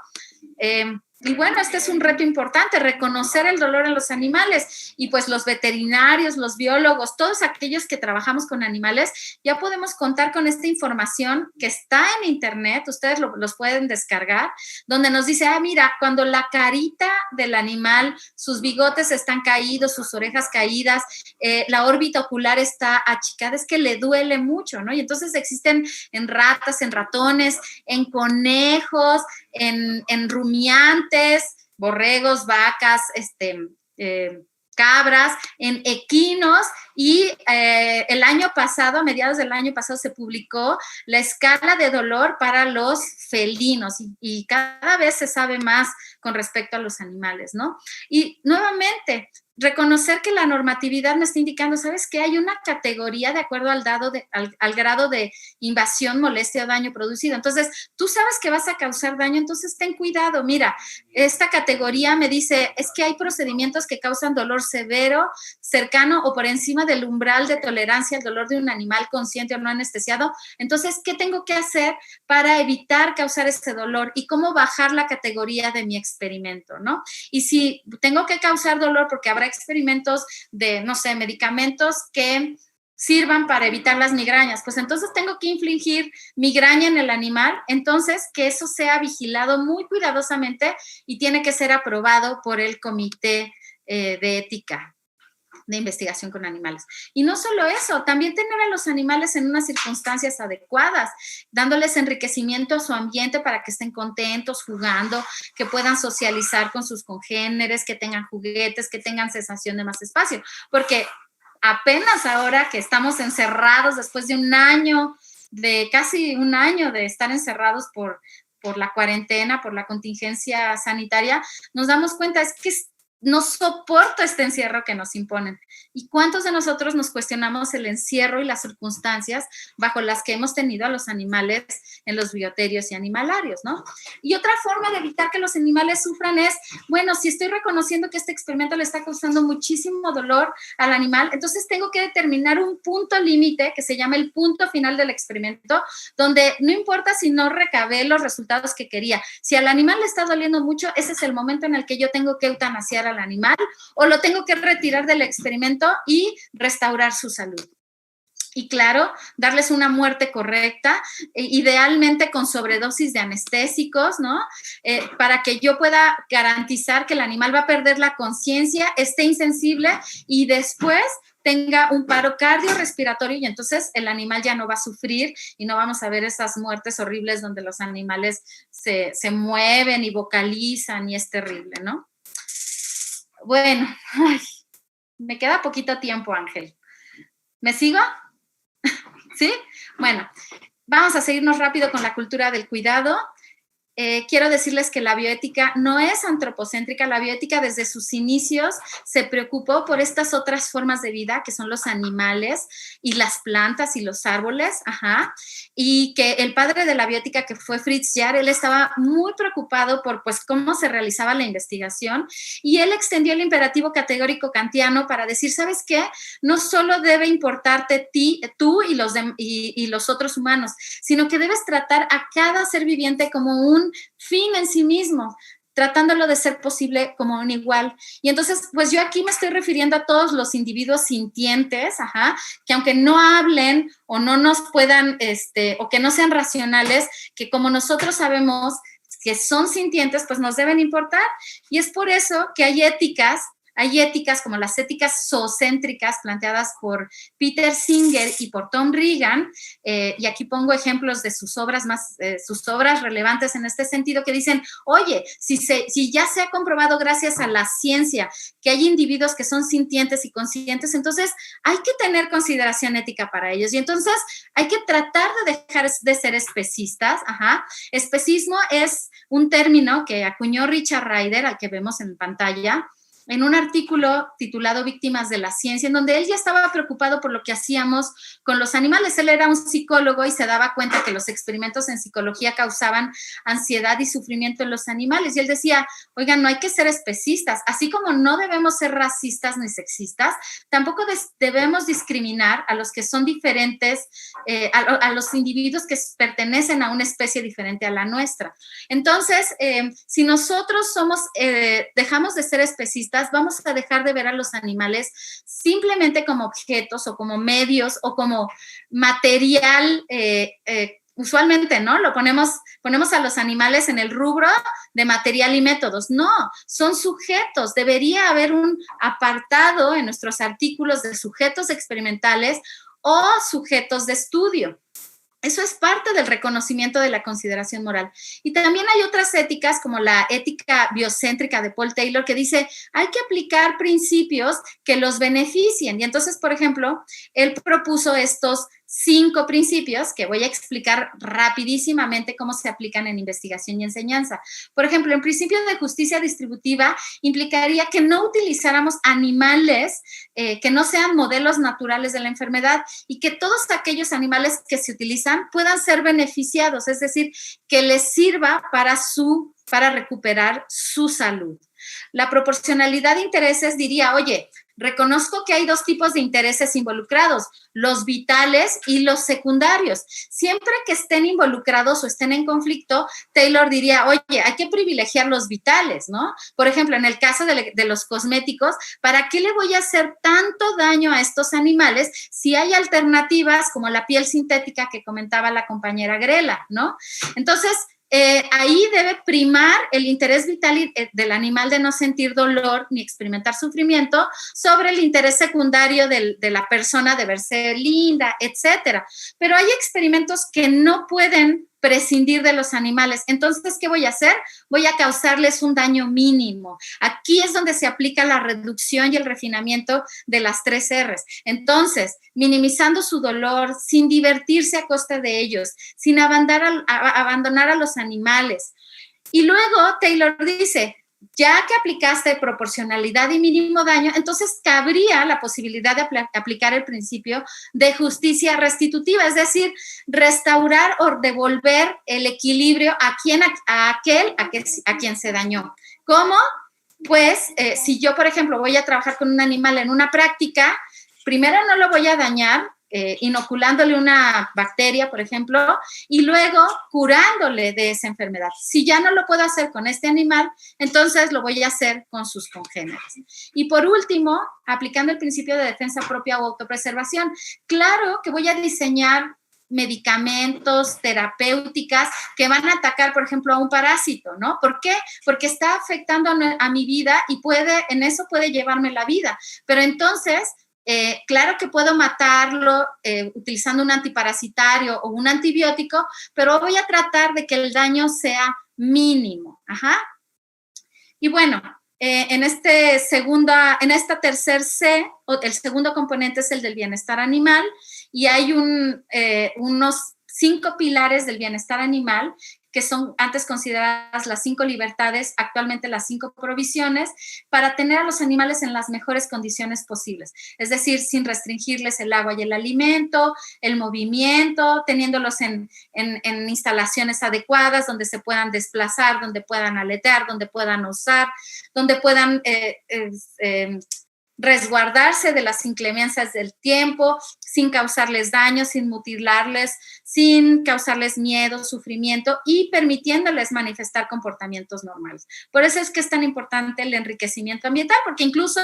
Y bueno, este es un reto importante, reconocer el dolor en los animales y pues los veterinarios, los biólogos, todos aquellos que trabajamos con animales, ya podemos contar con esta información que está en internet, ustedes los pueden descargar, donde nos dice, mira, cuando la carita del animal, sus bigotes están caídos, sus orejas caídas, la órbita ocular está achicada, es que le duele mucho, ¿no? Y entonces existen en ratas, en ratones, en conejos, en rumiantes, borregos, vacas, cabras, en equinos y el año pasado, a mediados del año pasado, se publicó la escala de dolor para los felinos y cada vez se sabe más con respecto a los animales, ¿no? Y nuevamente, reconocer que la normatividad me está indicando, ¿sabes qué? Hay una categoría de acuerdo al grado de invasión, molestia o daño producido. Entonces, tú sabes que vas a causar daño, entonces ten cuidado. Mira, esta categoría me dice, es que hay procedimientos que causan dolor severo, cercano o por encima del umbral de tolerancia al dolor de un animal consciente o no anestesiado. Entonces, ¿qué tengo que hacer para evitar causar ese dolor? ¿Y cómo bajar la categoría de mi experimento, no? Y si tengo que causar dolor porque habrá experimentos de, no sé, medicamentos que sirvan para evitar las migrañas. Pues entonces tengo que infligir migraña en el animal, entonces que eso sea vigilado muy cuidadosamente y tiene que ser aprobado por el comité de ética de investigación con animales. Y no solo eso, también tener a los animales en unas circunstancias adecuadas, dándoles enriquecimiento a su ambiente para que estén contentos, jugando, que puedan socializar con sus congéneres, que tengan juguetes, que tengan sensación de más espacio, porque apenas ahora que estamos encerrados después de casi un año de estar encerrados por la cuarentena, por la contingencia sanitaria, nos damos cuenta es que no soporto este encierro que nos imponen. ¿Y cuántos de nosotros nos cuestionamos el encierro y las circunstancias bajo las que hemos tenido a los animales en los bioterios y animalarios, ¿no? Y otra forma de evitar que los animales sufran es, bueno, si estoy reconociendo que este experimento le está causando muchísimo dolor al animal, entonces tengo que determinar un punto límite que se llama el punto final del experimento, donde no importa si no recabé los resultados que quería. Si al animal le está doliendo mucho, ese es el momento en el que yo tengo que eutanasiar al animal o lo tengo que retirar del experimento y restaurar su salud. Y claro, darles una muerte correcta, idealmente con sobredosis de anestésicos, ¿no? Para que yo pueda garantizar que el animal va a perder la conciencia, esté insensible y después tenga un paro cardiorrespiratorio y entonces el animal ya no va a sufrir y no vamos a ver esas muertes horribles donde los animales se mueven y vocalizan y es terrible, ¿no? Bueno, me queda poquito tiempo, Ángel. ¿Me sigo? ¿Sí? Bueno, vamos a seguirnos rápido con la cultura del cuidado. Quiero decirles que la bioética no es antropocéntrica. La bioética desde sus inicios se preocupó por estas otras formas de vida que son los animales y las plantas y los árboles, y que el padre de la bioética, que fue Fritz Jahr, él estaba muy preocupado por pues cómo se realizaba la investigación y él extendió el imperativo categórico kantiano para decir, ¿sabes qué? No solo debe importarte tú y los otros humanos, sino que debes tratar a cada ser viviente como un fin en sí mismo, tratándolo de ser posible como un igual. Y entonces, pues yo aquí me estoy refiriendo a todos los individuos sintientes, que aunque no hablen o no nos puedan, o que no sean racionales, que como nosotros sabemos que son sintientes, pues nos deben importar. Y es por eso que hay éticas como las éticas zoocéntricas planteadas por Peter Singer y por Tom Regan, y aquí pongo ejemplos de sus obras sus obras relevantes en este sentido, que dicen, oye, si ya se ha comprobado gracias a la ciencia que hay individuos que son sintientes y conscientes, entonces hay que tener consideración ética para ellos, y entonces hay que tratar de dejar de ser especistas. Especismo es un término que acuñó Richard Ryder, al que vemos en pantalla, en un artículo titulado Víctimas de la Ciencia, en donde él ya estaba preocupado por lo que hacíamos con los animales. Él era un psicólogo y se daba cuenta que los experimentos en psicología causaban ansiedad y sufrimiento en los animales. Y él decía, oigan, no hay que ser especistas. Así como no debemos ser racistas ni sexistas, tampoco debemos discriminar a los que son diferentes, a los individuos que pertenecen a una especie diferente a la nuestra. Entonces, si nosotros dejamos de ser especistas, vamos a dejar de ver a los animales simplemente como objetos o como medios o como material, usualmente, ¿no? Ponemos a los animales en el rubro de material y métodos. No, son sujetos. Debería haber un apartado en nuestros artículos de sujetos experimentales o sujetos de estudio. Eso es parte del reconocimiento de la consideración moral. Y también hay otras éticas, como la ética biocéntrica de Paul Taylor, que dice, hay que aplicar principios que los beneficien. Y entonces, por ejemplo, él propuso estos 5 principios que voy a explicar rapidísimamente cómo se aplican en investigación y enseñanza. Por ejemplo, el principio de justicia distributiva implicaría que no utilizáramos animales que no sean modelos naturales de la enfermedad y que todos aquellos animales que se utilizan puedan ser beneficiados, es decir, que les sirva para recuperar su salud. La proporcionalidad de intereses diría, oye, Reconozco que hay dos tipos de intereses involucrados, los vitales y los secundarios. Siempre que estén involucrados o estén en conflicto, Taylor diría, oye, hay que privilegiar los vitales, ¿no? Por ejemplo, en el caso de los cosméticos, ¿para qué le voy a hacer tanto daño a estos animales si hay alternativas como la piel sintética que comentaba la compañera Grela, ¿no? Entonces, ahí debe primar el interés vital del animal de no sentir dolor ni experimentar sufrimiento sobre el interés secundario de la persona de verse linda, etcétera. Pero hay experimentos que no pueden prescindir de los animales. Entonces, ¿qué voy a hacer? Voy a causarles un daño mínimo. Aquí es donde se aplica la reducción y el refinamiento de las 3 R's. Entonces, minimizando su dolor, sin divertirse a costa de ellos, sin abandonar a los animales. Y luego Taylor dice, ya que aplicaste proporcionalidad y mínimo daño, entonces cabría la posibilidad de aplicar el principio de justicia restitutiva, es decir, restaurar o devolver el equilibrio a quien se dañó. ¿Cómo? Pues si yo, por ejemplo, voy a trabajar con un animal en una práctica, primero no lo voy a dañar, inoculándole una bacteria, por ejemplo, y luego curándole de esa enfermedad. Si ya no lo puedo hacer con este animal, entonces lo voy a hacer con sus congéneres. Y por último, aplicando el principio de defensa propia o autopreservación, claro que voy a diseñar medicamentos, terapéuticas que van a atacar, por ejemplo, a un parásito, ¿no? ¿Por qué? Porque está afectando a mi vida y en eso puede llevarme la vida. Pero entonces, claro que puedo matarlo utilizando un antiparasitario o un antibiótico, pero voy a tratar de que el daño sea mínimo. Ajá. Y bueno, en esta tercer C, el segundo componente es el del bienestar animal y hay unos 5 pilares del bienestar animal que son antes consideradas las 5 libertades, actualmente las 5 provisiones, para tener a los animales en las mejores condiciones posibles. Es decir, sin restringirles el agua y el alimento, el movimiento, teniéndolos en instalaciones adecuadas, donde se puedan desplazar, donde puedan aletear, donde puedan usar, donde puedan resguardarse de las inclemencias del tiempo, sin causarles daño, sin mutilarles, sin causarles miedo, sufrimiento y permitiéndoles manifestar comportamientos normales. Por eso es que es tan importante el enriquecimiento ambiental, porque incluso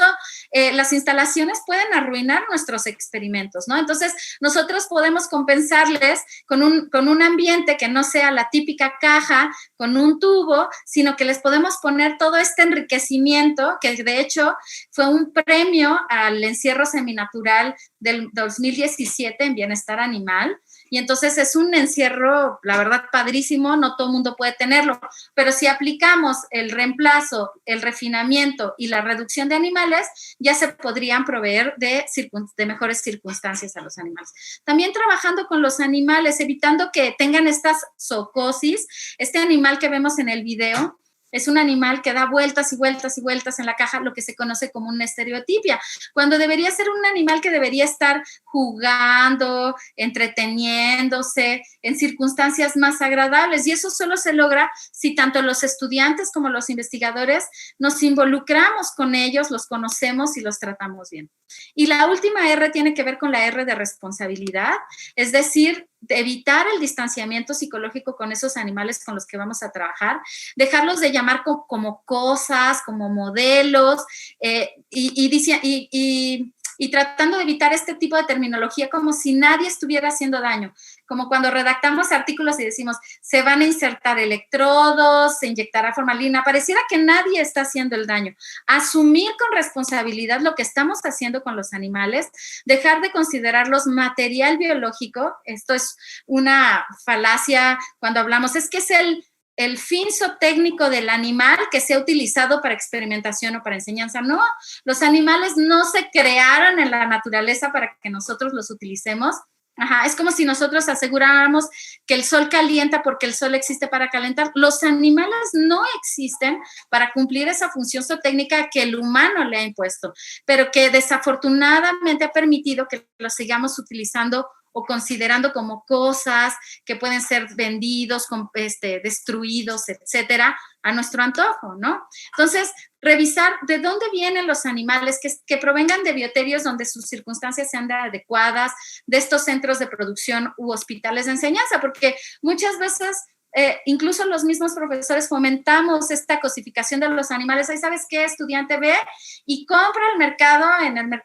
las instalaciones pueden arruinar nuestros experimentos, ¿no? Entonces, nosotros podemos compensarles con un ambiente que no sea la típica caja con un tubo, sino que les podemos poner todo este enriquecimiento, que de hecho fue un premio al encierro seminatural del 2017 en bienestar animal. Y entonces es un encierro, la verdad, padrísimo, no todo el mundo puede tenerlo, pero si aplicamos el reemplazo, el refinamiento y la reducción de animales, ya se podrían proveer de mejores circunstancias a los animales. También trabajando con los animales, evitando que tengan estas zoocosis. Este animal que vemos en el video es un animal que da vueltas y vueltas y vueltas en la caja, lo que se conoce como una estereotipia, cuando debería ser un animal que debería estar jugando, entreteniéndose en circunstancias más agradables. Y eso solo se logra si tanto los estudiantes como los investigadores nos involucramos con ellos, los conocemos y los tratamos bien. Y la última R tiene que ver con la R de responsabilidad, es decir, de evitar el distanciamiento psicológico con esos animales con los que vamos a trabajar, dejarlos de llamar como cosas, como modelos, y tratando de evitar este tipo de terminología como si nadie estuviera haciendo daño, como cuando redactamos artículos y decimos, se van a insertar electrodos, se inyectará formalina, pareciera que nadie está haciendo el daño. Asumir con responsabilidad lo que estamos haciendo con los animales, dejar de considerarlos material biológico, esto es una falacia cuando hablamos, es que es el fin zootécnico del animal que sea utilizado para experimentación o para enseñanza. No, los animales no se crearon en la naturaleza para que nosotros los utilicemos. Ajá, es como si nosotros aseguráramos que el sol calienta porque el sol existe para calentar. Los animales no existen para cumplir esa función zootécnica que el humano le ha impuesto, pero que desafortunadamente ha permitido que los sigamos utilizando o considerando como cosas que pueden ser vendidos, destruidos, etcétera, a nuestro antojo, ¿no? Entonces, revisar de dónde vienen los animales que provengan de bioterios donde sus circunstancias sean adecuadas, de estos centros de producción u hospitales de enseñanza, porque muchas veces incluso los mismos profesores fomentamos esta cosificación de los animales. Ahí, ¿sabes qué? Estudiante ve y compra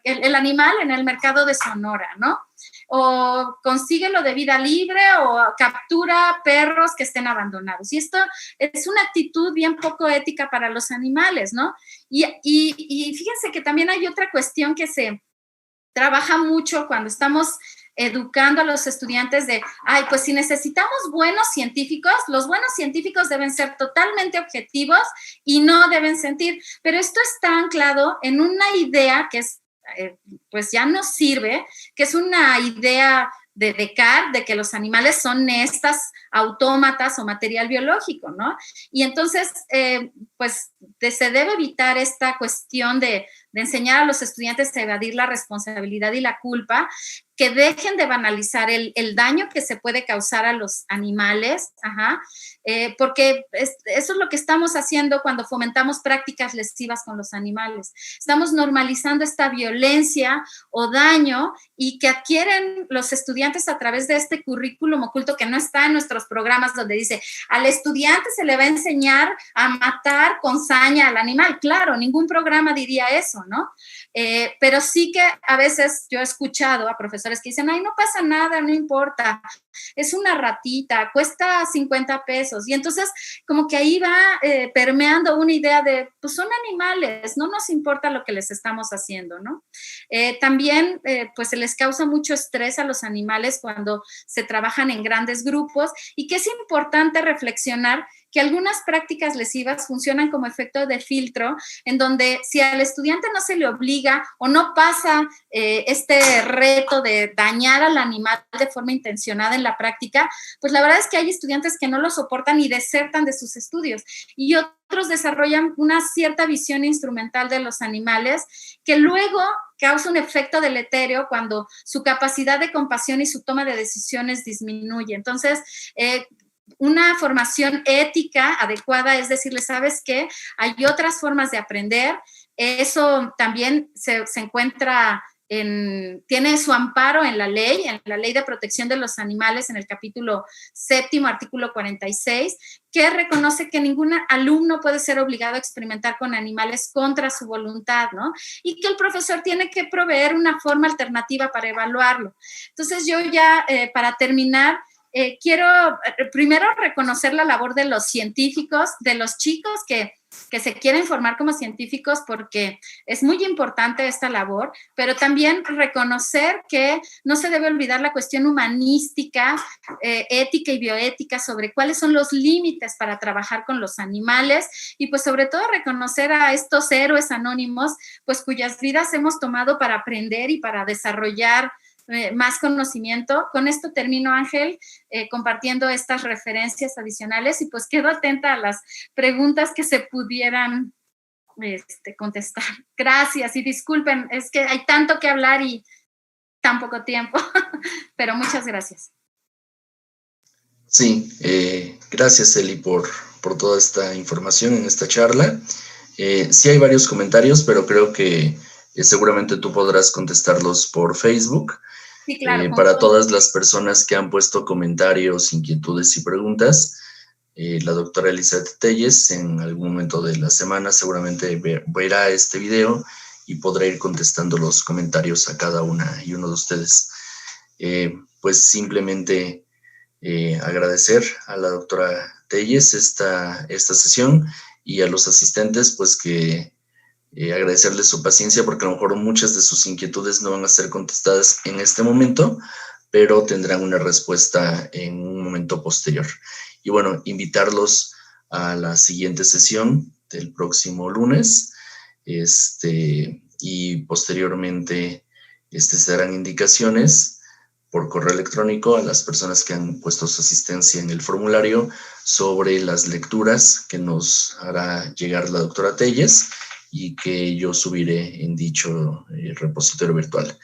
el animal en el mercado de Sonora, ¿no? O consíguelo de vida libre o captura perros que estén abandonados. Y esto es una actitud bien poco ética para los animales, ¿no? Y fíjense que también hay otra cuestión que se trabaja mucho cuando estamos educando a los estudiantes de, pues si necesitamos buenos científicos, los buenos científicos deben ser totalmente objetivos y no deben sentir. Pero esto está anclado en una idea que es, pues ya no sirve, que es una idea de Descartes, de que los animales son estas autómatas o material biológico, ¿no? Y entonces, pues se debe evitar esta cuestión de enseñar a los estudiantes a evadir la responsabilidad y la culpa, que dejen de banalizar el daño que se puede causar a los animales, porque eso es lo que estamos haciendo cuando fomentamos prácticas lesivas con los animales. Estamos normalizando esta violencia o daño y que adquieren los estudiantes a través de este currículum oculto que no está en nuestros programas, donde dice, al estudiante se le va a enseñar a matar con saña al animal. Claro, ningún programa diría eso, ¿no? Pero sí que a veces yo he escuchado a profesores que dicen, no pasa nada, no importa, es una ratita, cuesta 50 pesos. Y entonces como que ahí va permeando una idea de, pues son animales, no nos importa lo que les estamos haciendo, ¿no? También pues se les causa mucho estrés a los animales cuando se trabajan en grandes grupos, y que es importante reflexionar que algunas prácticas lesivas funcionan como efecto de filtro, en donde si al estudiante no se le obliga o no pasa este reto de dañar al animal de forma intencionada en la práctica, pues la verdad es que hay estudiantes que no lo soportan y desertan de sus estudios, y otros desarrollan una cierta visión instrumental de los animales que luego causa un efecto deletéreo cuando su capacidad de compasión y su toma de decisiones disminuye. Entonces, una formación ética adecuada es decirle, ¿sabes qué? Hay otras formas de aprender. Eso también se encuentra tiene su amparo en la Ley de Protección de los Animales, en el capítulo 7, artículo 46, que reconoce que ningún alumno puede ser obligado a experimentar con animales contra su voluntad, ¿no? Y que el profesor tiene que proveer una forma alternativa para evaluarlo. Entonces, yo ya, para terminar, quiero primero reconocer la labor de los científicos, de los chicos que se quieren formar como científicos, porque es muy importante esta labor, pero también reconocer que no se debe olvidar la cuestión humanística, ética y bioética sobre cuáles son los límites para trabajar con los animales, y pues sobre todo reconocer a estos héroes anónimos, pues cuyas vidas hemos tomado para aprender y para desarrollar más conocimiento. Con esto termino, Ángel, compartiendo estas referencias adicionales, y pues quedo atenta a las preguntas que se pudieran contestar. Gracias, y disculpen, es que hay tanto que hablar y tan poco tiempo, pero muchas gracias. Sí, gracias, Eli, por toda esta información en esta charla. Sí hay varios comentarios, pero creo que seguramente tú podrás contestarlos por Facebook. Sí, claro. Para todas las personas que han puesto comentarios, inquietudes y preguntas, la doctora Elizabeth Telles en algún momento de la semana seguramente verá este video y podrá ir contestando los comentarios a cada una y uno de ustedes. Pues simplemente agradecer a la doctora Telles esta sesión, y a los asistentes, pues que agradecerles su paciencia, porque a lo mejor muchas de sus inquietudes no van a ser contestadas en este momento, pero tendrán una respuesta en un momento posterior. Y bueno, invitarlos a la siguiente sesión del próximo lunes, y posteriormente se darán indicaciones por correo electrónico a las personas que han puesto su asistencia en el formulario sobre las lecturas que nos hará llegar la doctora Telles y que yo subiré en dicho repositorio virtual.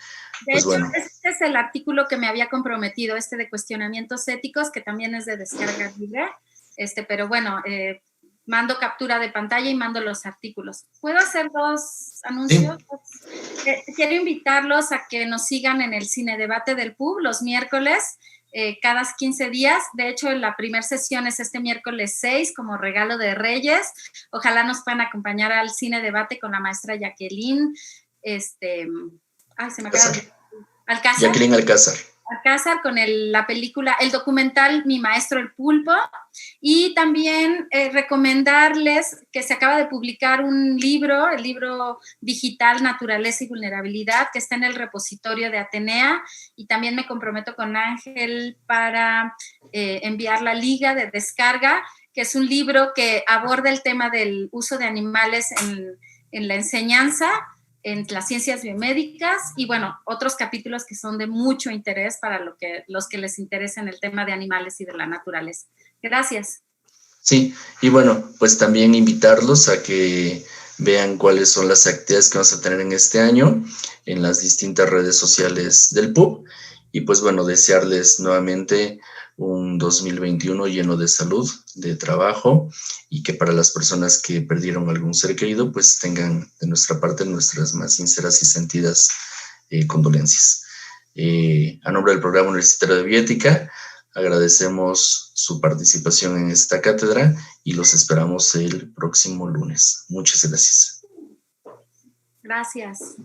De pues hecho, bueno. este es el artículo que me había comprometido, este de cuestionamientos éticos, que también es de descarga libre, pero bueno, mando captura de pantalla y mando los artículos. ¿Puedo hacer 2 anuncios? Sí. Quiero invitarlos a que nos sigan en el Cine Debate del PUB los miércoles, cada 15 días. De hecho, la primera sesión es este miércoles 6 como regalo de Reyes. Ojalá nos puedan acompañar al Cine Debate con la maestra Jacqueline, se me acaba de... Alcázar. Jacqueline Alcázar. Alcázar con la película, el documental Mi Maestro el Pulpo, y también recomendarles que se acaba de publicar un libro, el libro digital Naturaleza y Vulnerabilidad, que está en el repositorio de Atenea, y también me comprometo con Ángel para enviar la liga de descarga, que es un libro que aborda el tema del uso de animales en la enseñanza, en las ciencias biomédicas, y bueno, otros capítulos que son de mucho interés para los que les interesa en el tema de animales y de la naturaleza. Gracias. Sí, y bueno, pues también invitarlos a que vean cuáles son las actividades que vamos a tener en este año en las distintas redes sociales del PUB, y pues bueno, desearles nuevamente un 2021 lleno de salud, de trabajo, y que para las personas que perdieron algún ser querido, pues tengan de nuestra parte nuestras más sinceras y sentidas condolencias. A nombre del Programa Universitario de Bioética, agradecemos su participación en esta cátedra y los esperamos el próximo lunes. Muchas gracias. Gracias.